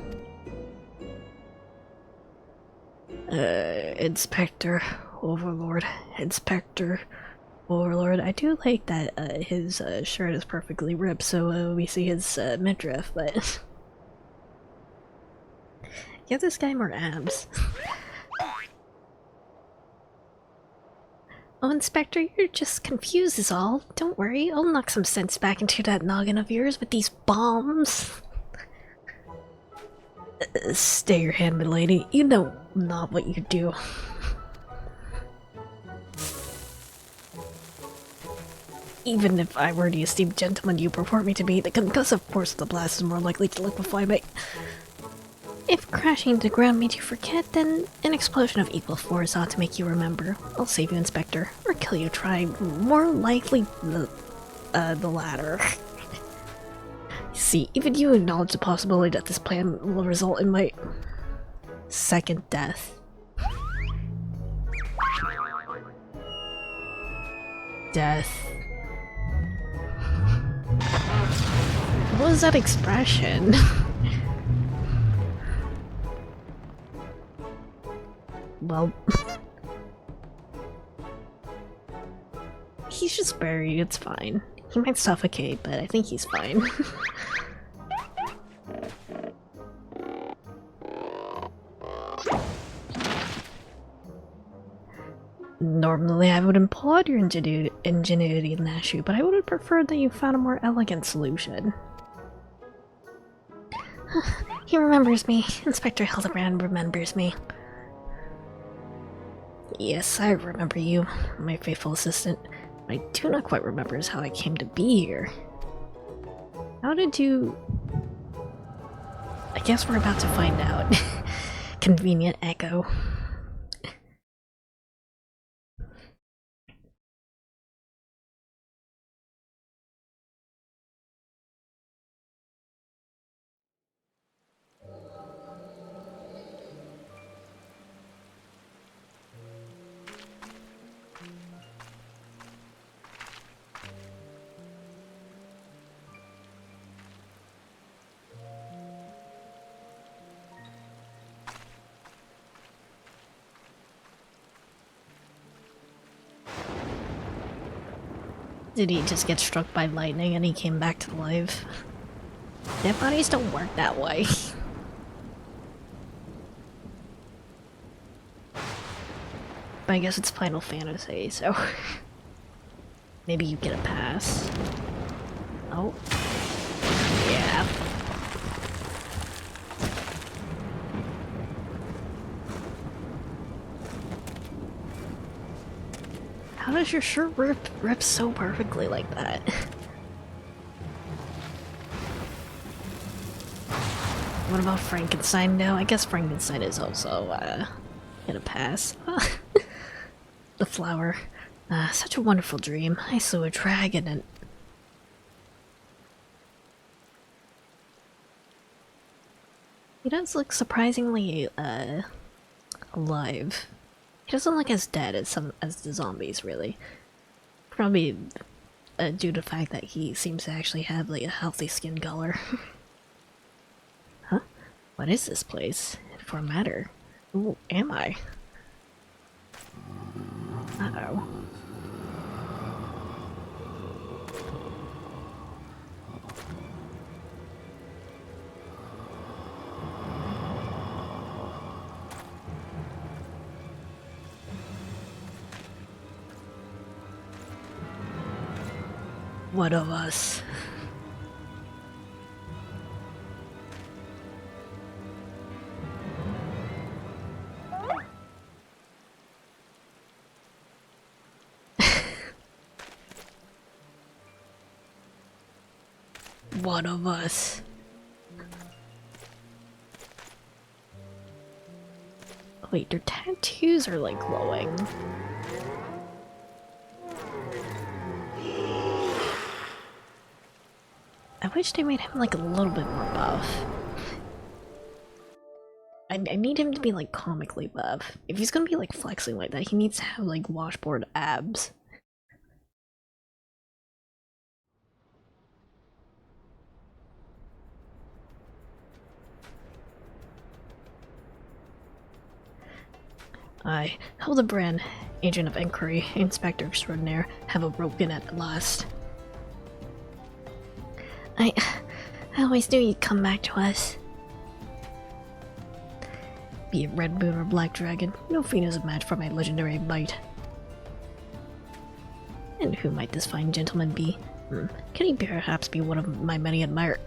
Inspector, overlord, inspector, overlord. I do like that his shirt is perfectly ripped, so we see his midriff, but... Give this guy more abs. Oh, Inspector, you're just confused is all. Don't worry, I'll knock some sense back into that noggin of yours with these bombs. Stay your hand, milady. You know not what you do. Even if I were the esteemed gentleman you purport me to be, the concussive force of the blast is more likely to liquefy me. If crashing to the ground made you forget, then an explosion of equal force ought to make you remember. I'll save you, Inspector, or kill you. Try more likely the latter. See, even you acknowledge the possibility that this plan will result in my second death. Death. What was that expression? Well, he's just buried, it's fine. He might suffocate, but I think he's fine. Normally I would applaud your ingenuity in that shoot, but I would have preferred that you found a more elegant solution. He remembers me. Inspector Hildebrand remembers me. Yes, I remember you, my faithful assistant. What I do not quite remember is how I came to be here. How did you... I guess we're about to find out. Convenient echo. Did he just get struck by lightning and he came back to life? Dead bodies don't work that way. But I guess it's Final Fantasy, so maybe you get a pass. Oh. Yeah. How does your shirt rip so perfectly like that? What about Frankenstein now? I guess Frankenstein is also, get a pass. The flower. Such a wonderful dream. I slew a dragon and... He does look surprisingly, alive. He doesn't look as dead as the zombies, really. Probably, due to the fact that he seems to actually have, like, a healthy skin color. Huh? What is this place? For a matter. Who am I? Uh-oh. What of us? What of us? Wait, their tattoos are like glowing. I wish they made him like a little bit more buff. I need him to be like comically buff. If he's gonna be like flexing like that, he needs to have like washboard abs. I, Hildebrand, Agent of Inquiry, Inspector Extraordinaire, have awoken at last. I always knew you'd come back to us. Be it Red Moon or Black Dragon, no fiend is a match for my legendary bite. And who might this fine gentleman be? Can he perhaps be one of my many admired?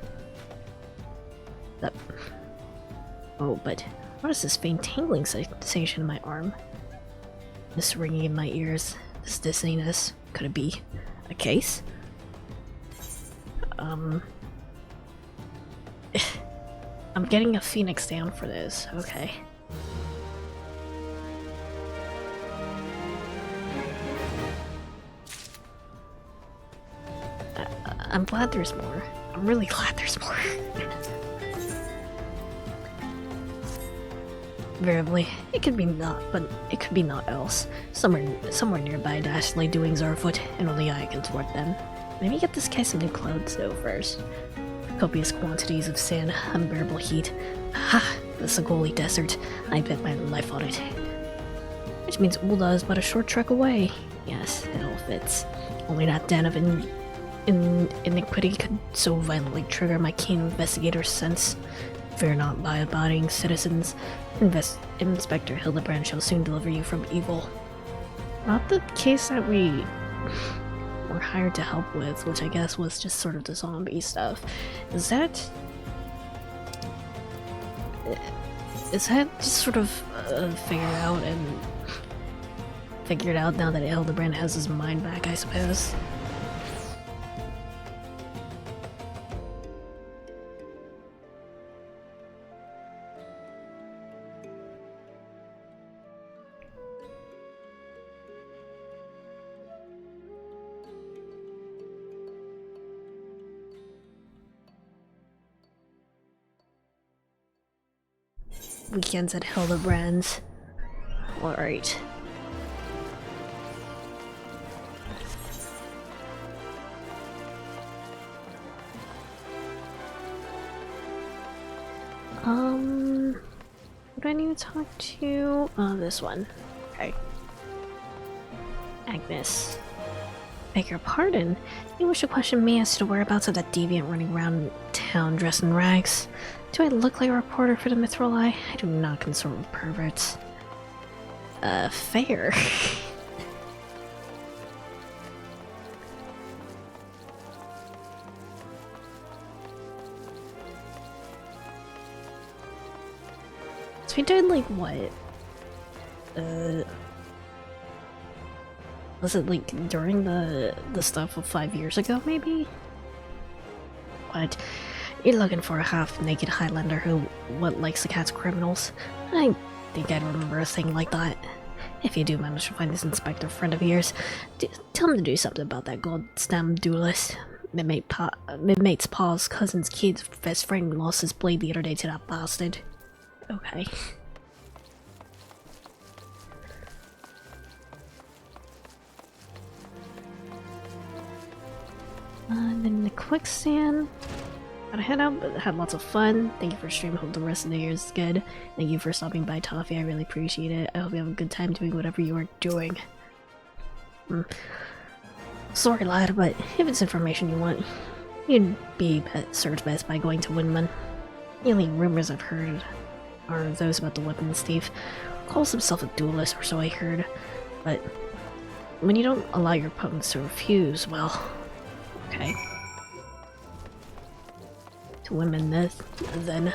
Oh, but what is this faint tingling sensation in my arm? This ringing in my ears, this dizziness, could it be a case? I'm getting a phoenix down for this, okay. I'm glad there's more. I'm really glad there's more. Variably, it could be not, but it could be naught else. Somewhere nearby, dastardly doings are afoot, and only I can thwart them. Maybe get this guy some new clothes though first. Copious quantities of sand, unbearable heat. Ha! The Sagoli Desert. I bet my life on it. Which means Ulda is but a short trek away. Yes, it all fits. Only that den of iniquity could so violently trigger my keen investigator's sense. Fear not, law-abiding citizens. Inspector Hildebrand shall soon deliver you from evil. Not the case that we were hired to help with, which I guess was just sort of the zombie stuff. Is that just sort of figured out now that Hildebrand has his mind back, I suppose? Weekends at Hildebrand's. Alright. Who do I need to talk to? Oh, this one. Okay. Agnes. Beg your pardon? You wish to question me as to the whereabouts of that deviant running around town dressed in rags? Do I look like a reporter for the Mithril Eye? I do not consort with perverts. Fair. So we did like what? Was it like during the stuff of 5 years ago, maybe? What? You're looking for a half-naked Highlander who likes to catch criminals? I think I'd remember a thing like that. If you do manage to find this inspector friend of yours, tell him to do something about that gold stem duelist. Midmate's pa's cousin's kid's best friend lost his blade the other day to that bastard. Okay. And then the quicksand. Gotta head out, but had lots of fun. Thank you for streaming. Hope the rest of the year is good. Thank you for stopping by, Toffee. I really appreciate it. I hope you have a good time doing whatever you are doing. Sorry, lad, but if it's information you want, you'd be served best by going to Windman. The only rumors I've heard are those about the weapons thief. Calls himself a duelist, or so I heard. But when you don't allow your opponents to refuse, well, okay. To women, then.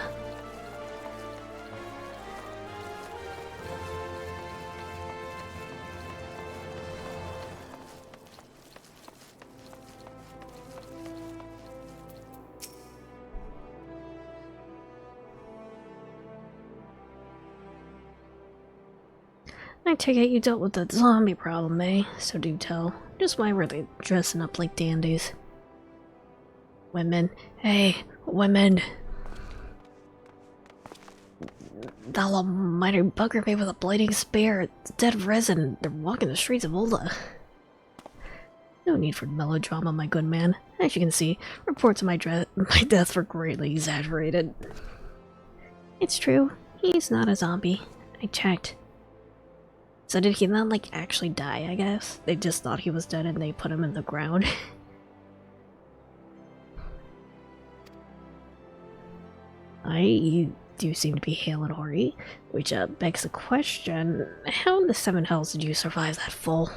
I take it you dealt with the zombie problem, eh? So do tell. Just why were they dressing up like dandies? Women. Hey, women. That almighty bugger made with a blighting spear, dead resin. They're walking the streets of Ulda. No need for melodrama, my good man. As you can see, reports of my death were greatly exaggerated. It's true. He's not a zombie. I checked. So did he not, like, actually die, I guess? They just thought he was dead and they put him in the ground. You do seem to be hale and hoary, which begs the question, how in the seven hells did you survive that fall?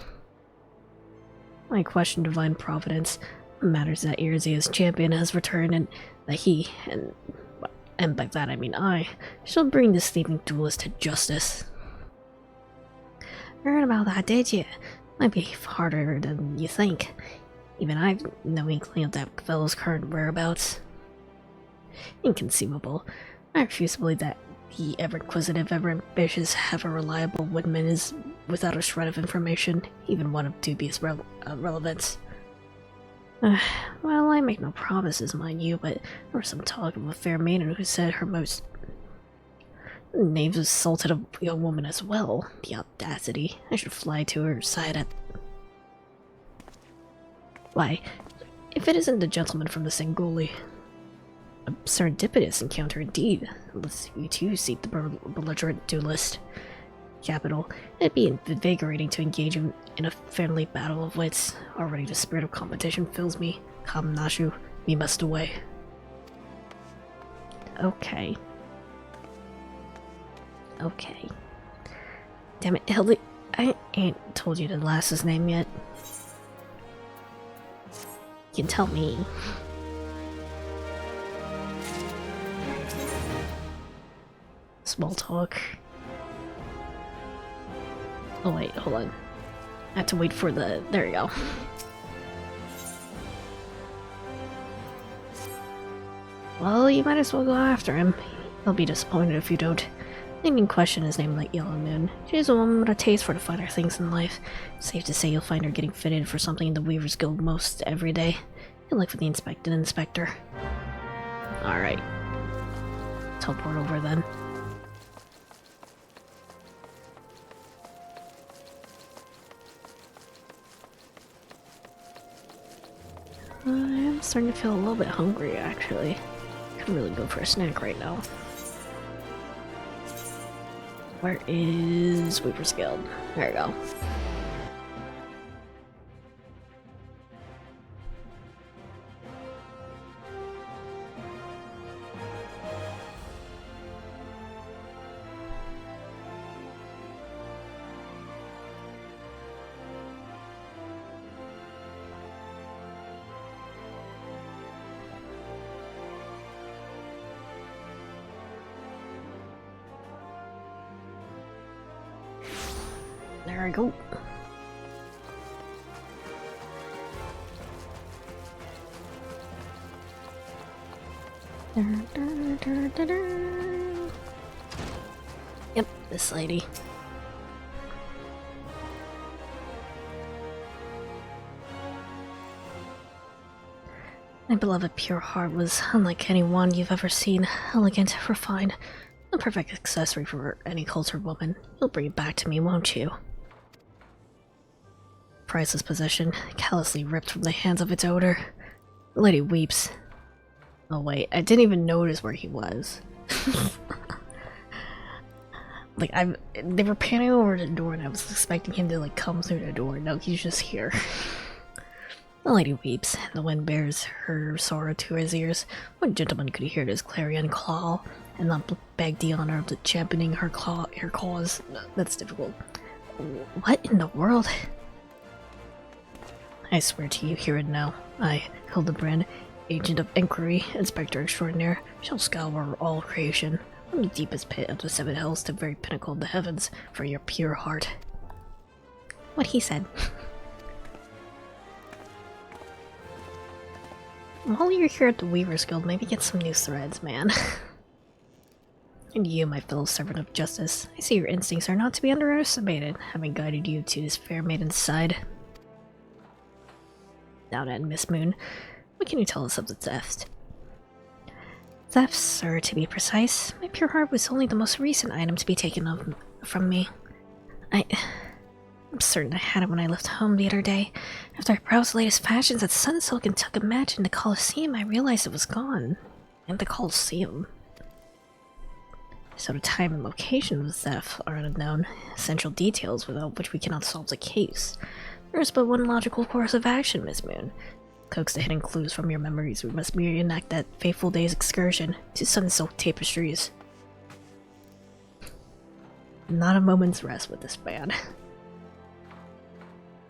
I question divine providence. It matters that Irzia's champion has returned and that he, and by that I mean I, shall bring this thieving duelist to justice. Heard about that, did you? Might be harder than you think. Even I've no inkling of that fellow's current whereabouts. Inconceivable. I refuse to believe that the ever-inquisitive, ever-ambitious, ever-reliable Woodman is without a shred of information, even one of dubious relevance. Well, I make no promises, mind you, but there was some talk of a fair maiden who said her most Knaves assaulted a young woman as well. The audacity. I should fly to her side at... Why, if it isn't the gentleman from the Sangoli. A serendipitous encounter indeed, unless you too seek the belligerent duelist. Capital. It'd be invigorating to engage in a friendly battle of wits. Already the spirit of competition fills me. Come, Nashu, we must away. Okay. Okay. Damn it, Hildy. I ain't told you the lass's name yet. You can tell me. Small talk. Oh wait, hold on. I have to wait for the... There we go. Well, you might as well go after him. He'll be disappointed if you don't. You can question his name like Yellow Moon. She's a woman with a taste for the finer things in life. Safe to say you'll find her getting fitted for something in the Weaver's Guild most every day. Good luck with the inspector. Alright. Teleport over then. I'm starting to feel a little bit hungry, actually. Could really go for a snack right now. Where is Weaver's Guild? There we go. There I go. Yep, this lady. My beloved pure heart was unlike anyone you've ever seen. Elegant, refined, a perfect accessory for any cultured woman. You'll bring it back to me, won't you? Priceless possession, callously ripped from the hands of its owner. The lady weeps. Oh wait, I didn't even notice where he was. Like, they were panning over the door and I was expecting him to like come through the door. No, he's just here. The lady weeps, and the wind bears her sorrow to his ears. What gentleman could hear this clarion call and not beg the honor of the championing her cause? That's difficult. What in the world? I swear to you, hear it now. I, Hildebrand, Agent of Inquiry, Inspector Extraordinaire, shall scour all creation, from the deepest pit of the seven hells to the very pinnacle of the heavens, for your pure heart. What he said. While you're here at the Weaver's Guild, maybe get some new threads, man. And you, my fellow servant of justice, I see your instincts are not to be underestimated, having guided you to this fair maiden's side. Now then, Miss Moon, what can you tell us of the theft? Theft, sir, to be precise. My pure heart was only the most recent item to be taken from me. I'm certain I had it when I left home the other day. After I browsed the latest fashions at Sunsilk and took a match in the Colosseum, I realized it was gone. And the Colosseum. So the time and location of the theft are unknown, essential details without which we cannot solve the case. There is but one logical course of action, Miss Moon. Coax the hidden clues from your memories. We must reenact that fateful day's excursion to Sunsilk tapestries. Not a moment's rest with this man.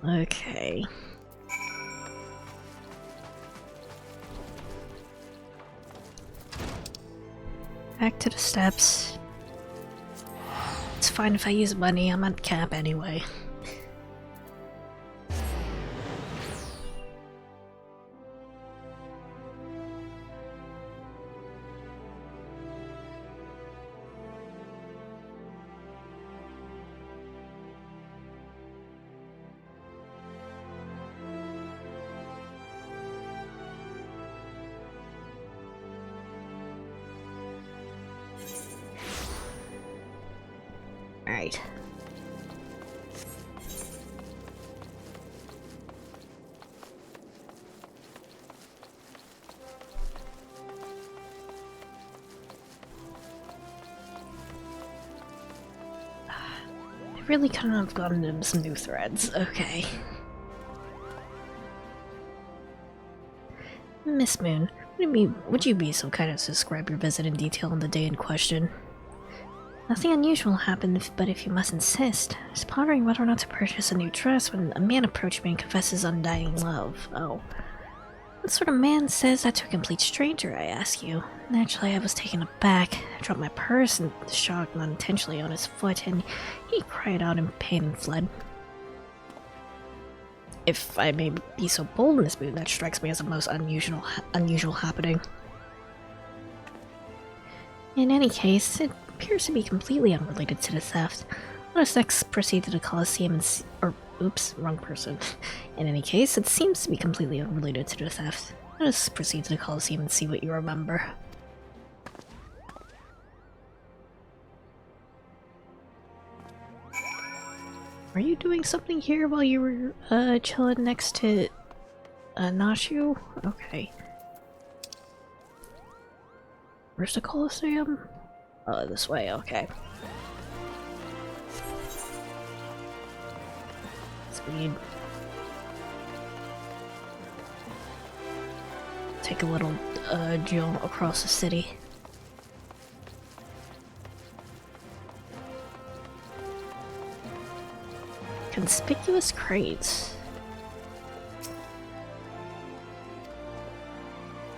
Okay. Back to the steps. It's fine if I use money, I'm at cap anyway. Alright. I really couldn't have gotten them some new threads. Okay. Miss Moon, would you be so kind as to describe your visit in detail on the day in question? Nothing unusual happened, but if you must insist, I was pondering whether or not to purchase a new dress when a man approached me and confessed his undying love. Oh. What sort of man says that to a complete stranger, I ask you? Naturally, I was taken aback. I dropped my purse and shocked unintentionally on his foot, and he cried out in pain and fled. If I may be so bold in this mood, that strikes me as a most unusual happening. In any case, it appears to be completely unrelated to the theft. Let us next proceed to the Colosseum and see— oops, wrong person. In any case, it seems to be completely unrelated to the theft. Let us proceed to the Colosseum and see what you remember. Were you doing something here while you were chilling next to Nashu? Okay. Where's the Colosseum? Oh, this way, okay. Speed. Take a little jaunt across the city. Conspicuous crates.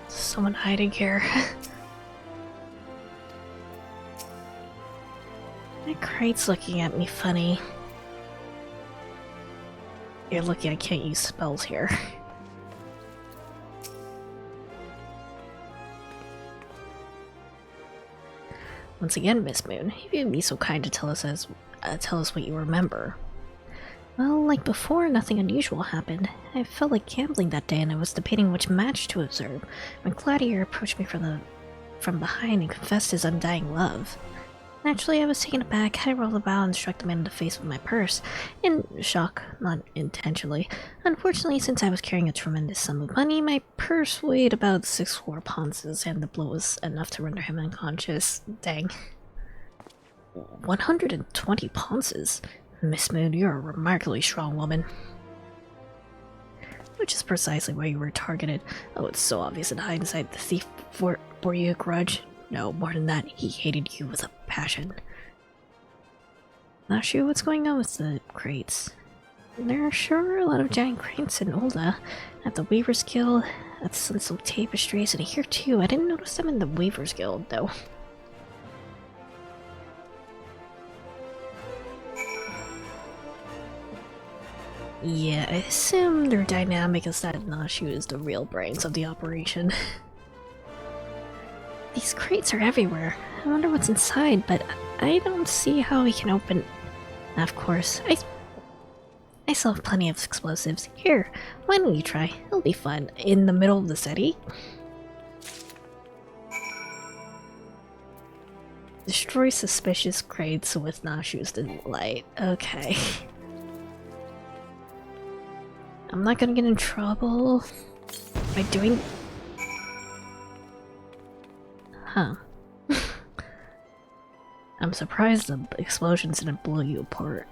Someone hiding here. That crate's looking at me funny. You're lucky I can't use spells here. Once again, Miss Moon, if you'd be so kind to tell us what you remember. Well, like before, nothing unusual happened. I felt like gambling that day and I was debating which match to observe when Gladiator approached me from behind and confessed his undying love. Naturally, I was taken aback. I rolled about and struck the man in the face with my purse. In shock, not intentionally. Unfortunately, since I was carrying a tremendous sum of money, my purse weighed about 6 whole ponces, and the blow was enough to render him unconscious. Dang. 120 ponces? Miss Moon, you're a remarkably strong woman. Which is precisely why you were targeted. Oh, it's so obvious in hindsight the thief bore you a grudge. No, more than that, he hated you with a passion. Not sure what's going on with the crates. There are sure a lot of giant crates in Olda, at the Weaver's Guild, at some tapestries, and here too. I didn't notice them in the Weaver's Guild, though. Yeah, I assume their dynamic is that Nashu is the real brains of the operation. These crates are everywhere. I wonder what's inside, but I don't see how we can open... Of course, I still have plenty of explosives. Here, why don't you try? It'll be fun. In the middle of the city? Destroy suspicious crates with Nashu's delight. Okay. I'm not gonna get in trouble by doing... Huh. I'm surprised the explosions didn't blow you apart.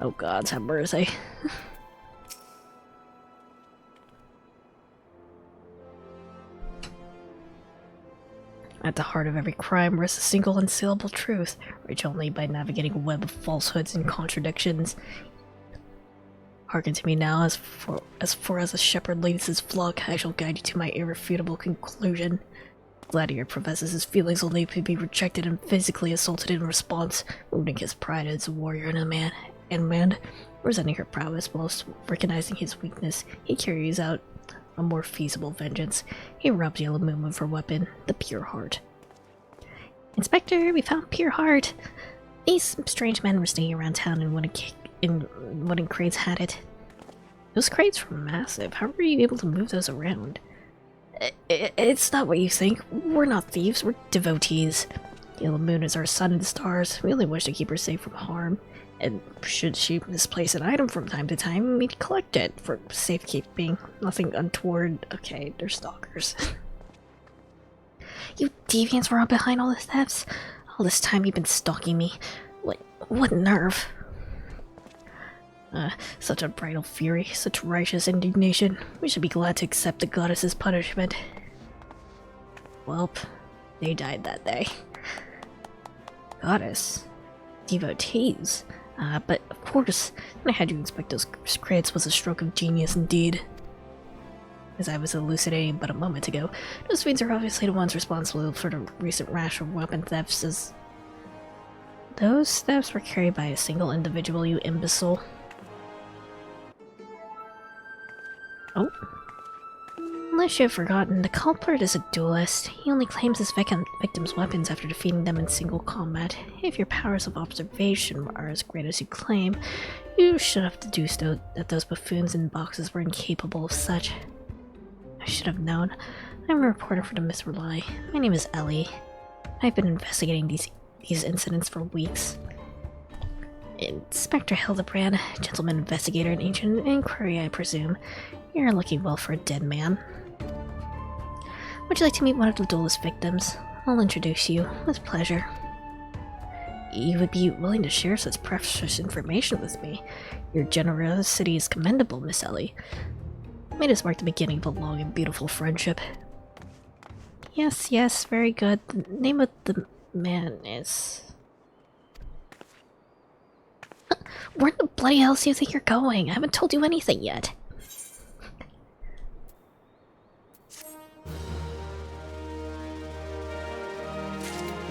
Oh gods, have mercy. At the heart of every crime rests a single unsaleable truth, reached only by navigating a web of falsehoods and contradictions. Hearken to me now, as a shepherd leads his flock, I shall guide you to my irrefutable conclusion. Gladiator professes his feelings only to be rejected and physically assaulted in response, wounding his pride as a warrior and resenting her prowess whilst recognizing his weakness, he carries out a more feasible vengeance. He robs Yellow Moon of her weapon, the Pure Heart. Inspector, we found Pure Heart! These strange men were sneaking around town and wooden crates had it. Those crates were massive. How were you able to move those around? It's not what you think. We're not thieves, we're devotees. Yellow Moon is our sun and stars. We only wish to keep her safe from harm. And should she misplace an item from time to time, we'd collect it for safekeeping. Nothing untoward. Okay, they're stalkers. You deviants were behind all the thefts? All this time you've been stalking me. What nerve? Such unbridled fury, such righteous indignation. We should be glad to accept the goddess's punishment. Welp, they died that day. Goddess? Devotees? But of course, when I had you inspect those crates was a stroke of genius indeed. As I was elucidating but a moment ago, those fiends are obviously the ones responsible for the recent rash of weapon thefts as... Those thefts were carried by a single individual, you imbecile. Oh. Unless you've forgotten, the culprit is a duelist. He only claims his victim's weapons after defeating them in single combat. If your powers of observation are as great as you claim, you should have deduced that those buffoons in boxes were incapable of such. I should have known. I'm a reporter for the Miss Relay. My name is Ellie. I've been investigating these incidents for weeks. Inspector Hildebrand, gentleman investigator in ancient inquiry, I presume. You're looking well for a dead man. Would you like to meet one of the duelist victims? I'll introduce you, with pleasure. You would be willing to share such precious information with me. Your generosity is commendable, Miss Ellie. May this mark the beginning of a long and beautiful friendship. Yes, very good. The name of the man is... Where the bloody hell do you think you're going? I haven't told you anything yet.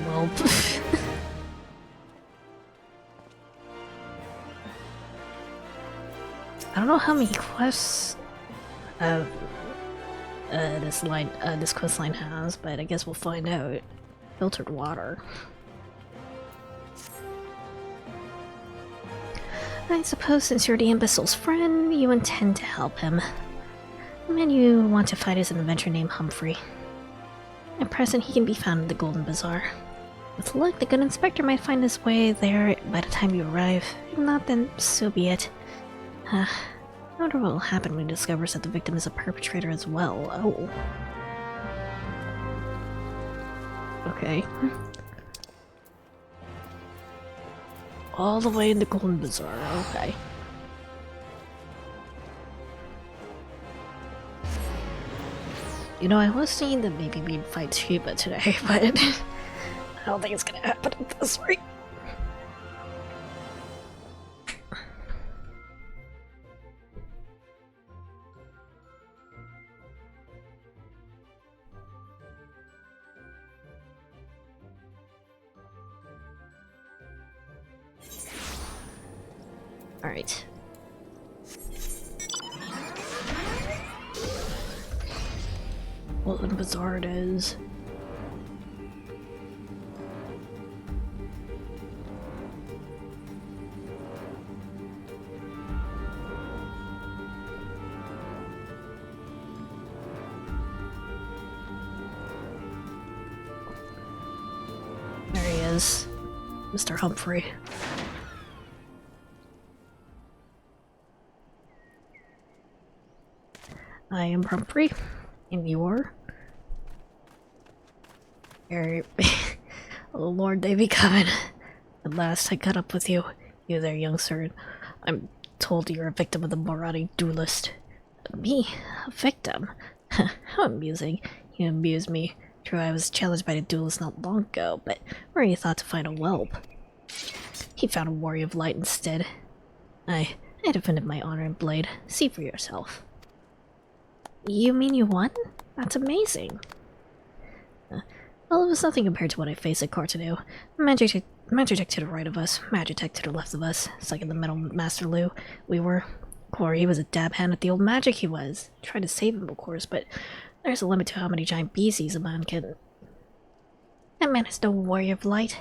Well... I don't know how many quests this quest line has, but I guess we'll find out. Filtered water. I suppose since you're the imbecile's friend, you intend to help him. The man you want to fight is an adventurer named Humphrey. At present, he can be found in the Golden Bazaar. With luck, the good inspector might find his way there by the time you arrive. If not, then so be it. I wonder what will happen when he discovers that the victim is a perpetrator as well. Oh. Okay. All the way in the Golden Bazaar, okay. You know, I was thinking that maybe we'd fight Sheba today, but I don't think it's gonna happen at this rate. Alright. Golden Bazaar it is. There he is, Mr. Humphrey. I am Humphrey, and you are? Oh Lord, they be coming. At last I caught up with you. You there, young sir. I'm told you're a victim of the Maraudi duelist. Me? A victim? How amusing. You amuse me. True, I was challenged by the duelist not long ago, but where you thought to find a whelp? He found a warrior of light instead. I defended my honor and blade. See for yourself. You mean you won? That's amazing. Well, it was nothing compared to what I faced at Cartanu. Magitech to the right of us, Magitech to the left of us. It's like in the Metal Master Lu. We were... Corey, he was a dab hand at the old magic he was. Tried to save him, of course, but there's a limit to how many giant beasties a man can... That man is no warrior of light.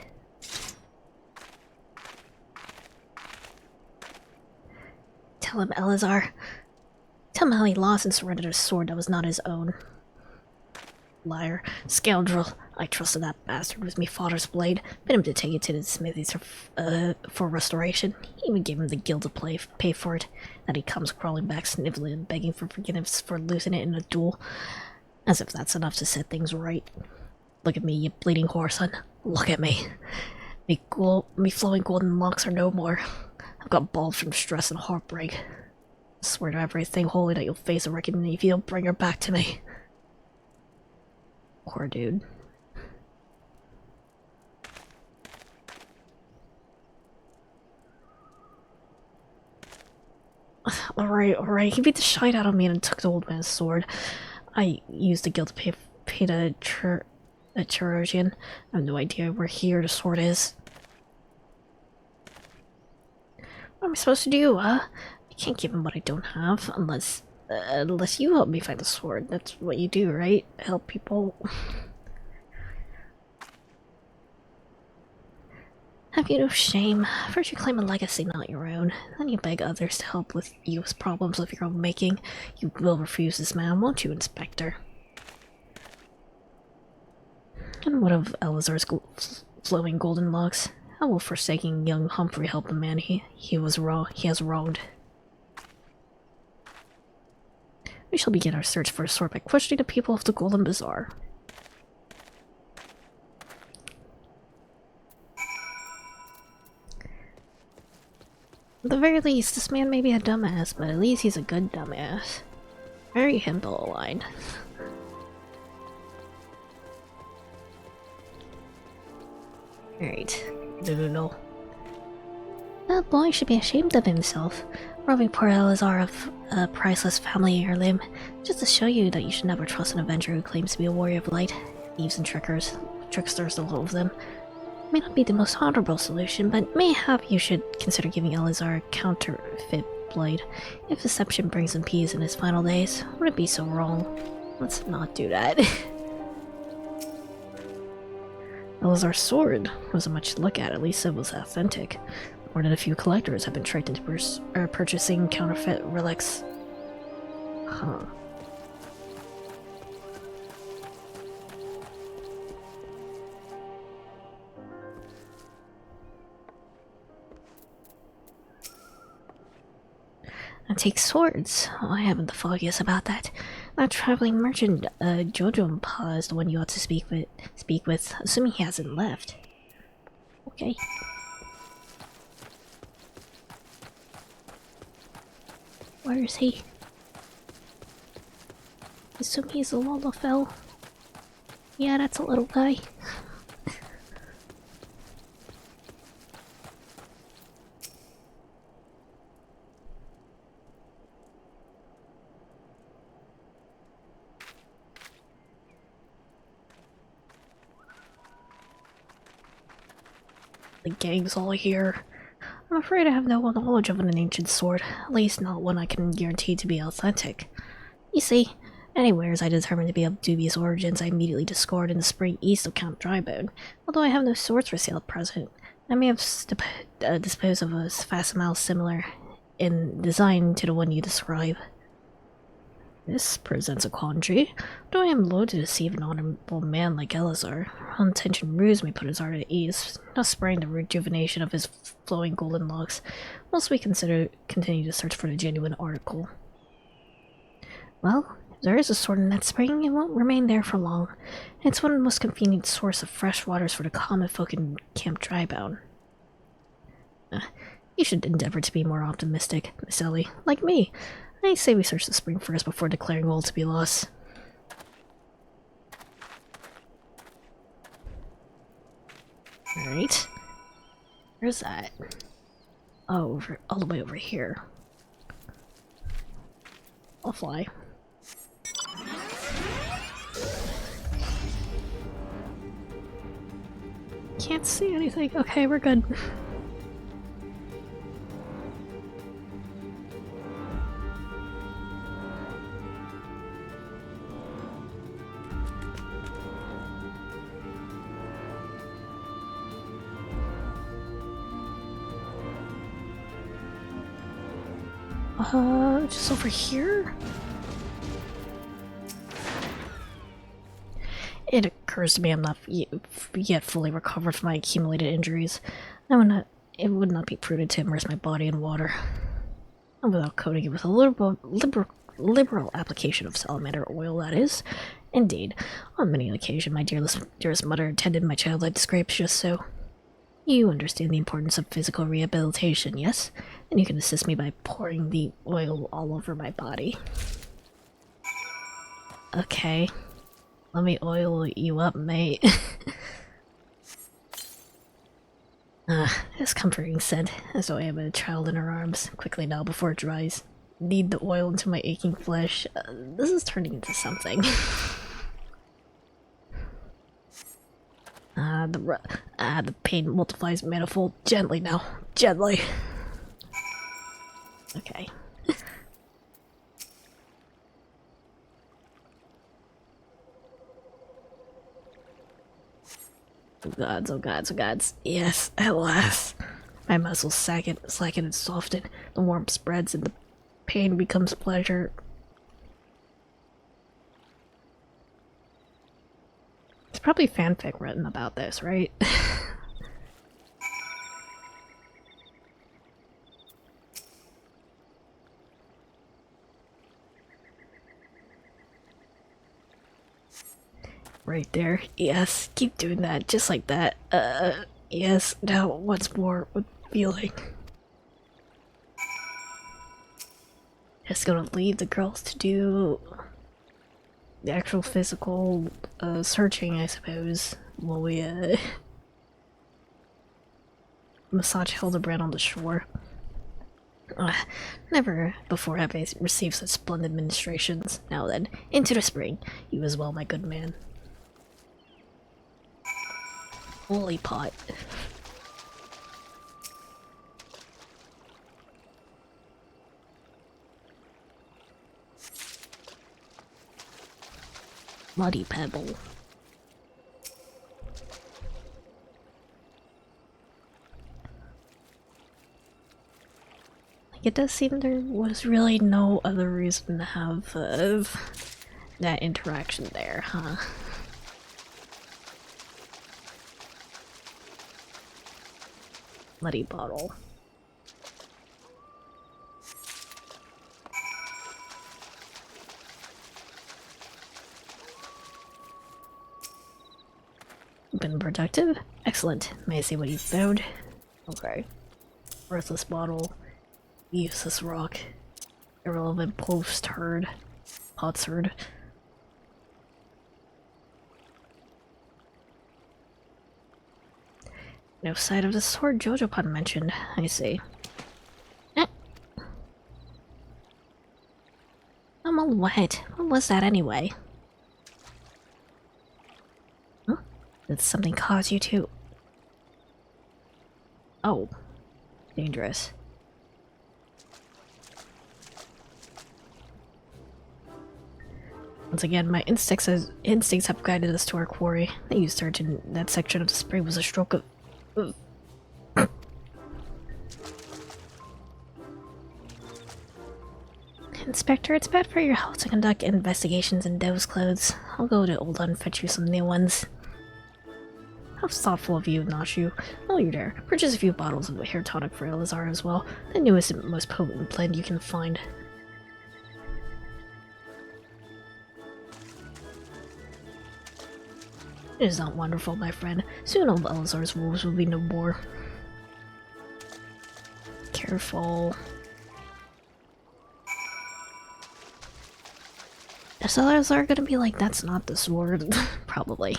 Tell him, Elazar. Tell him how he lost and surrendered a sword that was not his own. Liar. Scoundrel. I trusted that bastard with me father's blade. Bid him to take it to the smithies for restoration. He even gave him the guild to pay for it. That he comes crawling back, sniveling and begging for forgiveness for losing it in a duel. As if that's enough to set things right. Look at me, you bleeding whoreson. Look at me. Me flowing golden locks are no more. I've got bald from stress and heartbreak. I swear to everything holy that you'll face a reckoning if you don't bring her back to me. Poor dude. Alright, he beat the shite out of me and took the old man's sword. I used the guild to pay the Chirurgian. I have no idea where the sword is. What am I supposed to do, huh? I can't give him what I don't have, unless you help me find the sword. That's what you do, right? Help people. Have you no shame? First you claim a legacy not your own, then you beg others to help with you with problems of your own making. You will refuse this man, won't you, Inspector? And what of Elazar's flowing golden locks? How will forsaking young Humphrey help the man he has wronged? We shall begin our search for a sword by questioning the people of the Golden Bazaar. At the very least, this man may be a dumbass, but at least he's a good dumbass. Very Himbo aligned. Alright. No. That boy should be ashamed of himself. Robbing poor Elazar of a priceless family heirloom. Just to show you that you should never trust an avenger who claims to be a warrior of light. Thieves and tricksters, the whole of them. May not be the most honorable solution, but mayhap you should consider giving Elazar a counterfeit blade. If deception brings him peace in his final days, would it be so wrong? Let's not do that. That was our sword. Wasn't much to look at least it was authentic. More than a few collectors have been tricked into purchasing counterfeit relics. Huh. Antique swords. Oh, I haven't the foggiest about that. That traveling merchant, Jojo is the one you ought to speak with, assuming he hasn't left. Okay. Where is he? Assume he's a Lolafell. Yeah, that's a little guy. The gang's all here. I'm afraid I have no knowledge of an ancient sword, at least not one I can guarantee to be authentic. You see, any wares I determined to be of dubious origins I immediately discard in the spring east of Count Drybone. Although I have no swords for sale at present, I may have disposed of a facsimile similar in design to the one you describe. This presents a quandary. Though I am loath to deceive an honorable man like Elazar, unintentioned ruse may put his heart at ease, thus sparing the rejuvenation of his flowing golden locks, whilst we continue to search for the genuine article. Well, if there is a sword in that spring, it won't remain there for long. It's one of the most convenient source of fresh waters for the common folk in Camp Drybound. You should endeavor to be more optimistic, Miss Ellie, like me. I say we search the spring first before declaring all to be lost. Alright. Where's that? Oh, all the way over here. I'll fly. Can't see anything. Okay, we're good. Just over here? It occurs to me I'm not yet fully recovered from my accumulated injuries. It would not be prudent to immerse my body in water. And without coating it with a liberal application of salamander oil, that is. Indeed, on many occasions my dearest mother attended my childhood scrapes just so. You understand the importance of physical rehabilitation, yes? And you can assist me by pouring the oil all over my body. Okay. Let me oil you up, mate. This comforting scent, as though I am a child in her arms. Quickly now, before it dries. Knead the oil into my aching flesh. This is turning into something. The pain multiplies manifold. Gently now. Gently. Okay. Oh gods, oh gods, oh gods. Yes, at last. My muscles slacken and soften. The warmth spreads and the pain becomes pleasure. There's probably fanfic written about this, right? Right there. Yes, keep doing that, just like that. Yes, now once more with feeling. Just gonna leave the girls to do the actual physical searching, I suppose, while we massage Hildebrand on the shore. Never before have I received such splendid ministrations. Now then, into the spring. You as well, my good man. Holy pot. Muddy Pebble. Like, it does seem there was really no other reason to have that interaction there, huh? Muddy Bottle. Been productive? Excellent. May I see what you found? Okay. Worthless bottle. Useless rock. Irrelevant potsherd. No sight of the sword Jojo-Pon mentioned. I see. Eh. I'm all wet. What was that anyway? Huh? Did something cause you to... Oh. Dangerous. Once again, my instincts have guided us to our quarry. That you searching that section of the spring was a stroke of... Inspector, it's bad for your health to conduct investigations in those clothes. I'll go to Old and fetch you some new ones. How thoughtful of you, Nashu. While you're there, purchase a few bottles of hair tonic for Elazar as well. The newest and most potent blend you can find. It is not wonderful, my friend. Soon all of Elazar's wolves will be no more. Careful. Is Elazar gonna be like, that's not the sword? Probably.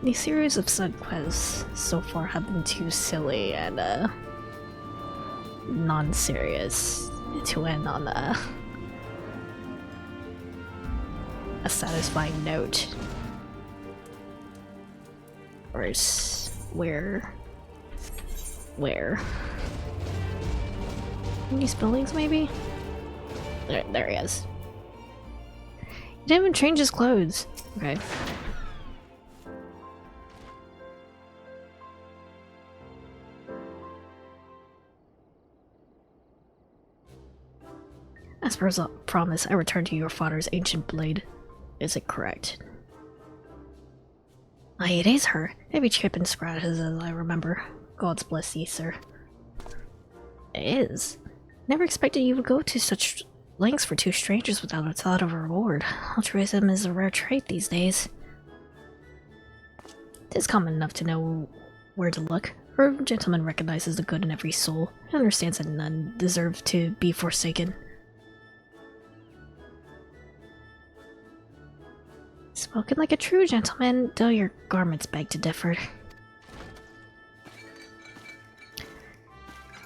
The series of side quests so far have been too silly and non-serious to end on a satisfying note. Or where? In these buildings, maybe? There he is. He didn't even change his clothes. Okay. As per his promise, I return to your father's ancient blade. Is it correct? Aye, it is her. Every chip and scratches as I remember. God's bless ye, sir. It is. Never expected you would go to such lengths for two strangers without a thought of a reward. Altruism is a rare trait these days. It is common enough to know where to look. Her gentleman recognizes the good in every soul and understands that none deserve to be forsaken. Spoken like a true gentleman, though your garments beg to differ.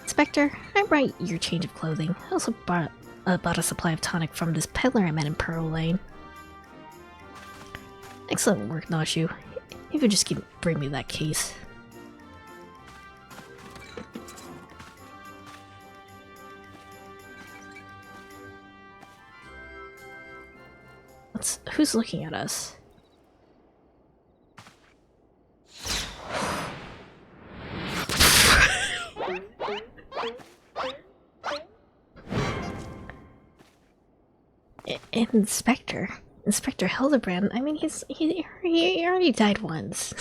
Inspector, I brought your change of clothing. I also bought a supply of tonic from this peddler I met in Pearl Lane. Excellent work, Nashu. If you just bring me that case. Who's looking at us? Inspector Hildebrand. I mean, he already died once.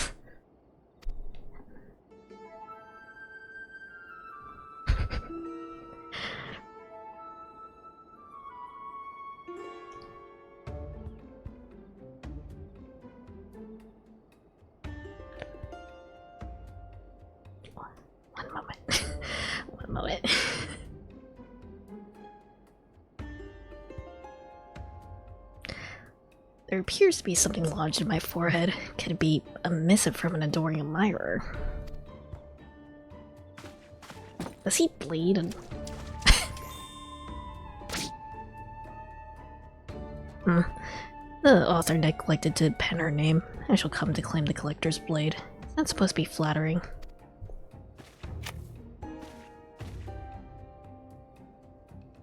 One moment. There appears to be something lodged in my forehead. Could it be a missive from an adoring admirer? Does he bleed? The author neglected to pen her name. I shall come to claim the collector's blade. That's supposed to be flattering.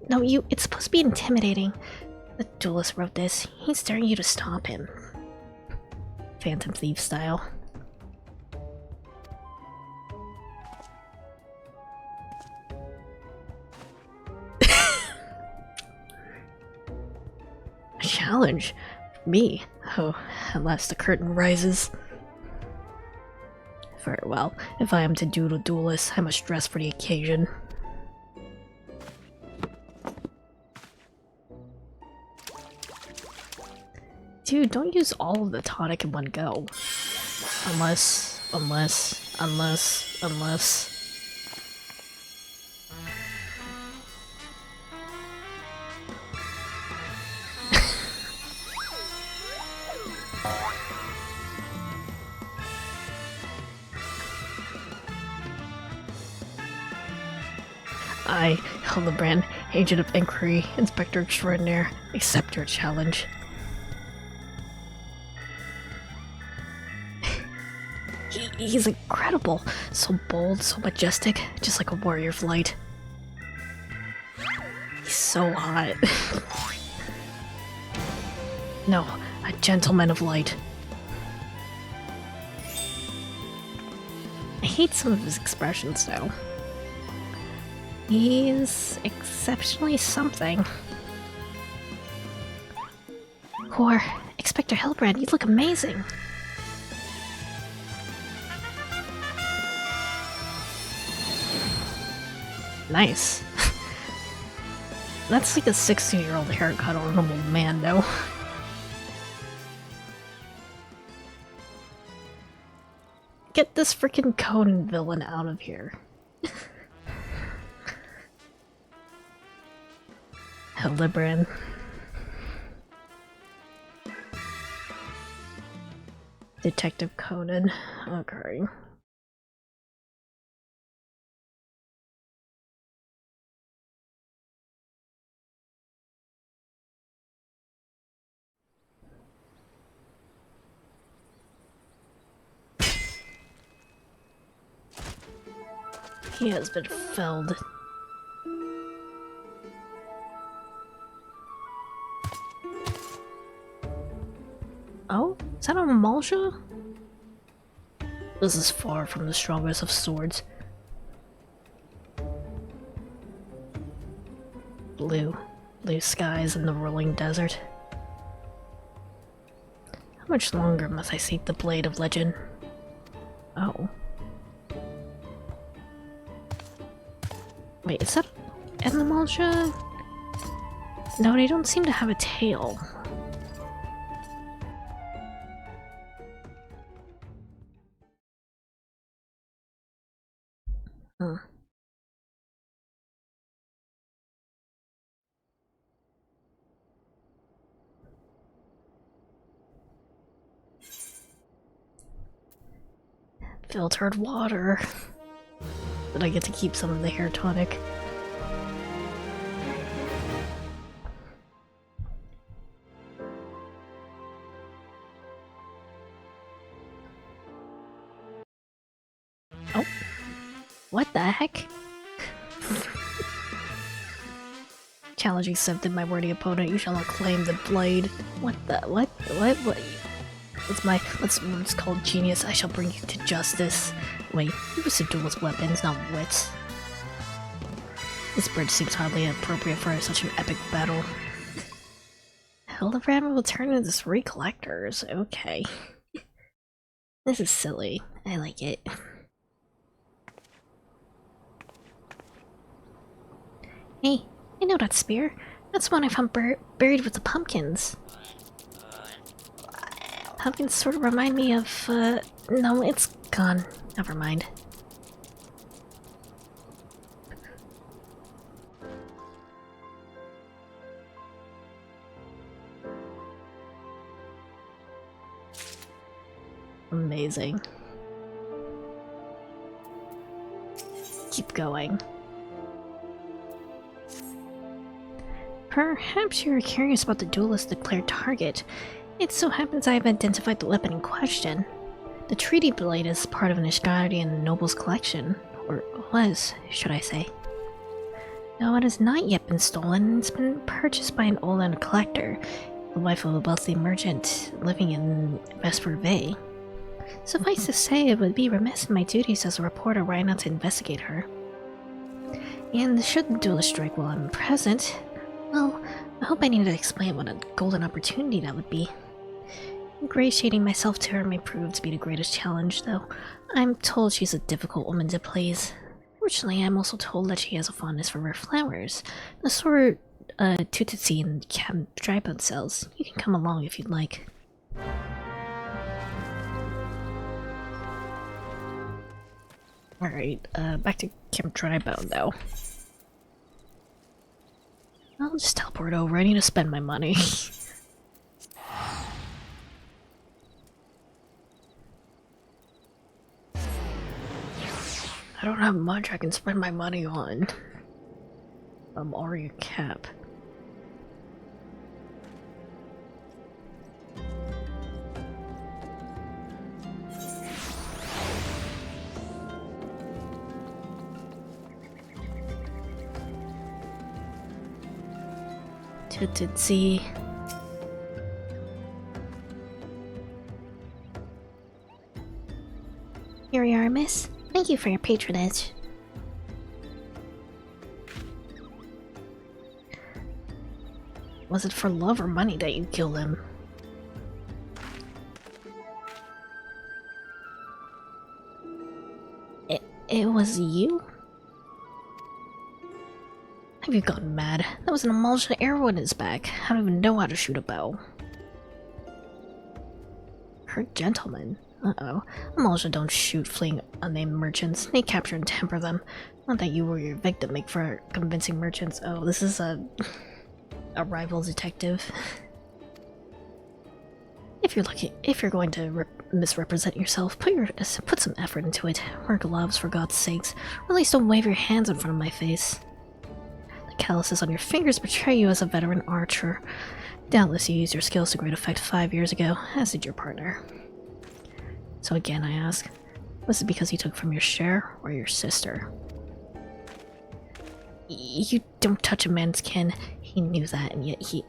No, it's supposed to be intimidating. The duelist wrote this. He's daring you to stop him. Phantom Thief style. A challenge? Me? Oh, at last the curtain rises. Very well. If I am to do the duelist, I must dress for the occasion. Dude, don't use all of the tonic in one go. Unless... I, Hildebrand, Agent of Inquiry, Inspector Extraordinaire, accept your challenge. He's incredible. So bold, so majestic, just like a warrior of light. He's so hot. No, a gentleman of light. I hate some of his expressions though. He's exceptionally something. Or, Inspector Hildebrand, you look amazing. Nice. That's like a 60-year-old haircut on an old man, though. Get this freaking Conan villain out of here. Hildebrand. Detective Conan. Okay. He has been felled. Oh? Is that a Malsha? This is far from the strongest of swords. Blue skies in the rolling desert. How much longer must I seek the blade of legend? Oh. Wait, is that Malsha? No, they don't seem to have a tail. Hmm. Filtered water. But I get to keep some of the hair tonic. Oh. What the heck? Challenge accepted, my worthy opponent. You shall not claim the blade. What the? What? It's called genius. I shall bring you to justice. Wait, you was to duelist weapons, not wits. This bridge seems hardly appropriate for such an epic battle. Hildebrand will turn into three collectors. Okay. This is silly. I like it. Hey, I know that spear. That's one I found buried with the pumpkins. Pumpkins sort of remind me of, no, it's gone. Never mind. Amazing. Keep going. Perhaps you're curious about the duelist's declared target. It so happens I have identified the weapon in question. The treaty blade is part of an Ishgardian noble's collection, or was, should I say. No, it has not yet been stolen. It's been purchased by an old collector, the wife of a wealthy merchant living in Vesper Bay. Suffice to say, it would be remiss in my duties as a reporter were I not to investigate her. And should the duelist strike while I'm present, well, I hope I need to explain what a golden opportunity that would be. Ingratiating myself to her may prove to be the greatest challenge, though I'm told she's a difficult woman to please. Fortunately, I'm also told that she has a fondness for rare flowers, the sort Tutsi and Camp Drybone sells. You can come along if you'd like. Alright, back to Camp Drybone though. I'll just teleport over. I need to spend my money. I don't have much I can spend my money on. I'm already a cap. Tutsi. Here we are, miss. Thank you for your patronage. Was it for love or money that you killed him? It was you? Have you gone mad? That was an emulsion arrow in his back. I don't even know how to shoot a bow. Hurt gentlemen. Uh-oh. Emulsion don't shoot fleeing unnamed merchants. They capture and temper them. Not that you or your victim make for convincing merchants. Oh, this is a rival detective. If you're going to misrepresent yourself, put some effort into it. Wear gloves, for God's sakes. Or at least don't wave your hands in front of my face. The calluses on your fingers betray you as a veteran archer. Doubtless you used your skills to great effect 5 years ago, as did your partner. So again, I ask, was it because you took from your share or your sister? You don't touch a man's kin. He knew that, and yet he...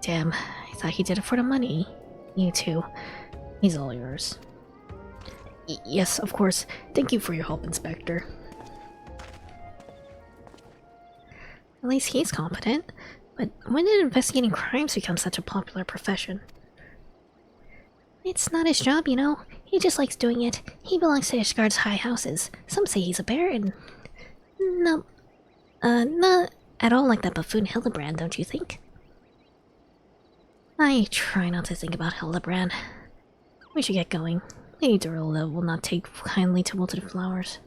Damn, I thought he did it for the money. You too. He's all yours. Yes, of course. Thank you for your help, Inspector. At least he's competent. But when did investigating crimes become such a popular profession? It's not his job, you know. He just likes doing it. He belongs to Ishgard's high houses. Some say he's a baron. No, not at all like that buffoon Hildebrand, don't you think? I try not to think about Hildebrand. We should get going. Lady Durilla will not take kindly to wilted flowers.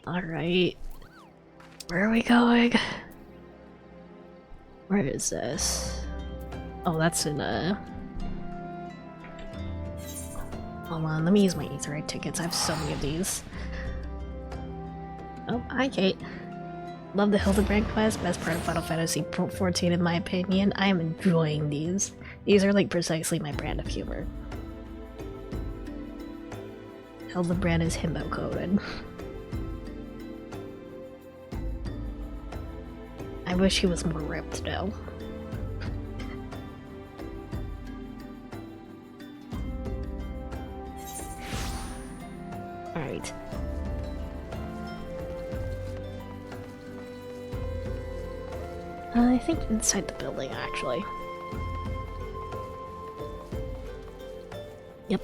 Alright. Where are we going? Where is this? Oh, that's in Hold on, let me use my Aetherite tickets. I have so many of these. Oh, hi Kate. Love the Hildebrand quest, best part of Final Fantasy XIV in my opinion. I am enjoying these. These are like precisely my brand of humor. Hildebrand is himbo coded. I wish he was more ripped though. Alright. I think inside the building, actually. Yep.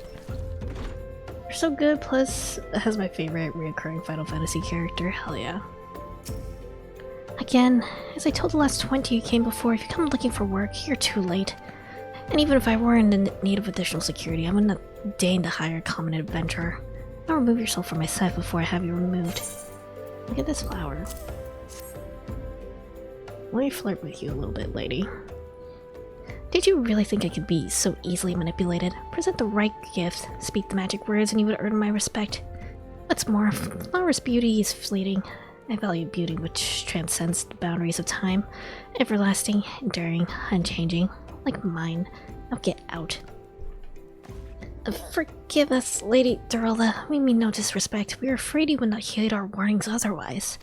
They're so good, plus it has my favorite reoccurring Final Fantasy character. Hell yeah. Again, as I told the last 20 who came before, if you come looking for work, you're too late. And even if I were in need of additional security, I wouldn't deign to hire a common adventurer. Now remove yourself from my sight before I have you removed. Look at this flower. Let me flirt with you a little bit, lady. Did you really think I could be so easily manipulated? Present the right gift, speak the magic words, and you would earn my respect. What's more, flower's beauty is fleeting, I value beauty which transcends the boundaries of time, everlasting, enduring, unchanging, like mine. Now get out. Forgive us, Lady Durella. We mean no disrespect. We are afraid you would not heed our warnings otherwise.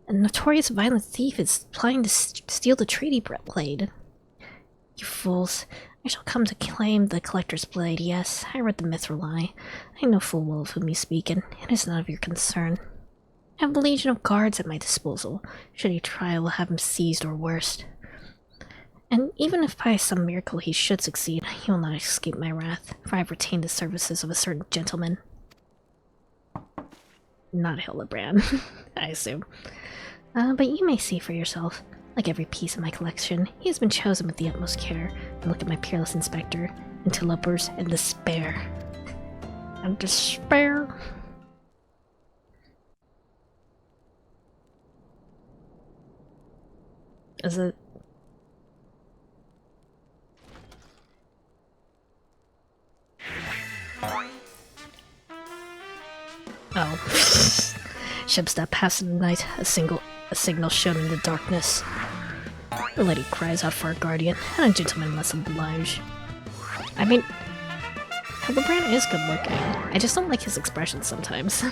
A notorious violent thief is planning to steal the treaty blade. You fools. I shall come to claim the collector's blade, yes. I read the mithril eye. I know full well of whom you speak, and it is none of your concern. I have a legion of guards at my disposal. Should he try, I will have him seized or worse. And even if by some miracle he should succeed, he will not escape my wrath, for I have retained the services of a certain gentleman. Not Hildebrand, I assume. But you may see for yourself. Like every piece of my collection, he has been chosen with the utmost care. And look at my peerless inspector, interlopers, and despair. And despair? Is it... Oh. Ships that pass in the night, a signal shown in the darkness. The lady cries out for a guardian, and a gentleman must oblige. I mean, Hildebrand is good looking. I just don't like his expressions sometimes.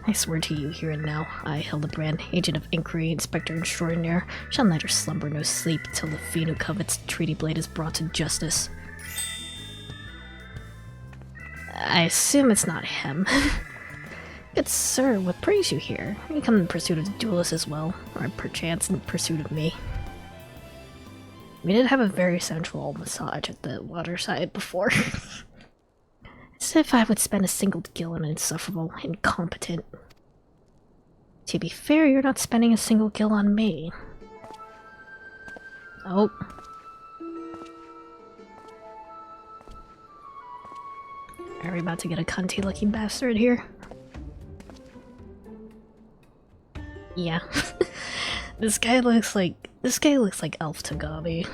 I swear to you here and now, I, Hildebrand, agent of inquiry, inspector extraordinaire, shall neither slumber nor sleep till the fiend who covets the treaty blade is brought to justice. I assume it's not him. Good sir, what brings you here? You come in pursuit of the duelist as well, or perchance in pursuit of me. We did have a very sensual massage at the waterside before. As if I would spend a single gil on an insufferable, incompetent. To be fair, you're not spending a single gil on me. Oh. Are we about to get a cunty looking bastard here? Yeah. This guy looks like Elf Tagabi.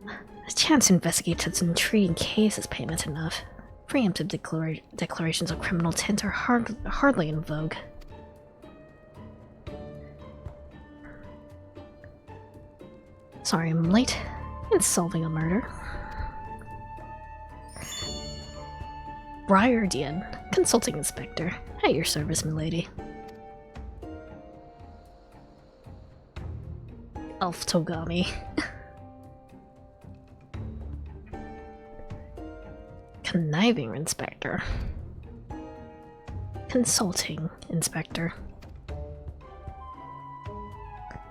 A chance to investigate such an intriguing case is payment enough. Preemptive declarations of criminal intent are hardly in vogue. Sorry I'm late. In solving a murder. Briardian, consulting inspector. At your service, milady. Elf Togami. Conniving inspector. Consulting inspector.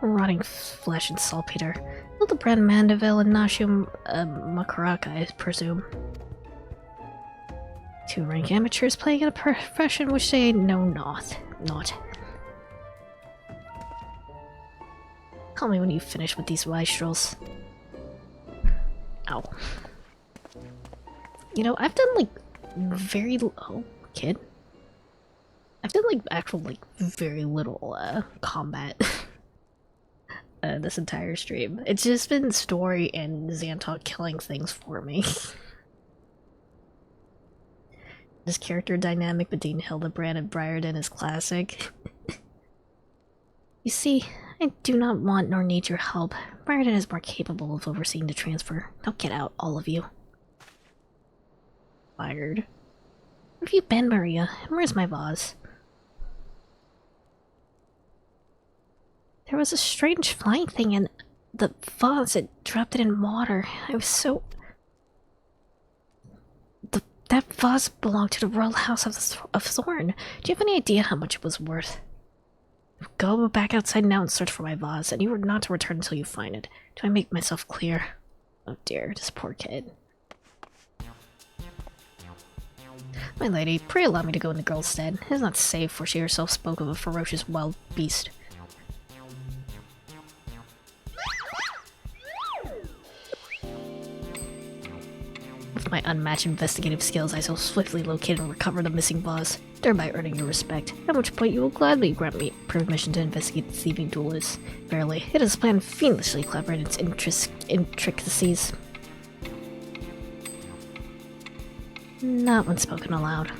Rotting flesh and saltpeter. Hildebrand Mandeville and Nashum Makaraka, I presume. Two rank amateurs playing in a profession which they know not. Call me when you finish with these wastrels. Ow. You know, I've done like very oh, kid. I've done like actual like very little combat this entire stream. It's just been story and Xantok killing things for me. This character dynamic between Hildebrand and Briarden is classic. You see, I do not want nor need your help. Briarden is more capable of overseeing the transfer. Now get out, all of you. Fired. Where have you been, Maria? And where's my vase? There was a strange flying thing in the vase. It dropped it in water. I was so... That vase belonged to the royal house of Thorn. Do you have any idea how much it was worth? Go back outside now and search for my vase, and you are not to return until you find it. Do I make myself clear? Oh dear, this poor kid. My lady, pray allow me to go in the girl's stead. It is not safe, for she herself spoke of a ferocious wild beast. With my unmatched investigative skills, I shall swiftly locate and recover the missing vase, thereby earning your respect, at which point you will gladly grant me permission to investigate the thieving duelist. Verily, it is planned fiendishly clever in its intricacies. Not when spoken aloud.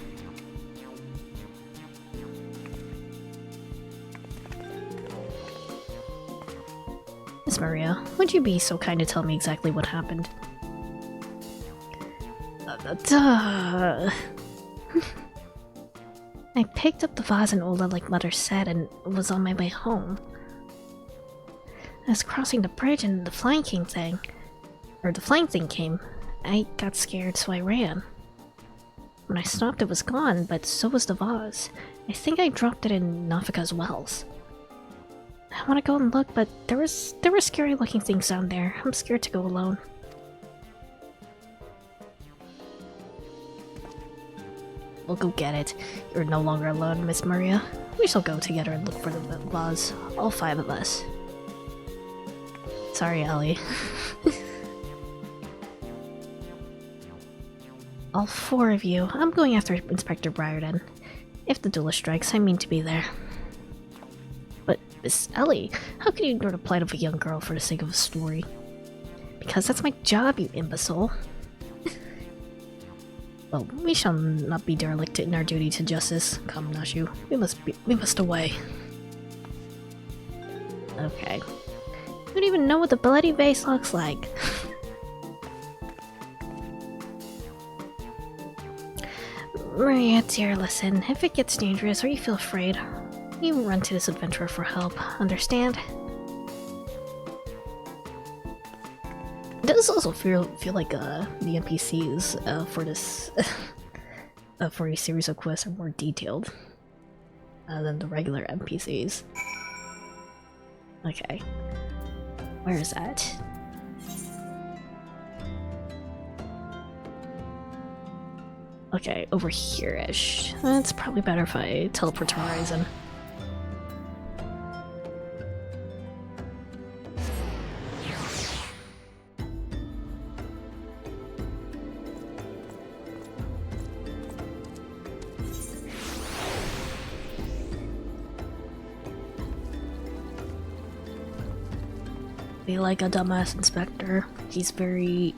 Maria. Would you be so kind to tell me exactly what happened? Duh. I picked up the vase in Ola like Mother said and was on my way home. I was crossing the bridge and the flying thing came. I got scared, so I ran. When I stopped, it was gone, but so was the vase. I think I dropped it in Nafika's wells. I want to go and look, but there were scary looking things down there. I'm scared to go alone. We'll go get it. You're no longer alone, Miss Maria. We shall go together and look for the vase. All 5 of us. Sorry, Ellie. All 4 of you. I'm going after Inspector Briarden. If the duelist strikes, I mean to be there. But, Miss Ellie, how can you ignore the plight of a young girl for the sake of a story? Because that's my job, you imbecile. Well, we shall not be derelict in our duty to justice. Come, Nashu. We must away. Okay. You don't even know what the bloody vase looks like. Maria, dear, listen. If it gets dangerous or you feel afraid, you run to this adventurer for help. Understand? It does also feel like the NPCs for this for a series of quests are more detailed than the regular NPCs. Okay, where is that? Okay, over here-ish. It's probably better if I teleport to Horizon. Be like a dumbass inspector. He's very,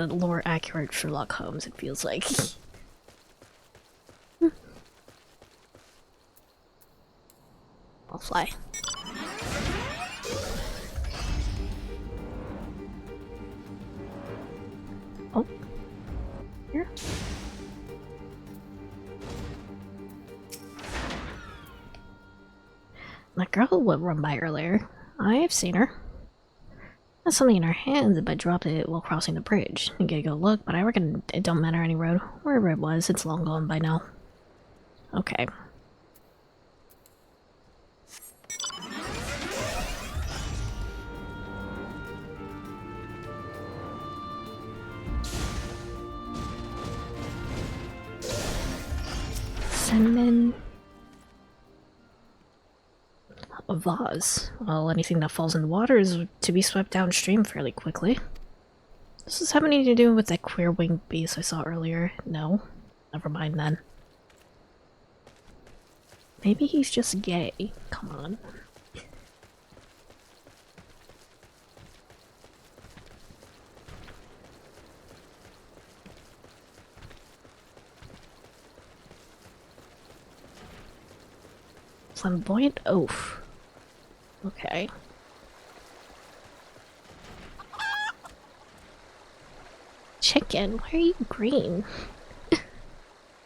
lore accurate Sherlock Holmes, it feels like. I'll fly. Oh. Here. That girl who run by earlier. I've seen her. Has something in her hands, but dropped it while crossing the bridge. You gotta go look, but I reckon it don't matter any road. Wherever it was, it's long gone by now. Okay. Cinnamon. A vase. Well, anything that falls in the water is to be swept downstream fairly quickly. Does this have anything to do with that queer winged beast I saw earlier? No. Never mind then. Maybe he's just gay. Come on. Flamboyant oaf. Okay. Chicken? Why are you green?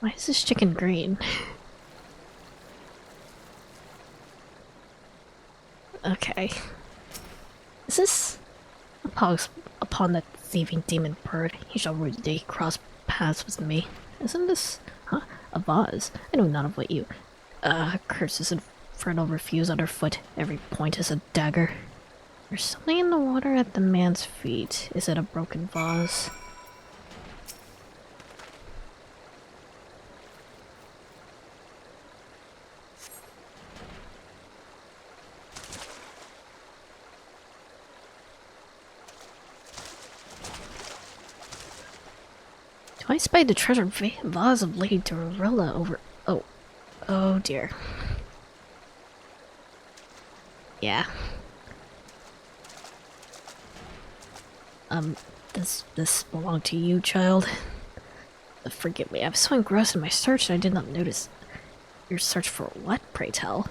Why is this chicken green? Okay. Is this upon that thieving demon bird? He shall rudely cross paths with me. Isn't this, huh? A vase? I know none of what you, curses infernal refuse underfoot. Every point is a dagger. There's something in the water at the man's feet. Is it a broken vase? I spied the treasured vase of Lady Dorilla over— oh. Oh dear. Yeah. This belonged to you, child? Forgive me, I was so engrossed in my search that I did not notice. Your search for what, pray tell?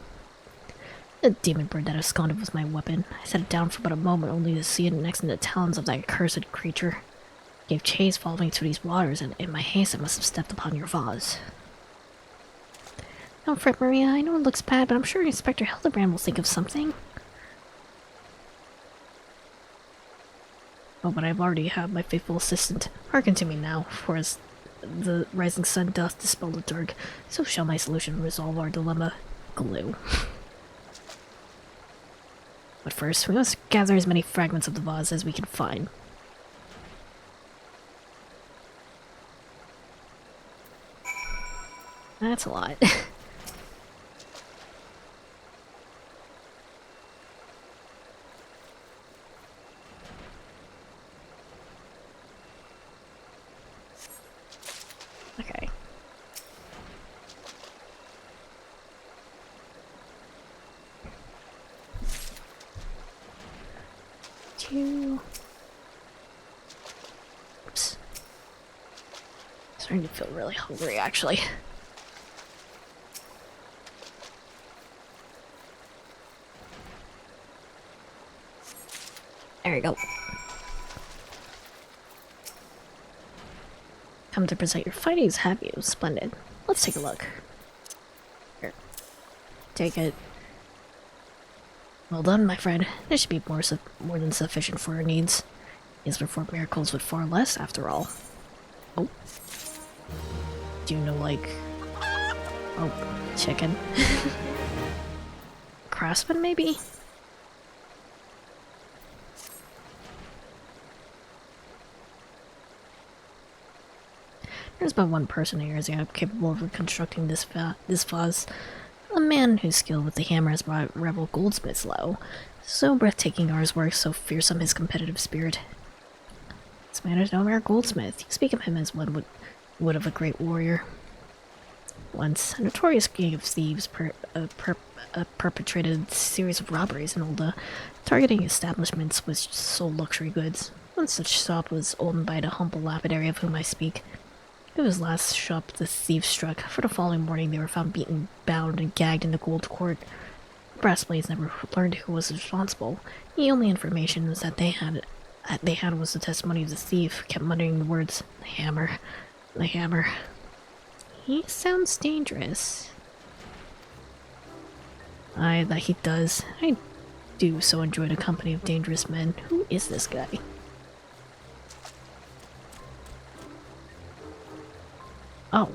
The demon bird that absconded was my weapon. I set it down for but a moment only to see it next in the talons of that accursed creature. It gave chase following to these waters, and in my haste I must have stepped upon your vase. Don't fret, Maria. I know it looks bad, but I'm sure Inspector Hildebrand will think of something. Oh, but I've already had my faithful assistant. Hearken to me now, for as the rising sun doth dispel the dark, so shall my solution resolve our dilemma. Glue. But first, we must gather as many fragments of the vase as we can find. That's a lot. Okay. Two. Oops. Starting to feel really hungry, actually. There you go. Come to present your findings, have you? Splendid. Let's take a look. Here. Take it. Well done, my friend. This should be more than sufficient for our needs. Is perform miracles with far less, after all. Oh. Do you know, like... Oh, chicken. Craftsman, maybe? There's but one person here as capable of reconstructing this vase. A man whose skill with the hammer has brought rebel goldsmiths low. So breathtaking are his works, so fearsome his competitive spirit. This man is no mere goldsmith. You speak of him as one would of a great warrior. Once, a notorious gang of thieves perpetrated a series of robberies in Olda, targeting establishments which sold luxury goods. One such shop was owned by the humble lapidary of whom I speak. It was last shop the thieves struck, for the following morning they were found beaten, bound, and gagged in the gold court. The brass blades never learned who was responsible. The only information was that they had was the testimony of the thief, kept muttering the words, "The hammer, the hammer." He sounds dangerous. Aye, that he does. I do so enjoy the company of dangerous men. Who is this guy? Oh.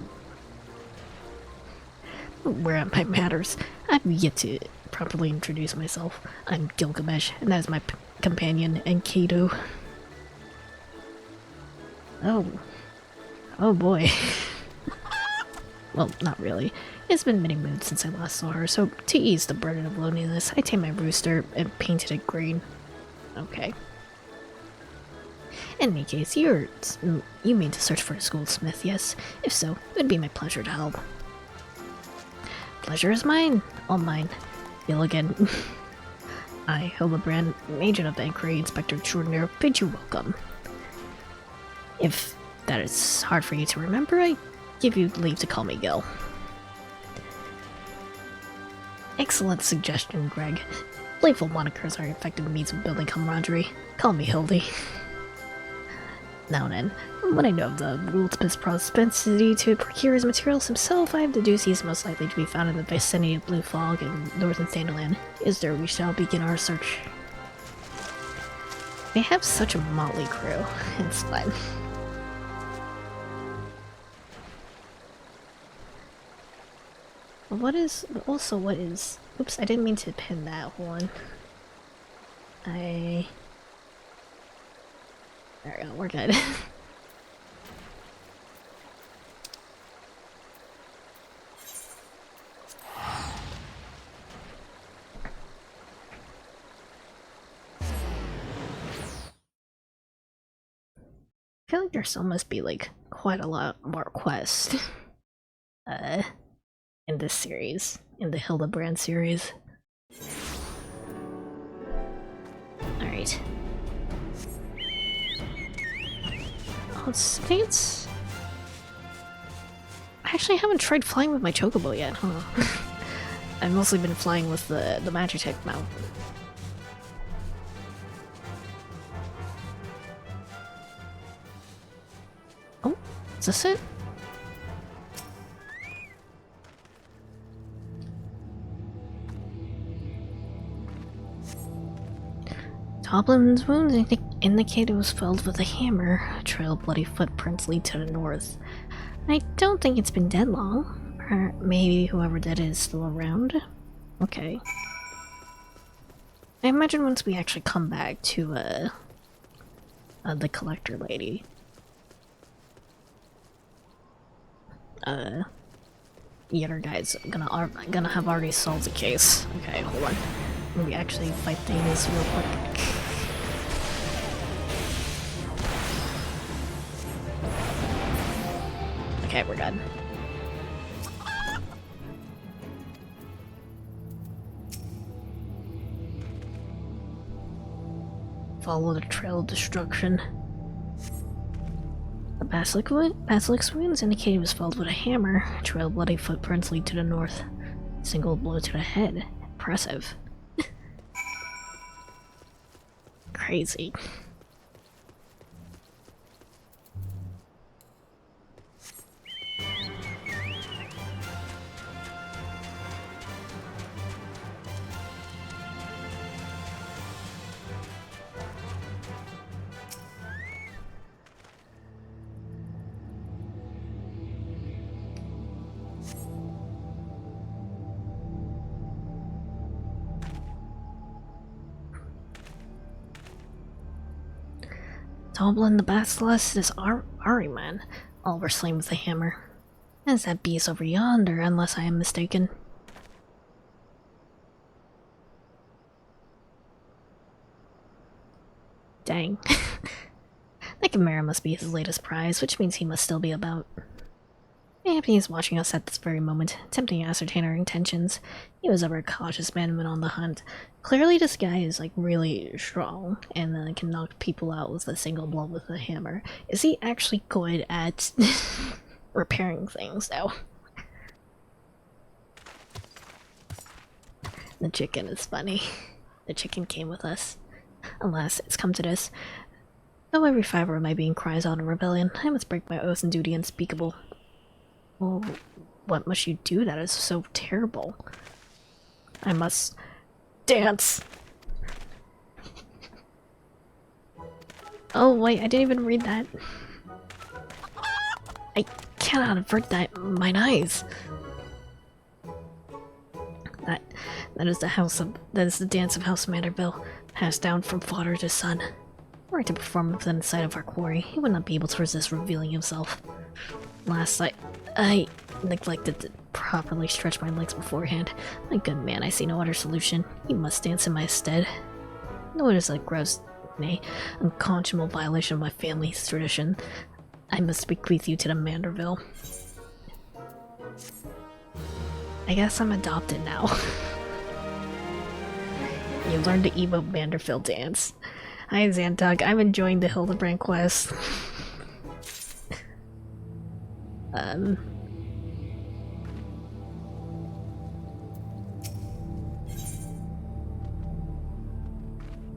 Where are my matters? I've yet to properly introduce myself. I'm Gilgamesh, and that is my companion, Enkidu. Oh. Oh boy. Well, not really. It's been many moons since I last saw her, so to ease the burden of loneliness, I tamed my rooster and painted it green. Okay. In any case, you mean to search for a goldsmith, yes? If so, it would be my pleasure to help. Pleasure is mine. All mine. Gilligan. I, Hildebrand, agent of the Inquiry Inspector Extraordinaire, bid you welcome. If that is hard for you to remember, I give you leave to call me Gil. Excellent suggestion, Greg. Playful monikers are effective means of building camaraderie. Call me Hildy. Now then, when I know of the goldsmith's propensity to procure his materials himself, I have deduced he is most likely to be found in the vicinity of Blue Fog and Northern Sanderland. Is there we shall begin our search. They have such a motley crew. It's fun. What is... Oops, I didn't mean to pin that one. There we go, we're good. I feel like there still must be, like, quite a lot more quests. In this series. In the Hildebrand series. Alright. Let's... actually haven't tried flying with my chocobo yet, huh? I've mostly been flying with the Magitech mount. Oh, is this it? Toplin's wounds indicate it was felled with a hammer. A trail of bloody footprints lead to the north. I don't think it's been dead long. Or maybe whoever did it is still around. Okay. I imagine once we actually come back to the collector lady, the other guy's gonna have already solved the case. Okay, hold on. Let me actually fight things real quick. Okay, we're done. Follow the trail of destruction. The basilic's wounds indicate it was felled with a hammer. A trail of bloody footprints lead to the north. Single blow to the head. Impressive. Crazy. Toblin the Basilisk is Ahriman. All were slain with a hammer. Is that beast over yonder, unless I am mistaken? Dang. That Chimera must be his latest prize, which means he must still be about. Maybe he's watching us at this very moment, attempting to ascertain our intentions. He was ever a cautious man when on the hunt. Clearly this guy is like really strong and can knock people out with a single blow with a hammer. Is he actually good at repairing things though? The chicken is funny. The chicken came with us. Alas, it's come to this. Though every fiber of my being cries out in rebellion, I must break my oath and duty unspeakable. Well, what must you do that is so terrible? I must dance. Oh wait, I didn't even read that. I cannot avert mine eyes. That is the dance of House Manderville, passed down from father to son. Were I to perform within the sight of our quarry, he would not be able to resist revealing himself. Last night, I neglected to properly stretch my legs beforehand. My good man, I see no other solution. You must dance in my stead. No, it is a gross, nay, unconscionable violation of my family's tradition. I must bequeath you to the Manderville. I guess I'm adopted now. You learned the Evo Manderville dance. Hi Xantug, I'm enjoying the Hildebrand quest.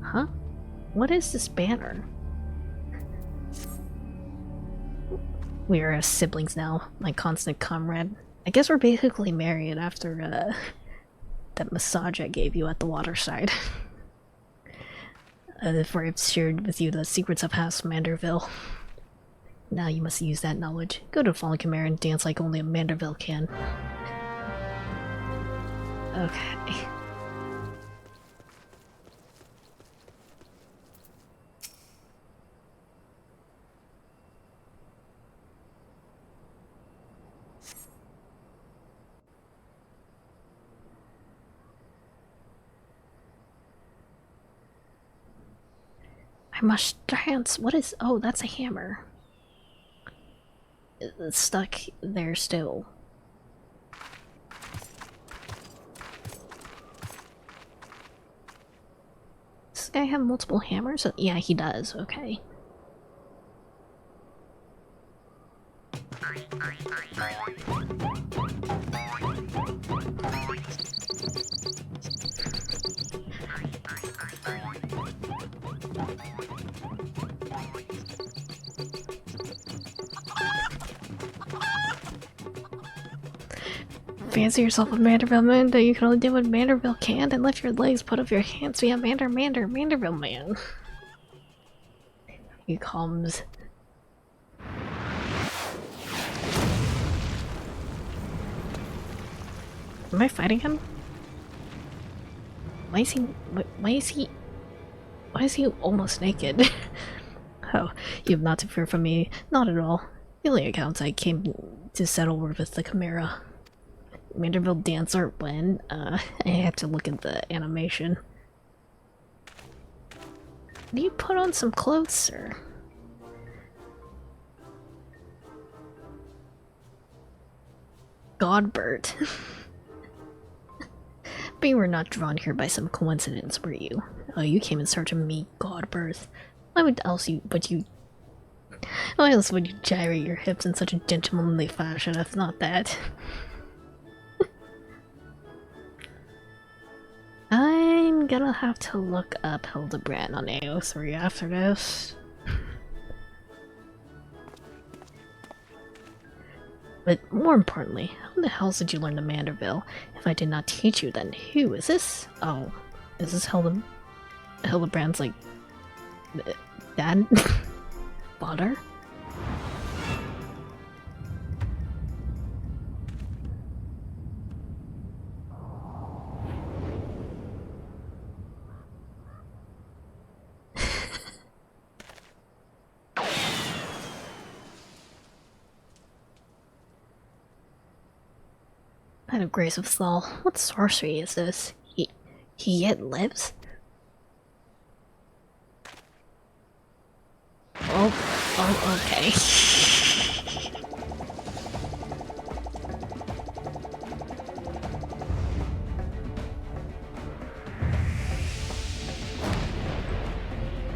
Huh? What is this banner? We are as siblings now, my constant comrade. I guess we're basically married after, that massage I gave you at the waterside. For I've shared with you the secrets of House Manderville. Now you must use that knowledge. Go to Fallen Chimera and dance like only a Manderville can. Okay. I must dance. What is... Oh, that's a hammer. It's stuck there still. Does this guy have multiple hammers? Yeah, he does. Okay. fancy yourself a Manderville man that you can only do what Manderville can, then lift your legs, put up your hands, be a Manderville man. He comes. Am I fighting him? Why is he almost naked? Oh, you have not to fear from me. Not at all. The only accounts I came to settle were with the Chimera. Manderville dancer when, I have to look at the animation. Do you put on some clothes, sir? Godbert. But you were not drawn here by some coincidence, were you? Oh, you came in search of me, Godbirth. Why else would you gyrate your hips in such a gentlemanly fashion if not that? I'm gonna have to look up Hildebrand on AO3 after this. But more importantly, how the hell did you learn the Manderville? If I did not teach you, then who is this? Oh, is this Hildebrand's, like, dad? Father? Kind of grace of Thal. What sorcery is this? He yet lives? Oh, okay.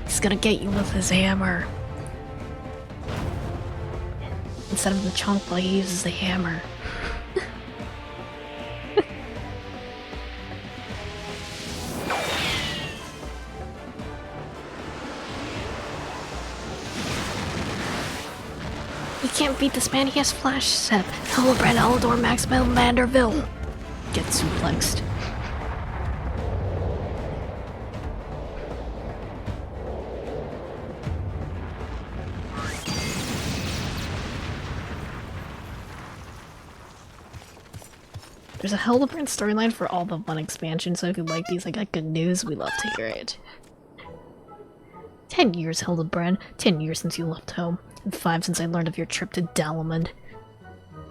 He's gonna get you with his hammer. Instead of the chancla, he uses the hammer. Can't beat this man, he has flash step. Hildebrand, Elador, Maxwell, Manderville. Get suplexed. There's a Hildebrand storyline for all but one expansion, so if you like these, I got good news, we love to hear it. 10 years, Hildebrand. 10 years since you left home. And 5 since I learned of your trip to Dalamund.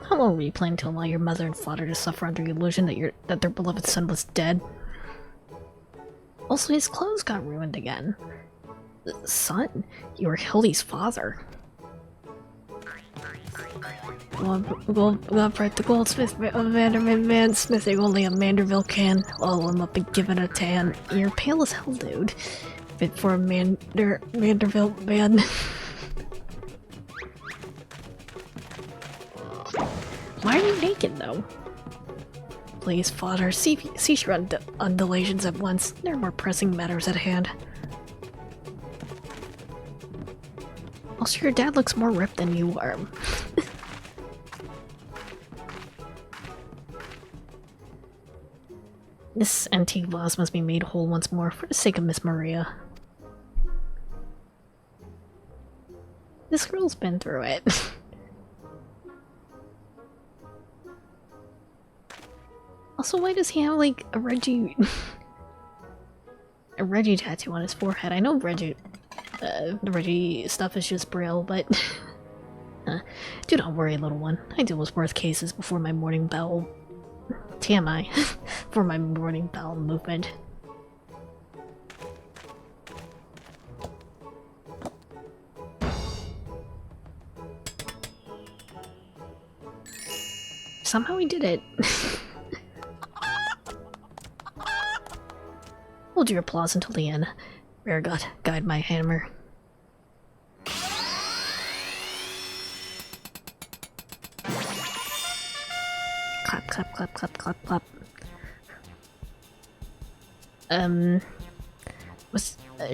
How long were you planning to allow your mother and father to suffer under the illusion that their beloved son was dead? Also, his clothes got ruined again. Son, you were Hildy's father. Godbert the goldsmith of Vanderman man smithing only a Manderville can. Oh, I'm up and giving a tan. You're pale as hell, dude. Fit for a Manderville man. Why are you naked, though? Please, father, cease your undulations at once. There are more pressing matters at hand. Also, your dad looks more ripped than you are. This antique vase must be made whole once more for the sake of Miss Maria. This girl's been through it. Also, why does he have, like, a Reggie tattoo on his forehead? I know the Reggie stuff is just Braille, but do not worry, little one. I deal with worse cases before my morning bell. TMI. For my morning bell movement. Somehow we did it. Hold your applause until the end. Rare God, guide my hammer. Clap, clap, clap, clap, clap, clap.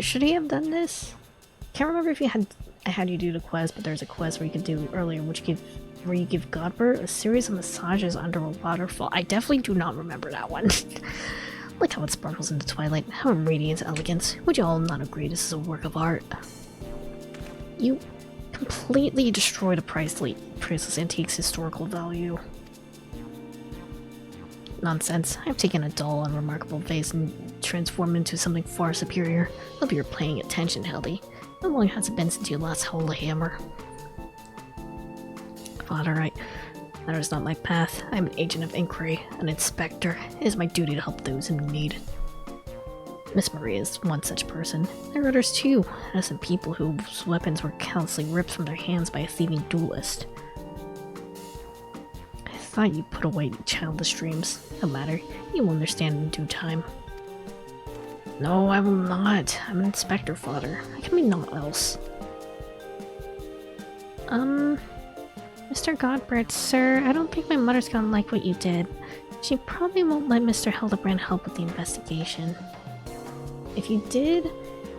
Should he have done this? Can't remember if I had you do the quest, but there's a quest where you could do earlier, which gave where you give Godbert a series of massages under a waterfall. I definitely do not remember that one. Like how it sparkles in the twilight, how it radiates elegance. Would you all not agree this is a work of art? You completely destroyed a priceless antique's historical value. Nonsense. I've taken a dull, unremarkable vase and transformed it into something far superior. Hope you're paying attention, Heldy. How long has it been since you last held a hammer? Father, that is not my path. I'm an agent of inquiry, an inspector. It is my duty to help those in need. Miss Maria is one such person. There are others too, innocent people whose weapons were callously ripped from their hands by a thieving duelist. I thought you put away childish dreams. No matter, you will understand in due time. No, I will not. I'm an inspector, Father. I can be naught else. Mr. Godbert, sir, I don't think my mother's gonna like what you did. She probably won't let Mr. Hildebrand help with the investigation. If you did,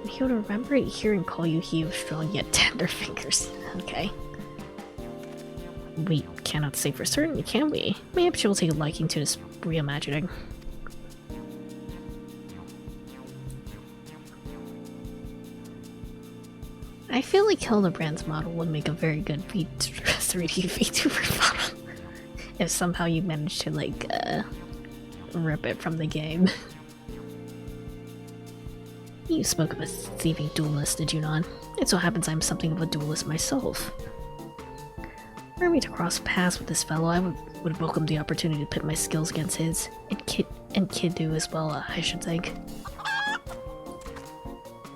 he would remember it here and call you he of strong yet tender fingers. Okay. We cannot say for certain, can we? Maybe she will take a liking to this reimagining. I feel like Hildebrand's model would make a very good 3D VTuber model. If somehow you managed to, like, rip it from the game. You spoke of a thieving duelist, did you not? It so happens I'm something of a duelist myself. Were we to cross paths with this fellow, I would welcome the opportunity to pit my skills against his, and Kid do as well, I should think.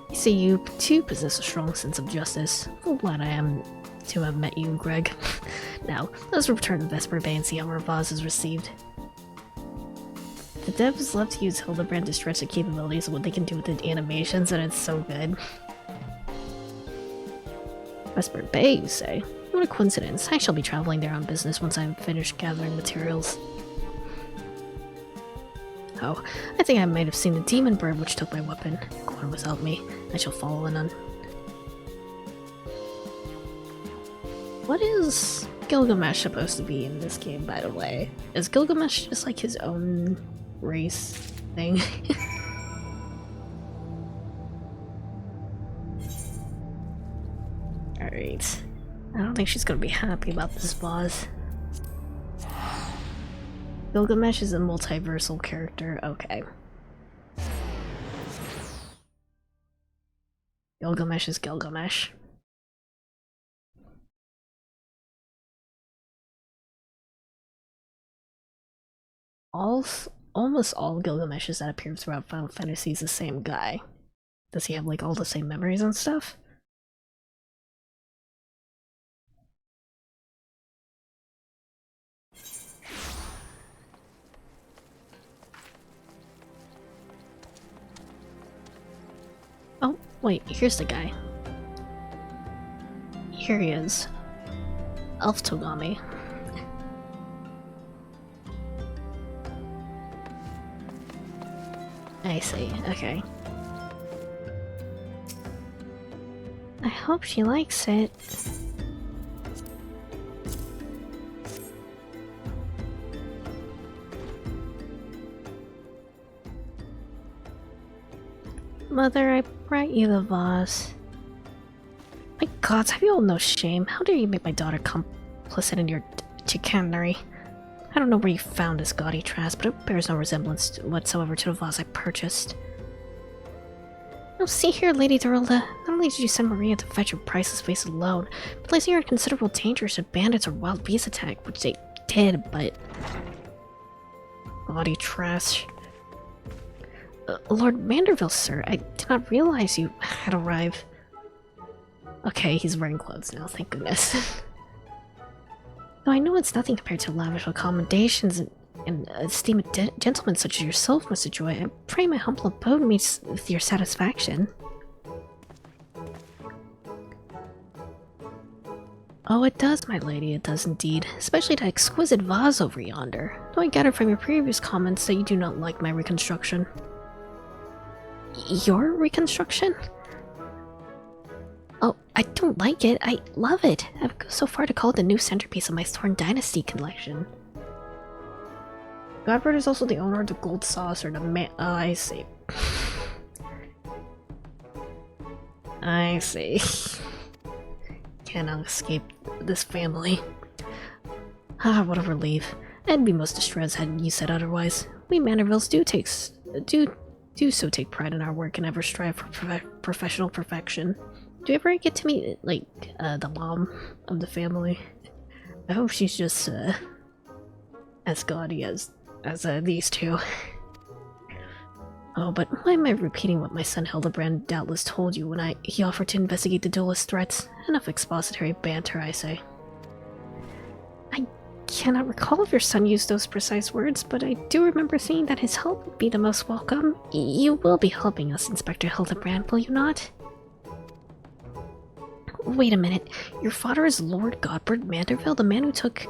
You see, you too possess a strong sense of justice. I'm glad I am to have met you, Greg. Now, let's return to Vesper Bay and see how our vase is received. The devs love to use Hildebrand to stretch the capabilities of what they can do with the animations, and it's so good. Vesper Bay, you say? What a coincidence. I shall be traveling there on business once I'm finished gathering materials. Oh, I think I might have seen the demon bird which took my weapon. Go on without me. I shall follow in on. What is Gilgamesh supposed to be in this game, by the way? Is Gilgamesh just like his own race thing? Alright. I don't think she's gonna be happy about this boss. Gilgamesh is a multiversal character. Okay. Gilgamesh is Gilgamesh. Almost all Gilgameshes that appear throughout Final Fantasy is the same guy. Does he have like all the same memories and stuff? Oh, wait, here's the guy. Here he is. Elf Togami. I see, okay. I hope she likes it. Mother, I brought you the vase. My gods, have you all no shame? How dare you make my daughter complicit in your chicanery? I don't know where you found this gaudy trash, but it bears no resemblance whatsoever to the vase I purchased. Now see here, Lady Dorilda, not only did you send Maria to fetch your priceless vase alone, but placing her in considerable danger should bandits or wild beast attack, which they did, but... Gaudy trash. Lord Manderville, sir, I did not realize you had arrived. Okay, he's wearing clothes now, thank goodness. Though I know it's nothing compared to lavish accommodations and esteemed gentlemen such as yourself must enjoy, I pray my humble abode meets with your satisfaction. Oh, it does, my lady, it does indeed. Especially that exquisite vase over yonder. Though I gather from your previous comments that you do not like my reconstruction. Your reconstruction? Oh, I don't like it. I love it. I would go so far to call it the new centerpiece of my Thorn Dynasty collection. Godbird is also the owner of the gold saucer, the man. Oh, I see. I see. Cannot escape this family. Ah, what a relief. I'd be most distressed had you said otherwise. We Mandervilles do so take pride in our work and ever strive for professional perfection. Do you ever get to meet, like, the mom of the family? I hope she's just, as gaudy as these two. Oh, but why am I repeating what my son Hildebrand doubtless told you when he offered to investigate the duelist threats? Enough expository banter, I say. I cannot recall if your son used those precise words, but I do remember seeing that his help would be the most welcome. You will be helping us, Inspector Hildebrand, will you not? Wait a minute, your father is Lord Godbert Manderville, the man who took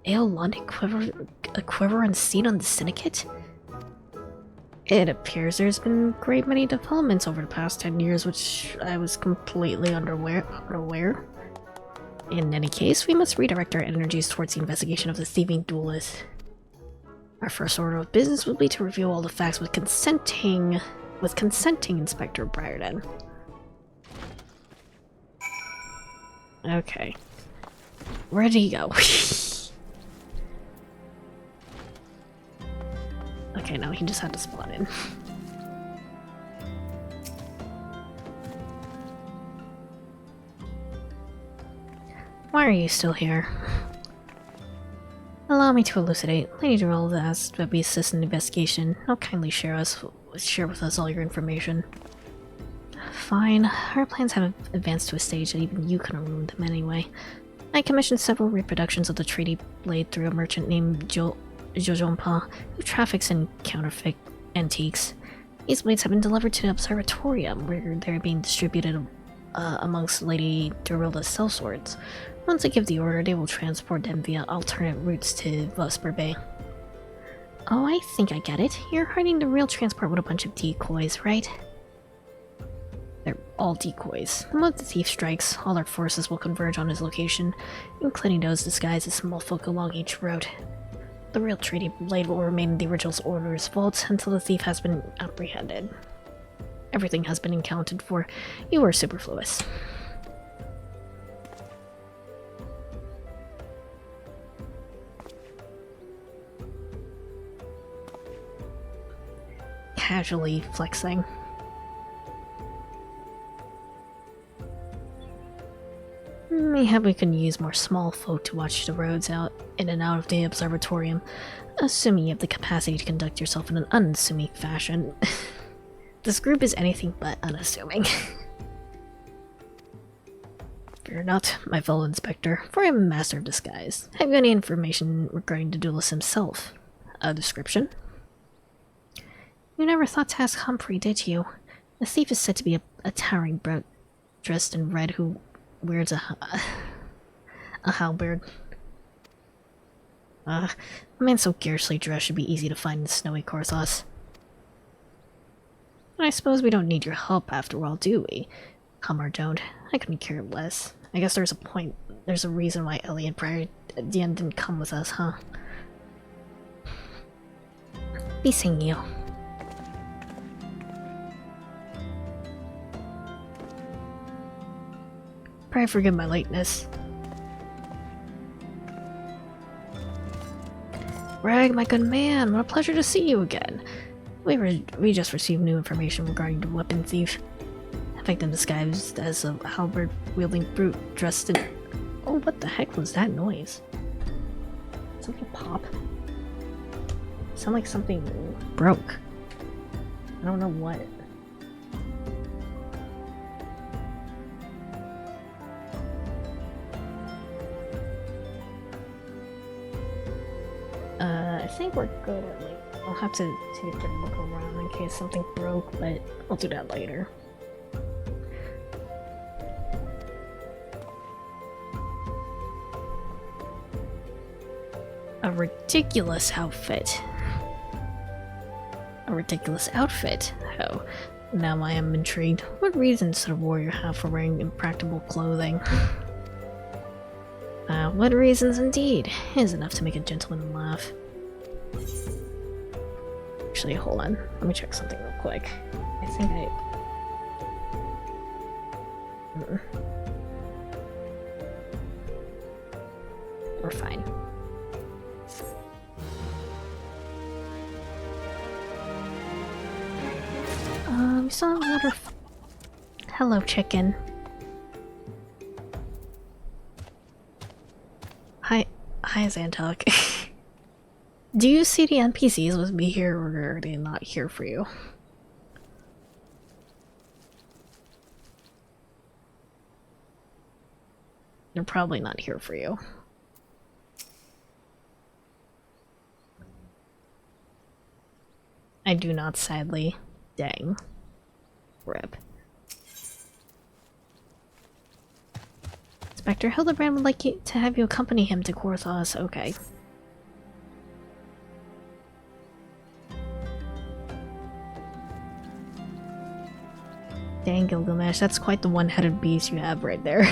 Aeolon Equivalent seat on the Syndicate? It appears there's been a great many developments over the past 10 years, which I was completely unaware. In any case, we must redirect our energies towards the investigation of the thieving duelist. Our first order of business will be to review all the facts with consenting Inspector Briarden. Okay. Where did he go? Okay, no, he just had to spawn in. Why are you still here? Allow me to elucidate. Lady Durrell asked that we assist in the investigation. Now kindly share with us all your information. Fine. Our plans have advanced to a stage that even you couldn't ruin them anyway. I commissioned several reproductions of the treaty blade through a merchant named Jojonpa, who traffics in counterfeit antiques. These blades have been delivered to the observatorium, where they're being distributed amongst Lady Durrell's sellswords. Once I give the order, they will transport them via alternate routes to Vesper Bay. Oh, I think I get it. You're hiding the real transport with a bunch of decoys, right? They're all decoys. The moment the thief strikes, all our forces will converge on his location, including those disguised as small folk along each road. The real treaty blade will remain in the original order's vault until the thief has been apprehended. Everything has been accounted for. You are superfluous. Casually flexing. Maybe we can use more small folk to watch the roads out in and out of the observatorium, assuming you have the capacity to conduct yourself in an unassuming fashion. This group is anything but unassuming. Fear not, my fellow inspector, for I am a master of disguise. Have you any information regarding the duelist himself? A description? You never thought to ask Humphrey, did you? The thief is said to be a towering brute dressed in red who wears a halberd. A man so garishly dressed should be easy to find in snowy Korthos. I suppose we don't need your help after all, do we? Come or don't, I couldn't care less. I guess there's a reason why Ellie and Briar at the end didn't come with us, huh? Be seeing you. Pray forgive my lateness. Rag, my good man, what a pleasure to see you again. We just received new information regarding the weapon thief. A victim disguised as a halberd-wielding brute dressed in... Oh, what the heck was that noise? Something pop? Sound like something broke. I don't know what. I think we're good at like... I'll have to take a look around in case something broke, but I'll do that later. A ridiculous outfit. A ridiculous outfit. Oh. Now I am intrigued. What reasons should a warrior have for wearing impractical clothing? What reasons indeed? It is enough to make a gentleman laugh. Actually, hold on. Let me check something real quick. I think we're fine. We saw another. Hello, chicken. Hi, Zantok. Do you see the NPCs with me here, or are they not here for you? They're probably not here for you. I do not, sadly. Dang. Rip. Inspector Hildebrand would like to have you accompany him to Korthos. Okay. Dang, Gilgamesh, that's quite the one-headed beast you have right there.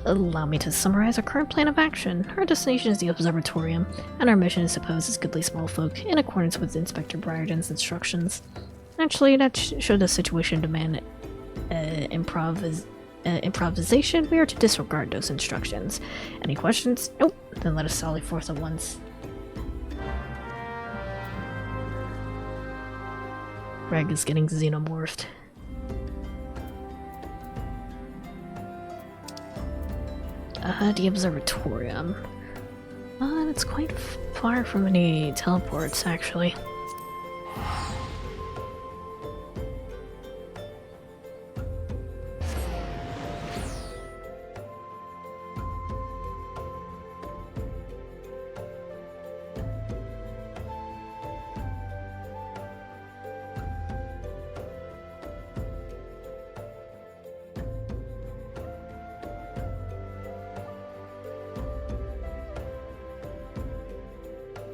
Allow me to summarize our current plan of action. Our destination is the Observatorium, and our mission is to pose as goodly small folk in accordance with Inspector Briarden's instructions. Actually, that should the situation demand improvisation, we are to disregard those instructions. Any questions? Nope. Then let us sally forth at once. Greg is getting xenomorphed. The Observatorium. It's quite far from any teleports, actually.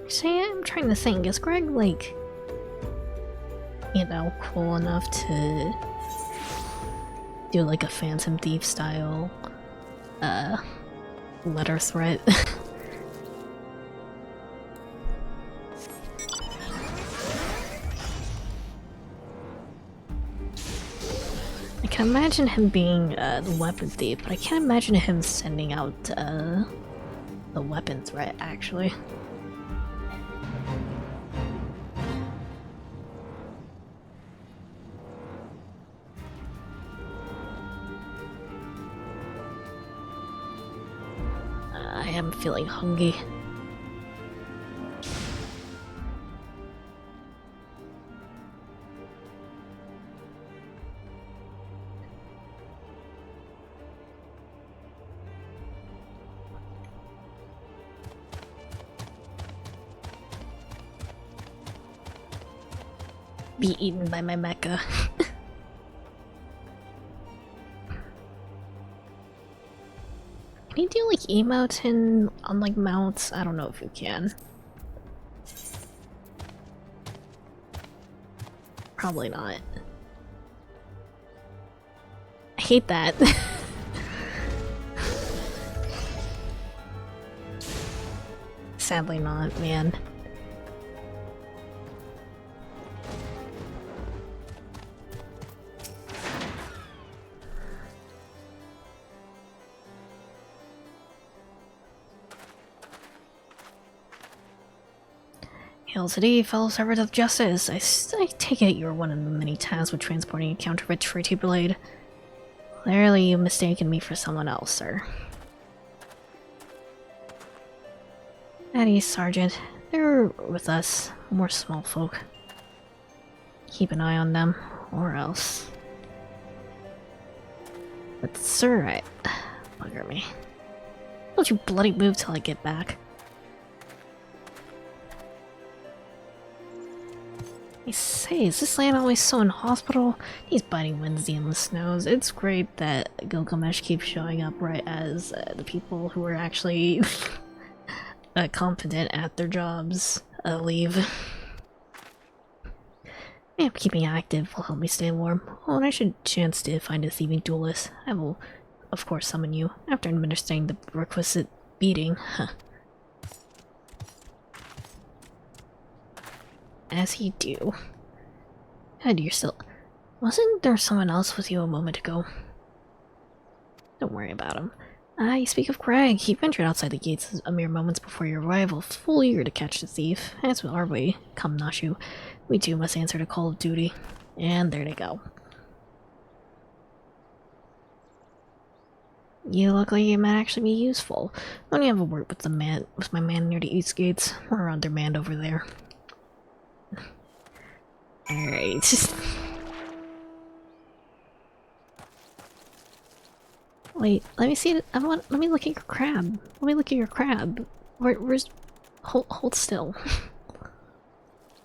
See, I'm trying to think, is Greg, like, you know, cool enough to do, like, a Phantom Thief style, letter threat? I can imagine him being, the weapon thief, but I can't imagine him sending out, the weapon threat, actually. I am feeling hungry. Be eaten by my mecha. Can you do like emotes on like mounts? I don't know if you can. Probably not. I hate that. Sadly not, man. Hail to thee, fellow servant of justice. I take it you're one of the many tasked with transporting a counterfeit treaty blade. Clearly you've mistaken me for someone else, sir. At ease, Sergeant. They're with us. More small folk. Keep an eye on them, or else. But sir, bugger me. Don't you bloody move till I get back. I say, is this land always so inhospitable? These biting winds, the endless snows. It's great that Gilgamesh keeps showing up right as the people who are actually competent at their jobs leave. Yeah, keeping active will help me stay warm. Oh, and I should chance to find a thieving duelist. I will, of course, summon you after administering the requisite beating. Huh. As you do. God, you're still... Wasn't there someone else with you a moment ago? Don't worry about him. Ah, you speak of Craig. He ventured outside the gates a mere moments before your arrival, full eager to catch the thief. As our way. Come, Nashu. We too must answer the call of duty. And there they go. You look like you might actually be useful. Let me have a word with my man near the east gates. We're undermanned over there. Alright. Wait, let me see it. Let me look at your crab. Let me look at your crab. Where's... Hold still.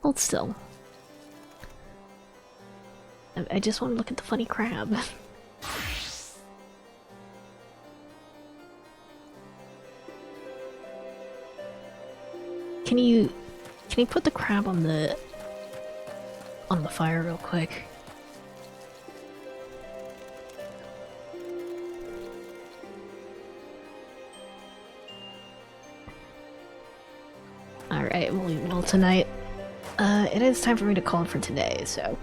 Hold still. I just want to look at the funny crab. Can you put the crab on the fire real quick? Alright, well tonight, it is time for me to call it for today, so,